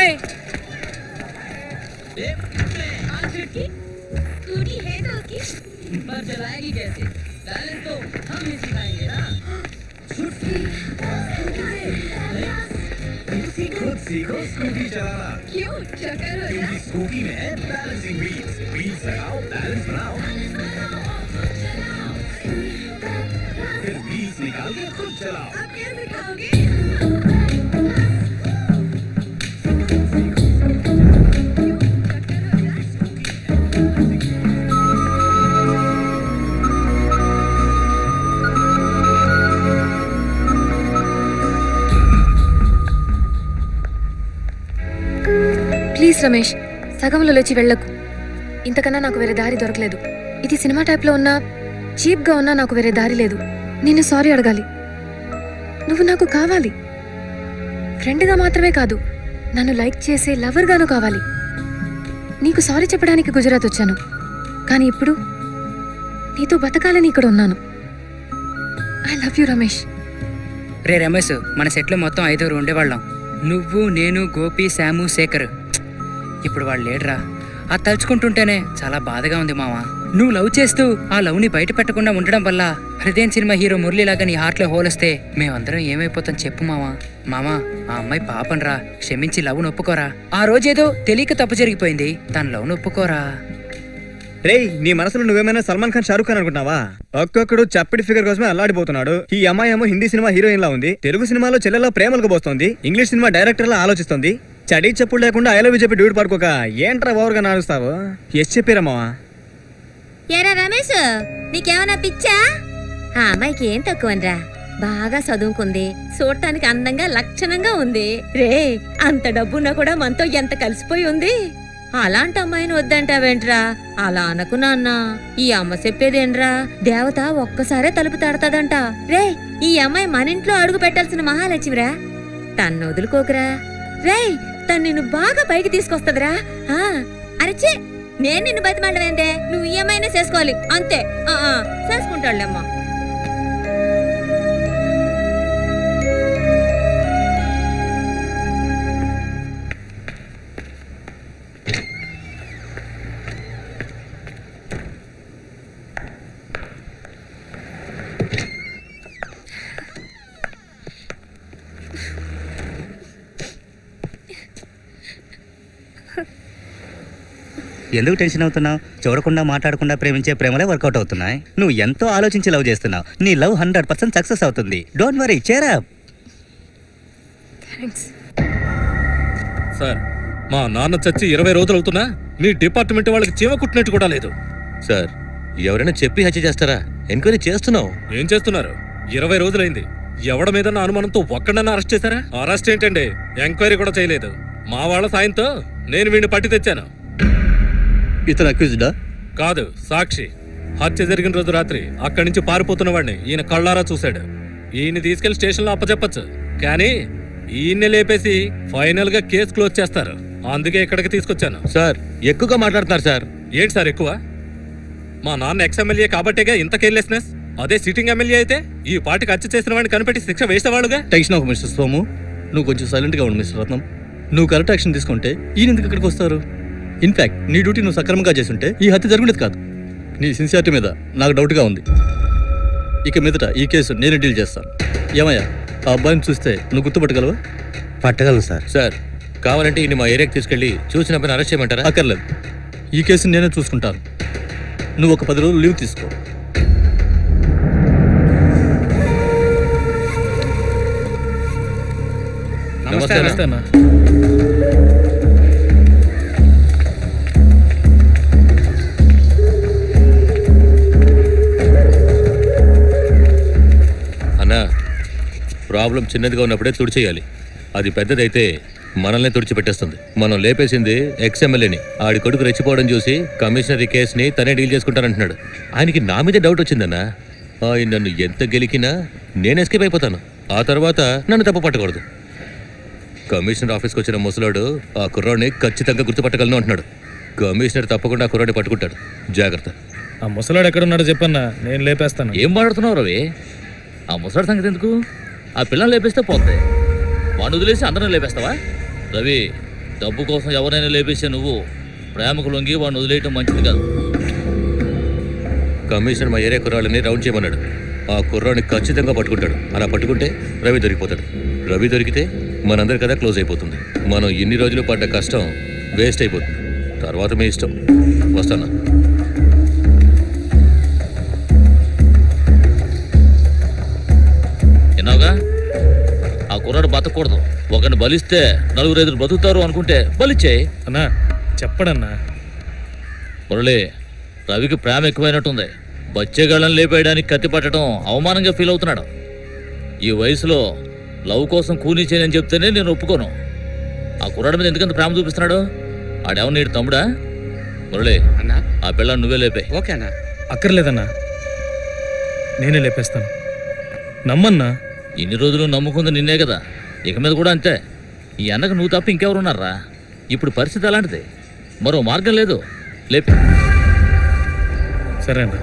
सीखो स्कूटी चलाना। क्यों? चक्कर हो रहा है? स्कूटी में है बैलेंसिंग व्हील्स। व्हील्स लगाओ, बैलेंस बनाओ। फिर व्हील्स निकाल के खुद चलाओ। आप क्या सिखाओगे? ప్లీజ్ రమేష్, సగంలో లేచి వెళ్ళకు. ఇంతకన్నా నాకు వేరే దారి దొరకలేదు. ఇది సినిమా టైప్లో ఉన్నా, చీప్గా ఉన్నా నాకు వేరే దారి లేదు. నిన్ను సారీ అడగాలి. నువ్వు నాకు కావాలి. ఫ్రెండ్గా మాత్రమే కాదు, నన్ను లైక్ చేసే లవర్గాను కావాలి. నీకు సారీ చెప్పడానికి గుజరాత్ వచ్చాను, కానీ ఇప్పుడు నీతో బతకాలని ఇక్కడ ఉన్నాను. I love you Ramesh. రే రమేష్, మన సెట్లో మొత్తం 5 ఉండేవాళ్ళం. నువ్వు, నేను, గోపి, శాము, శేఖర్. ఇప్పుడు వాళ్ళు లేడరా. ఆ తలుచుకుంటుంటేనే చాలా బాధగా ఉంది మావా. నువ్వు లవ్ చేస్తూ ఆ లవ్ని బయట పెట్టకుండా ఉండడం వల్ల హృదయం సినిమా హీరో మురళిలాగా నీ హార్ట్లో హోలొస్తే మేమందరం ఏమైపోతాం చెప్పు మావా. మామా, ఆ అమ్మాయి పాపంరా, క్షమించి లవ్ నొప్పుకోరా. ఆ రోజేదో తెలియక తప్పు జరిగిపోయింది, తన లవ్ నొప్పుకోరా. రేయ్, నీ మనసులో నువ్వేమైనా సల్మాన్ ఖాన్, షారూక్ ఖాన్ అనుకుంటున్నావా? ఒక్కొక్కడు చప్పటి ఫిగర్ కోసమే అల్లాడిపోతున్నాడు. ఈ అమ్మాయి ఏమో హిందీ సినిమా హీరోయిన్ లా ఉంది, తెలుగు సినిమాలో చెల్లెల్లో ప్రేమలకు పోస్తోంది, ఇంగ్లీష్ సినిమా డైరెక్టర్ లా ఆలోచిస్తుంది. చడి చెప్పుడు లేకుండా ఐ లవ్ యూ చెప్పి డ్యూట్ పడుకోక ఏంట్రా ఓవర్గా నాడుస్తావు? ఎస్ చెప్పారమ్మా. ఏరా రమేష్, నీకేమన్నా పిచ్చా? ఆ అమ్మాయికి ఏం తక్కువనరా, బాగా చదువుకుంది, చూడటానికి అందంగా లక్షణంగా ఉంది. రే, అంత డబ్బున్నా కూడా మనతో ఎంత కలిసిపోయి ఉంది. అలాంటి అమ్మాయిని వద్దంటావేంట్రా? అలా అనకు నాన్న. ఈ అమ్మ చెప్పేదేంట్రా, దేవత ఒక్కసారే తలుపు తడతాదంట. రే, ఈ అమ్మాయి మన ఇంట్లో అడుగు పెట్టాల్సిన మహాలక్ష్మిరా, తన్ను వదులుకోకరా. రే, తను నిన్ను బాగా పైకి తీసుకొస్తదిరా. అరచే, నేను నిన్ను బతిమాడమేందే, నువ్వు ఈ అమ్మాయినే చేసుకోవాలి అంతే. చేసుకుంటాడులేమ్మా. ఎందుకు టెన్షన్ అవుతున్నావు? చూడకుండా మాట్లాడకుండా ప్రేమించే ప్రేమలే వర్కౌట్ అవుతున్నాయి. నువ్వు ఎంతో ఆలోచించి లవ్ చేస్తున్నావు. నీ లవ్ 100% సక్సెస్ అవుతుంది. Don't worry, cheer up. Sir, మా నాన్న చచ్చి 20 రోజులు అవుతున్నా మీ డిపార్ట్మెంట్ వాళ్ళకి చీమ కుట్టినట్టు కూడా లేదు. సార్, ఎవరైనా చెప్పి హత్య చేస్తారా? ఎంక్వైరీ చేస్తున్నావు. ఏం చేస్తున్నారు? 20 రోజులైంది. ఎవడ మీద అనుమానంతో ఒక్కడన్నా అరెస్ట్ చేశారా? అరెస్ట్ ఏంటండి, ఎంక్వైరీ కూడా చేయలేదు. మా వాళ్ళ సాయంతో నేను వీడిని పట్టి తెచ్చాను. ఇతను అక్యూజ్డా? కాదు, సాక్షి. హత్య జరిగిన రోజు రాత్రి అక్కడి నుంచి పారిపోతున్న వాడిని ఈయన కళ్ళారా చూశాడు. ఈయన్ని తీసుకెళ్లి స్టేషన్లో అప్పచెప్పచ్చు, కానీ ఈయన్ని లేపేసి ఫైనల్ గా కేసు క్లోజ్ చేస్తారు. అందుకే ఇక్కడికి తీసుకొచ్చాను. సార్, ఎక్కువగా మాట్లాడుతున్నారు సార్. ఏంటి సార్ ఎక్కువ? మా నాన్న ఎక్స్ ఎమ్మెల్యే కాబట్టేగా ఇంత కేర్లెస్నెస్. అదే సిట్టింగ్ ఎమ్మెల్యే అయితే ఈ పార్టీకి హత్య చేసిన వాడిని కనిపెట్టి శిక్ష వేసేవాళ్ళుగా. టెన్షన్ ఒక మిస్టర్ సోము, నువ్వు కొంచెం సైలెంట్ గా ఉండు మిస్టర్ రత్నం. నువ్వు కరెక్ట్ యాక్షన్ తీసుకుంటే ఈయన ఎందుకు ఇక్కడికి వస్తారు? ఇన్ఫాక్ట్ నీ డ్యూటీ నువ్వు సక్రమంగా చేస్తుంటే ఈ హత్య జరుగుండేది కాదు. నీ సిన్సియారిటీ మీద నాకు డౌట్గా ఉంది. ఇక మీదట ఈ కేసు నేను డీల్ చేస్తాను. ఏమయ్యా, ఆ అబ్బాయిని చూస్తే నువ్వు గుర్తుపట్టగలవా? పట్టగలను సార్. సార్, కావాలంటే ఈయన మా ఏరియాకి తీసుకెళ్ళి చూసిన పని అరెస్ట్ చేయమంటారా? అక్కర్లేదు, ఈ కేసుని నేనే చూసుకుంటాను. నువ్వు ఒక 10 రోజులు లీవ్ తీసుకో. నమస్తే అన్న. అన్నా, ప్రాబ్లం చిన్నదిగా ఉన్నప్పుడే తుడిచేయాలి. అది పెద్దదైతే మనల్ని తుడిచిపెట్టేస్తుంది. మనం లేపేసింది ఎక్స్ఎమ్మెల్యేని. ఆడి కొడుకు రెచ్చిపోవడం చూసి కమిషనరీ కేసుని తనే డీల్ చేసుకుంటానంటున్నాడు. ఆయనకి నా మీద డౌట్ వచ్చిందన్నా. ఆయన నన్ను ఎంత గెలికినా నేను ఎస్కేప్ అయిపోతాను. ఆ తర్వాత నన్ను తప్పు పట్టకూడదు. కమిషనర్ ఆఫీస్కి వచ్చిన ముసలాడు ఆ కుర్రాడిని ఖచ్చితంగా గుర్తుపట్టగలను అంటున్నాడు. కమిషనర్ తప్పకుండా ఆ కుర్రాడిని పట్టుకుంటాడు. జాగ్రత్త. ఆ ముసలాడు ఎక్కడున్నాడో చెప్పన్నా, నేను లేపేస్తాను. ఏం మాట్లాడుతున్నావు రవి? ఆ ముసలాడి సంగతి ఎందుకు? ఆ పిల్లలు లేపేస్తే పోతాయి. వాడిని వదిలేసి అందరం లేపేస్తావా? రవి, డబ్బు కోసం ఎవరైనా లేపేసే నువ్వు ప్రేమకు లొంగి వాడిని వదిలేయటం మంచిది కాదు. కమిషనర్ మా ఏరియా కుర్రాళ్ళని రౌండ్ చేయమన్నాడు. ఆ కుర్రాడిని ఖచ్చితంగా పట్టుకుంటాడు. అలా పట్టుకుంటే రవి దొరికిపోతాడు. రవి దొరికితే మనందరి కథ క్లోజ్ అయిపోతుంది. మనం ఇన్ని రోజులు పడ్డ కష్టం వేస్ట్ అయిపోతుంది. తర్వాత మీ ఇష్టం. వస్తానా? విన్నావుగా? ఆ కుర్రాడు బతకూడదు. ఒకరిని బలిస్తే 4 ఎదురు బతుకుతారు అనుకుంటే బలిచ్చేయి. అన్నా చెప్పడన్నా. మురళి, రవికి ప్రేమ ఎక్కువైనట్టుంది. బచ్చేగాళ్ళని లేపేయడానికి కత్తి పట్టడం అవమానంగా ఫీల్ అవుతున్నాడు. ఈ వయసులో లవ్ కోసం కూలీ చేయని చెప్తేనే నేను ఒప్పుకోను. ఆ కుర్రాడి మీద ఎందుకంత ప్రేమ చూపిస్తున్నాడు? ఆడేమన్నా నీడు తమ్ముడా? మురళి అన్నా, ఆ పిల్లని నువ్వే లేపే. ఓకేనా? అక్కర్లేదన్నా, నేనే లేపేస్తాను. నమ్మన్నా. ఇన్ని రోజులు నమ్ముకుంది నిన్నే కదా, ఇక మీద కూడా అంతే. ఈ అన్నకు నువ్వు తప్ప ఇంకెవరున్నారా? ఇప్పుడు పరిస్థితి అలాంటిది, మరో మార్గం లేదు. లేపు. సరే అన్న.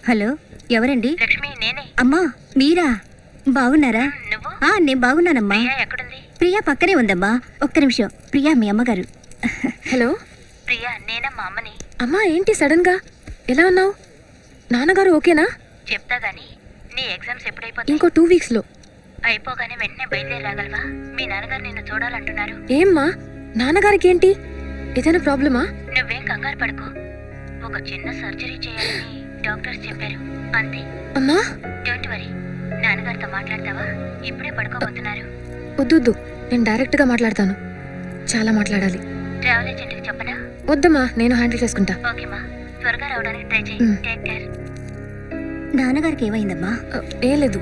హలో, ఎవరండి? లక్ష్మి, నేనే. అమ్మా మీరా? బాగున్నారా? నేను బాగున్నానమ్మా. ప్రియా పక్కనే ఉందమ్మా. ఒక్క నిమిషం. ప్రియా మీ అమ్మగారు. హలో ప్రియా, నేనమ్మా అమ్మని. అమ్మా, ఏంటి సడన్ గా? ఎలా ఉన్నావు? నాన్నగారు ఓకేనా? చెప్తా గానీ నీ ఎగ్జామ్స్ ఎప్పుడైపోతాయి? ఇంకో 2 weeks లో. అయిపోగానే వెంటనే బయలుదేరి రాగలవా? మీ నాన్నగారు నిన్ను చూడాలంటున్నారు. ఏమ్మా, నాన్నగారికి ఏంటి? ఏదైనా ప్రాబ్లమా? నువ్వేం కంగారు పడుకో. ఒక చిన్న సర్జరీ చేయాలని డాక్టర్స్ చెప్పారు, అంతే. అమ్మా డోంట్ వరీ. నాన్నగారితో మాట్లాడతావా? ఇప్పుడే పడుకోబోతున్నారు. వద్దు, నేను డైరెక్ట్ గా మాట్లాడతాను. చాలా మాట్లాడాలి. ట్రావెల్ ఏజెంట్కి చెప్పనా? వద్దమ్మా, నేను హ్యాండిల్ చేసుకుంటా. ఓకేమా, త్వరగా రావడానికి ట్రై చేయి. Take care. నాన్నగారికి ఏమైందమ్మా? ఏం లేదు.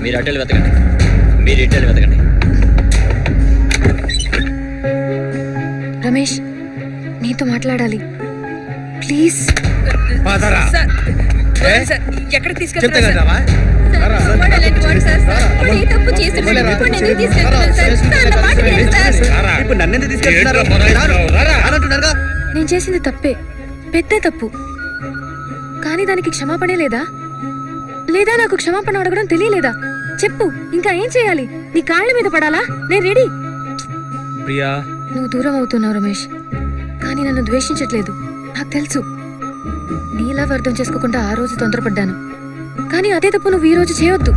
మీరు అటెల్ వెతకండి, మీరు ఇటెల్ వెతకండి. రమేష్, నీతో మాట్లాడాలి ప్లీజ్. ఎక్కడికి తీసుకెళ్తావా? నేను చేసింది తప్పే, పెద్ద తప్పు. కానీ దానికి క్షమాపణే లేదా? లేదా నాకు క్షమాపణ అడగడం తెలియలేదా? చెప్పు, ఇంకా ఏం చేయాలి? నీ కాళ్ళ మీద పడాలా? నేను రెడీ. ప్రియా, నువ్వు దూరం అవుతున్నావు రమేష్, కానీ నన్ను ద్వేషించట్లేదు, నాకు తెలుసు. నీలా అర్థం చేసుకోకుండా ఆ రోజు తొందరపడ్డాను, కానీ అదే తప్పు నువ్వు ఈ రోజు చేయొద్దు.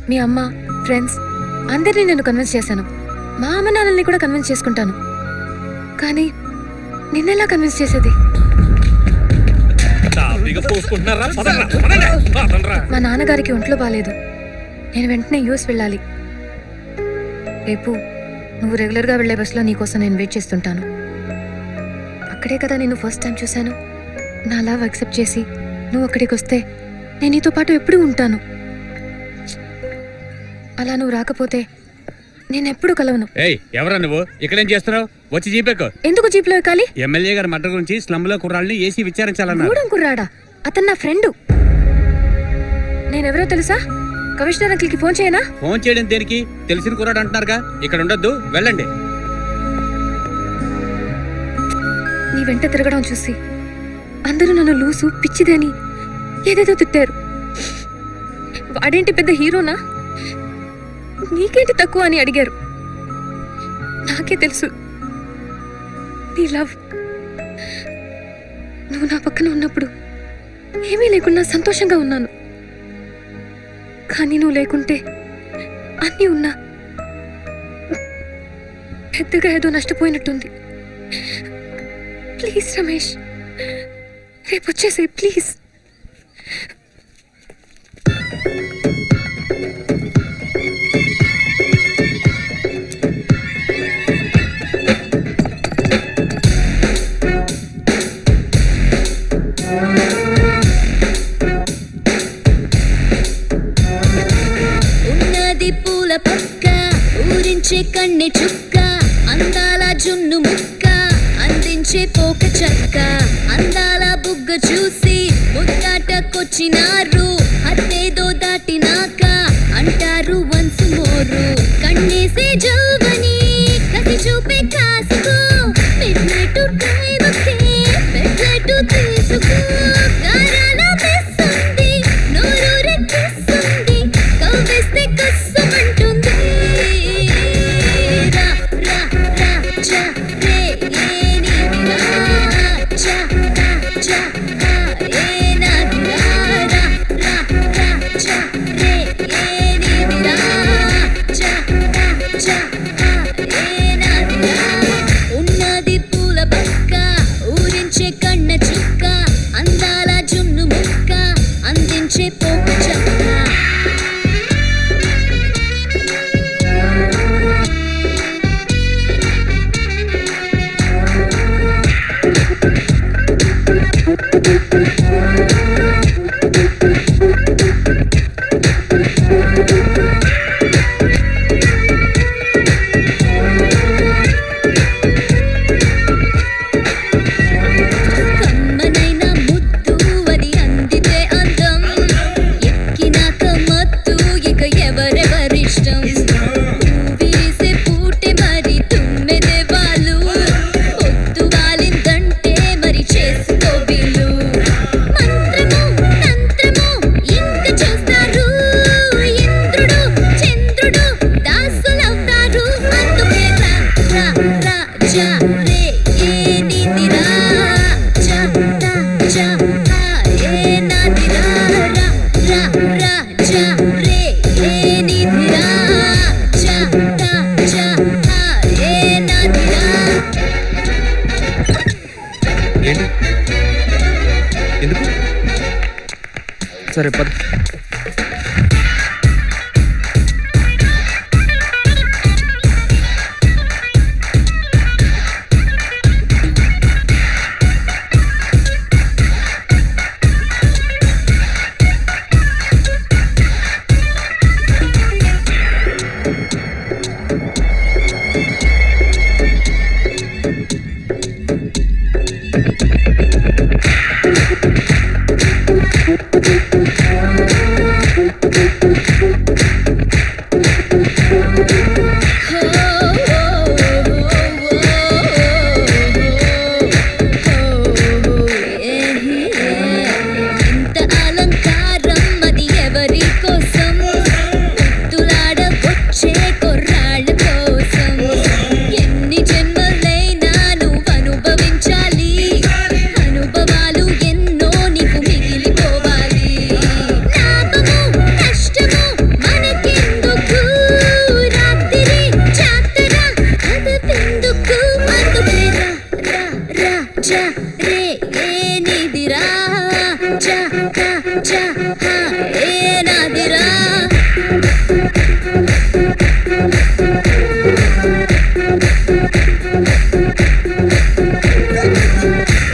మీ అమ్మ, ఫ్రెండ్స్ అందరినీ నేను కన్విన్స్ చేశాను. మా అమ్మ నాన్నల్ని కూడా కన్విన్స్ చేసుకుంటాను, కానీ నిన్నెలా కన్విన్స్ చేసేది? మా నాన్నగారికి ఒంట్లో బాలేదు, నేను వెంటనే యూఎస్ వెళ్ళాలి. రేపు నువ్వు రెగ్యులర్గా వెళ్లే బస్సులో నీకోసం నేను వెయిట్ చేస్తుంటాను. అక్కడే కదా నేను ఫస్ట్ టైం చూశాను. నా లవ్ యాక్సెప్ట్ చేసి నువ్వు అక్కడికి వస్తే నేను నీతో పాటు ఎప్పుడూ ఉంటాను. అలా నువ్వు రాకపోతే నేను ఎప్పుడు కలవను. ఎవరా నువ్వు? ఇక్కడేం చేస్తున్నావు? వచ్చి జీపెక్కు. ఎందుకు జీప్లో ఎక్కాలి? ఎమ్మెల్యే గారి మర్డర్ గురించి స్లమ్ లో కుర్రాళ్ళని ఏసీ విచారించాలన్నా. గూడెం కుర్రాడా? అతను నా ఫ్రెండ్. నేనెవరో తెలుసా? కమిషనర్ అంకిల్కి ఫోన్ చేయనా? ఫోన్ చేయడం దేనికి? తెలిసిన కుర్రాడు అంటున్నారుగా. ఇక్కడ ఉండొద్దు, వెళ్ళండి. నీ వెంట తిరగడం చూసి అందరూ నన్ను లూసు, పిచ్చిదని ఏదేదో తిట్టారు. వాడేంటి పెద్ద హీరోనా, నీకేంటి తక్కువ అని అడిగారు. నాకే తెలుసు నీ లవ్. నువ్వు నా పక్కన ఉన్నప్పుడు ఏమీ లేకున్నా సంతోషంగా ఉన్నాను, కానీ నువ్వు లేకుంటే అన్నీ ఉన్నా పెద్దగా ఏదో నష్టపోయినట్టుంది. ప్లీజ్ రమేష్, రేపు వచ్చేసే ప్లీజ్. ఉన్నది పూల పక్క, ఊరించే కన్నె చుక్క, అందాల జున్ను ముక్క, అందించే పోక చక్క, అందాల బుగ్గ చూసి ముద్దాటకొచ్చినారు. అత్తేదో దాటినాక అంటారు వన్స్ మోరు. కన్నేసే జౌవని కసి చూపే కాసుకో, మిడ్నైట్ టైముకే బెడ్లైట్ తీసుకో. గారాల మెస్సుంది, నోరూరే కిస్సుంది, కవ్వేస్తే కస్సుమంటుంది. రా రా రా చా రే ఏనిదిరా, చా రా చా ఏనాదిరా, రా రా రా చా రే ఏనిదిరా, చా రా చా ఏనాదిరా. సరే పద.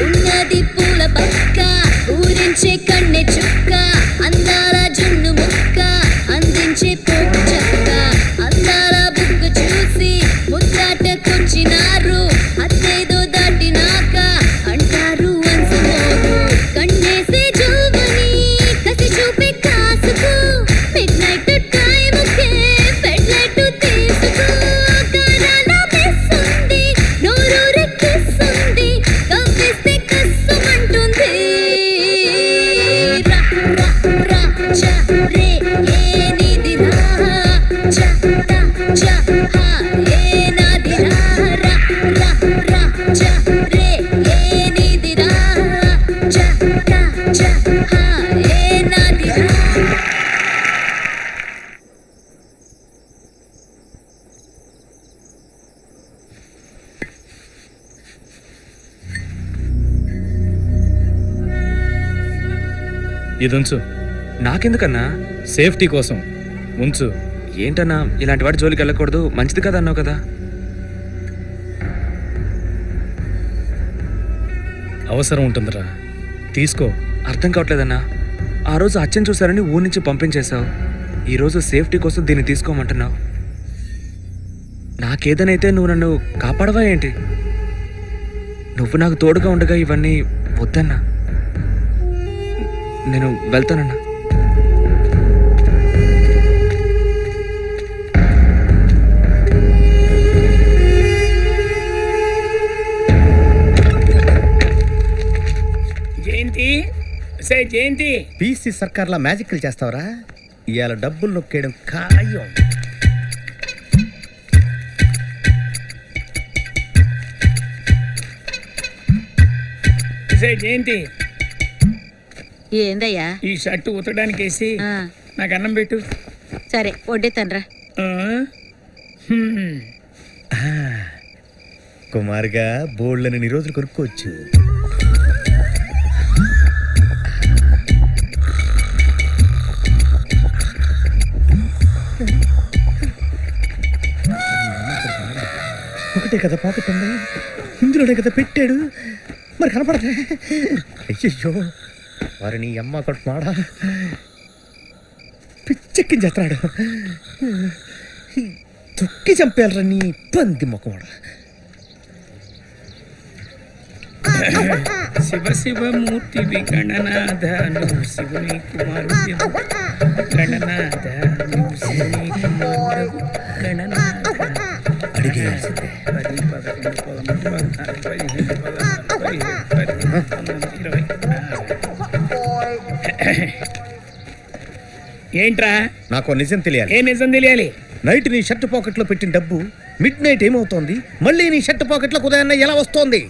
ఉన్నది పూల పక్క ఊరించే కన్నె చుక్క అందాల జున్ను ముక్క అందించే పోటు చక్క అందాల బుగ్గ చూసి ముద్దాటకొచ్చినారు అత్తేదో దాటినాక అంటారు అన్సమోరు కన్నేసే జోవని కసి చూపే కాసుకు మిడ్ నైట్ టైముకే ఫెడ్ లైట్ తీసుకో కారాల మిస్ ఉంది నోరు రెక్కిస్తుంది కవ్విస్తే కస్సుమంటుంది రా రా రా చా రే ఏనిది రా చా టా చా హా ఏనాది రా రా రా రా చా రే ఏనిది రా చా టా చా హా ఏనాది రా. ఇది ఉంచు. నాకెందుకన్నా? సేఫ్టీ కోసం ఉంచు. ఏంటన్నా ఇలాంటి వాటి జోలికి వెళ్ళకూడదు, మంచిది కదా అన్నావు కదా. అవసరం ఉంటుందిరా, తీసుకో. అర్థం కావట్లేదన్నా. ఆ రోజు అచ్చని చూసారని ఊరి నుంచి పంపించేశావు, ఈరోజు సేఫ్టీ కోసం దీన్ని తీసుకోమంటున్నావు. నాకేదనైతే నువ్వు నన్ను కాపాడవా ఏంటి? నువ్వు నాకు తోడుగా ఉండగా ఇవన్నీ వద్దన్నా. నేను వెళ్తానన్నా. జయంతి సే జయంతి పీసీ సర్కార్లా మ్యాజిక్లు చేస్తావరా? ఇవాళ డబ్బులు నొక్కేయడం ఖాయం. సే జయంతి ఏందయ్యా? ఈ షర్టు ఉతకడానికి వేసి నాకు అన్నం పెట్టు. సరే వడ్డేతాన్రా. కుమార్గా బోల్డ్లని నీ రోజులు కొనుక్కోవచ్చు. ఒకటే కదా పాకెట్ ఉంది, ఇందులోనే కదా పెట్టాడు, మరి కనపడదే. అయ్యయ్యో వారి నీ అమ్మ కొట్టు మాడా పిచ్చెక్కించేస్తున్నాడు. తొక్కి చంపేయాలరా నీ పంది మొక్కమాడ. శివ శివమూర్తివి గణనాథ నువ్వు శివుని కుమారుడు గణనాథ నువ్వు శివుని కుమారుడు గణనాథ. అడిగేయాల్సిందే. 10, 11, 12, 13, 14, 15, 20. ఏంట్రా? నాకు నిజం తెలియాలి. ఏ నిజం తెలియాలి? నైట్ నీ షర్ట్ పాకెట్ లో పెట్టిన డబ్బు మిడ్ నైట్ ఏమవుతోంది, మళ్ళీ నీ షర్ట్ పాకెట్ లో ఉదయాన్నే ఎలా వస్తోంది?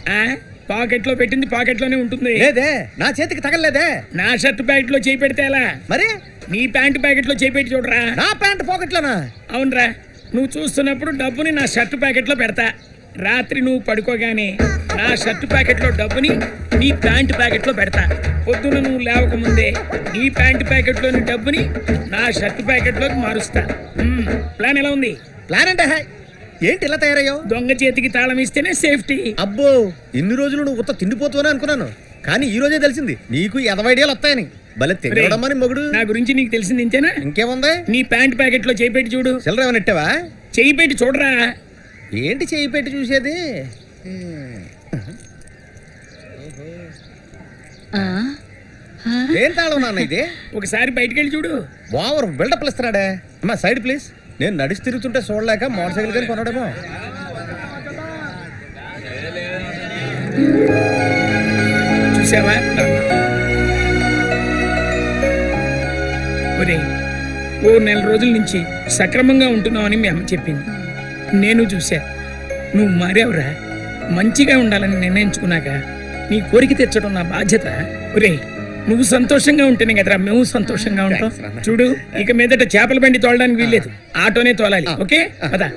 పాకెట్ లో పెట్టింది పాకెట్ లోనే ఉంటుంది. లేదే, నా చేతికి తగలలేదే. నా షర్ట్ ప్యాకెట్ లో చేయి పెడితే ఎలా? మరి నీ ప్యాంట్ ప్యాకెట్ లో చేయి పెట్టి చూడరా. నా ప్యాంట్ పాకెట్ లోనా? అవునరా, నువ్వు చూస్తున్నప్పుడు డబ్బుని నా షర్ట్ ప్యాకెట్ లో పెడతా. రాత్రి నువ్వు పడుకోగానే నా షర్ట్ ప్యాకెట్లో డబ్బుని నీ ప్యాంట్ ప్యాకెట్లో పెడతా. పొద్దున నువ్వు లేవకముందే నీ ప్యాంట్ ప్యాకెట్లోని డబ్బుని నా షర్ట్ ప్యాకెట్లోకి మారుస్తా. ప్లాన్ ఎలా ఉంది? ప్లాన్ అంటే ఏంటి ఇలా తయారయ్యావు? దొంగ చేతికి తాళం ఇస్తేనే సేఫ్టీ. అబ్బో, ఇన్ని రోజులు నువ్వు ఉత్త తిండిపోతావని అనుకున్నాను, కానీ ఈ రోజే తెలిసింది నీకు 80 ఐడియాలు వస్తాయని. భలే తెగడమని మొగుడు. నా గురించి నీకు తెలిసింది ఇంతేనా? ఇంకేముంది? నీ ప్యాంట్ ప్యాకెట్లో చేయి పెట్టి చూడు. చిల్లర ఏమైనా ఇట్టావా? చేయి పెట్టి చూడరా. ఏంటి చేయి పెట్టి చూసేది? ఏం తాళం నాన్న ఇది? ఒకసారి బయటికి వెళ్ళి చూడు. ఓవర్ బిల్డప్ ఇస్తున్నాడే. అమ్మా సైడ్ ప్లీజ్. నేను నడిచి తిరుగుతుంటే చూడలేక మోటార్ సైకిల్ కానీ కొనడేమో. చూసావా? ఒరే, ఓ నెల రోజుల నుంచి సక్రమంగా ఉంటున్నావని మీ అమ్మ చెప్పింది. నేను చూసా. నువ్వు మారావురా. మంచిగా ఉండాలని నిర్ణయించుకున్నాక నీ కోరిక తెచ్చడం నా బాధ్యత. ఒరే, నువ్వు సంతోషంగా ఉంటేనే కదరా మేము సంతోషంగా ఉంటాం. చూడు, ఇక మీదట చేపల బండి తోలడానికి వీల్లేదు, ఆటోనే తోలాలి. ఓకే పదా.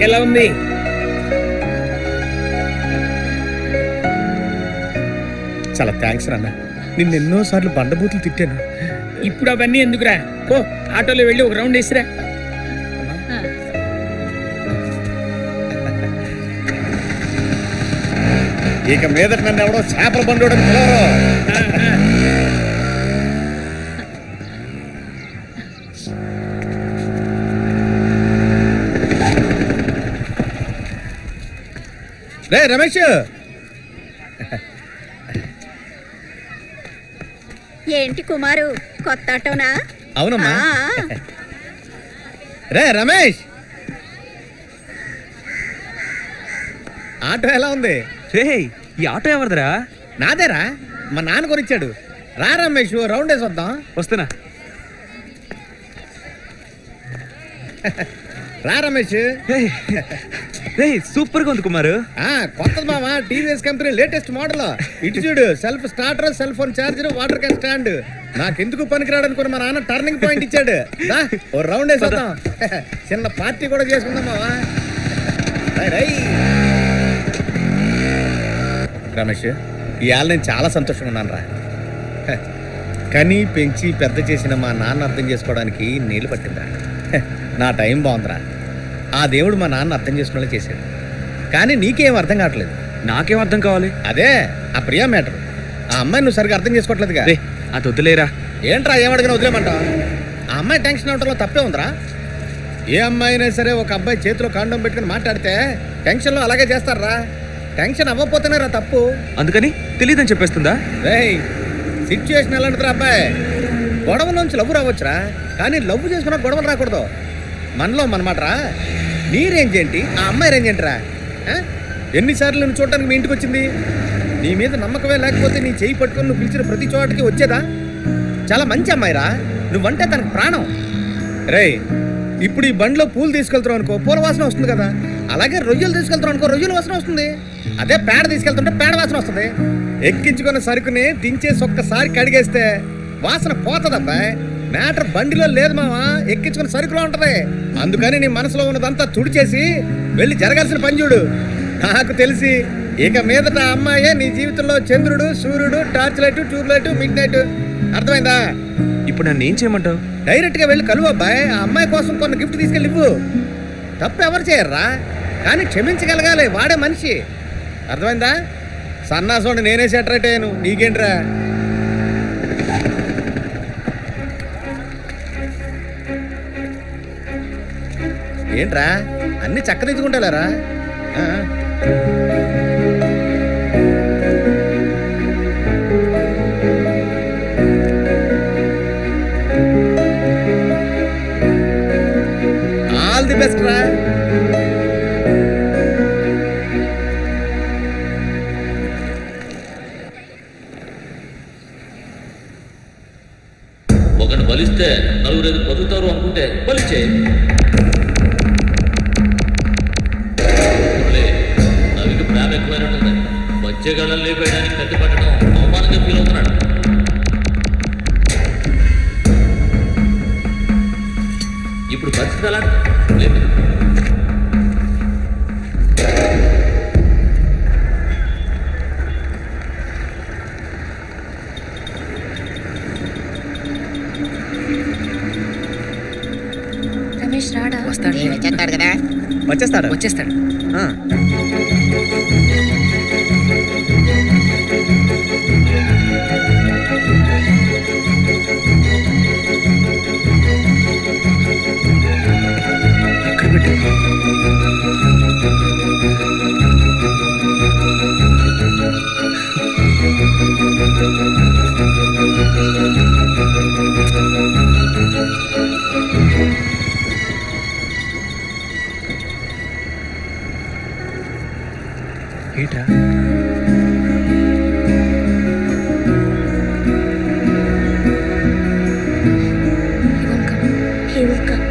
ఎలా ఉంది? చాలా థ్యాంక్స్ నాన్న. నిన్ను ఎన్నోసార్లు బండబూతులు తిట్టాను. ఇప్పుడు అవన్నీ ఎందుకురా? ఓ ఆటోలో వెళ్ళి ఒక రౌండ్ వేసిరా. ఇక మీద నన్ను ఎవడో చేపల బండి పిలవరు. రే రమేష్, ఏంటి కుమారు, కొత్త ఆటోనా? అవునమ్మా. రే రమేష్, ఆటో ఎలా ఉంది? ఈ ఆటో ఎవరిదిరా? నాదేరా, మా నాన్న కొనిచ్చాడు. రా రమేష్, రౌండ్ వేసి వద్దాం. వస్తున్నా. రా రమేష్. సూపర్ గా ఉంది కుమారు. కొత్తది మావా, టీవీఎస్ కంపెనీ లేటెస్ట్ మోడల్. ఇటు చూడు, self starter, cell phone charger, water can stand. నాకెందుకు పనికిరాడనుకుని మా నాన్న టర్నింగ్ పాయింట్ ఇచ్చాడు. ఓ రౌండ్ వేసి వద్దాం. చిన్న పార్టీ కూడా చేసుకుందాం మావా. రమేష్, ఇవాళ నేను చాలా సంతోషంగా ఉన్నాను రా. కని పెంచి పెద్ద చేసిన మా నాన్న అర్థం చేసుకోవడానికి నీళ్ళు పట్టిందా. నా టైం బాగుందిరా. ఆ దేవుడు మా నాన్న అర్థం చేసుకునేలా చేశాడు. కానీ నీకేం అర్థం కావట్లేదు. నాకేం అర్థం కావాలి? అదే ఆ ప్రియా మ్యాటర్. ఆ అమ్మాయి నువ్వు సరిగా అర్థం చేసుకోవట్లేదుగా. అది వద్దులేరా. ఏంట్రా ఏమడిగినా వదిలేమంటావు? ఆ అమ్మాయి టెన్షన్ అవటంలో తప్పే ఉందిరా. ఏ అమ్మాయి అయినా సరే ఒక అబ్బాయి చేతిలో కాండం పెట్టుకుని మాట్లాడితే టెన్షన్లో అలాగే చేస్తారా. టెన్షన్ అవ్వకపోతేనే రా తప్పు. అందుకని తెలియదని చెప్పేస్తుందా? రేయ్, సిచ్యువేషన్ ఎలాంటిదిరా అబ్బాయి. గొడవ నుంచి లవ్వు రావచ్చురా, కానీ లవ్వు చేసుకున్నా గొడవలు రాకూడదు. మనలో మనమాట రా. నీ రేంజ్ ఏంటి, ఆ అమ్మాయి రేంజ్ ఏంటిరా? ఎన్నిసార్లు నువ్వు చూడటానికి మీ ఇంటికి వచ్చింది? నీ మీద నమ్మకమే లేకపోతే నీ చేయి పట్టుకొని నువ్వు పిలిచిన ప్రతి చోటకి వచ్చేదా? చాలా మంచి అమ్మాయిరా. నువ్వంటే తనకు ప్రాణం. రేయ్, ఇప్పుడు ఈ బండిలో పూలు తీసుకెళ్తావు అనుకో, పూల వాసన వస్తుంది కదా. అలాగే రొయ్యలు తీసుకెళ్తావు అనుకో, రొయ్యల వాసన వస్తుంది. అదే పేడ తీసుకెళ్తుంటే పేడ వాసన వస్తుంది. ఎక్కించుకున్న సరుకుని దించేసి ఒక్కసారి కడిగేస్తే వాసన పోతుంది అబ్బాయి. మ్యాటర్ బండిలో లేదు మావా, ఎక్కించుకున్న సరుకులో ఉంటది. అందుకని నీ మనసులో ఉన్నదంతా తుడిచేసి వెళ్ళి జరగాల్సిన పని చూడు. నాకు తెలిసి ఇక మీదట ఆ అమ్మాయే నీ జీవితంలో చంద్రుడు, సూర్యుడు, torch light, tube light, mid night. అర్థమైందా? ఇప్పుడు నన్ను ఏం చేయమంటావు? డైరెక్ట్ గా వెళ్ళి కలువు అబ్బాయి. ఆ అమ్మాయి కోసం కొన్ని గిఫ్ట్ తీసుకెళ్ళి ఇవ్వు. తప్పు ఎవరు చేయర్రా, కానీ క్షమించగలగాలి. వాడే మనిషి. అర్థమైందా? సన్నాసోని నేనే సెటరేట్ అయ్యాను, నీకేంట్రా? ఏంట్రా అన్ని చక్కదిద్దుకుంటారా? ఆల్ ది బెస్ట్ రా. ఒకటి బలిస్తే నలుగురు బతుకుతారు అనుకుంటే బలిచే. రవికి ప్రేమ ఎక్కువైనట్టుంది. వచ్చే గళ్ళని లేపేయడానికి కత్తి పట్టడం అవమానంగా ఫీల్ అవుతున్నాడు. ఇప్పుడు పరిస్థితి ఎలా లేదు. ఉంటాడు కదా. వచ్చేస్తాడు. వచ్చేస్తాడు. ఎక్కడ పెట్టు? ఏంట్రా? He will come.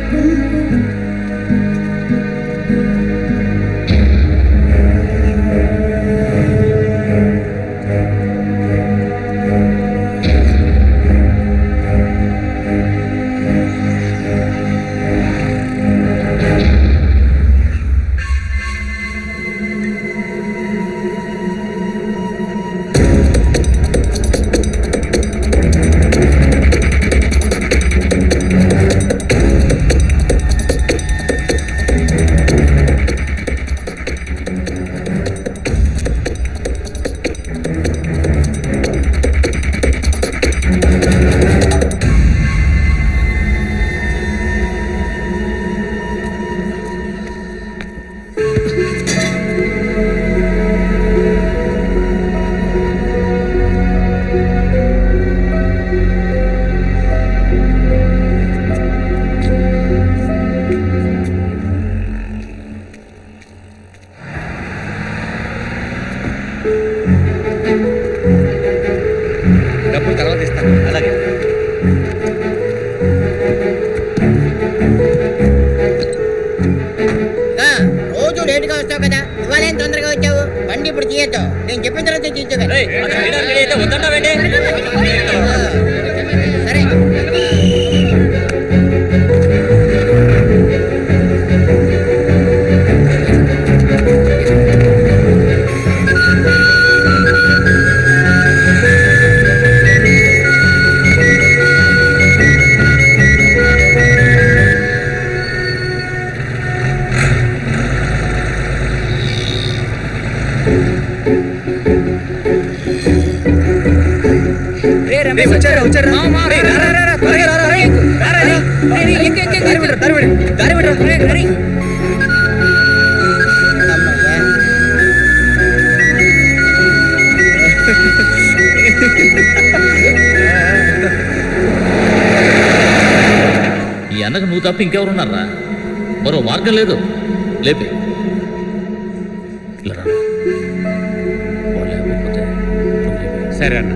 డబ్బులు తర్వాత ఇస్తాను. అలాగే. రోజు లేటుగా వస్తావు కదా, ఇవాళ ఏం తొందరగా వచ్చావు? బండి ఇప్పుడు తీయద్దు, నేను చెప్పిన తర్వాత తీయచ్చు కదా. సరే. ఈ అన్నకు నువ్వు తప్ప ఇంకెవరున్నారా? మరో మార్గం లేదు. లేపే సరే అన్న.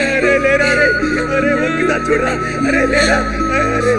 అరే లేరా అరే అరే ఒక్కసారి చూడరా అరే లేరా అరే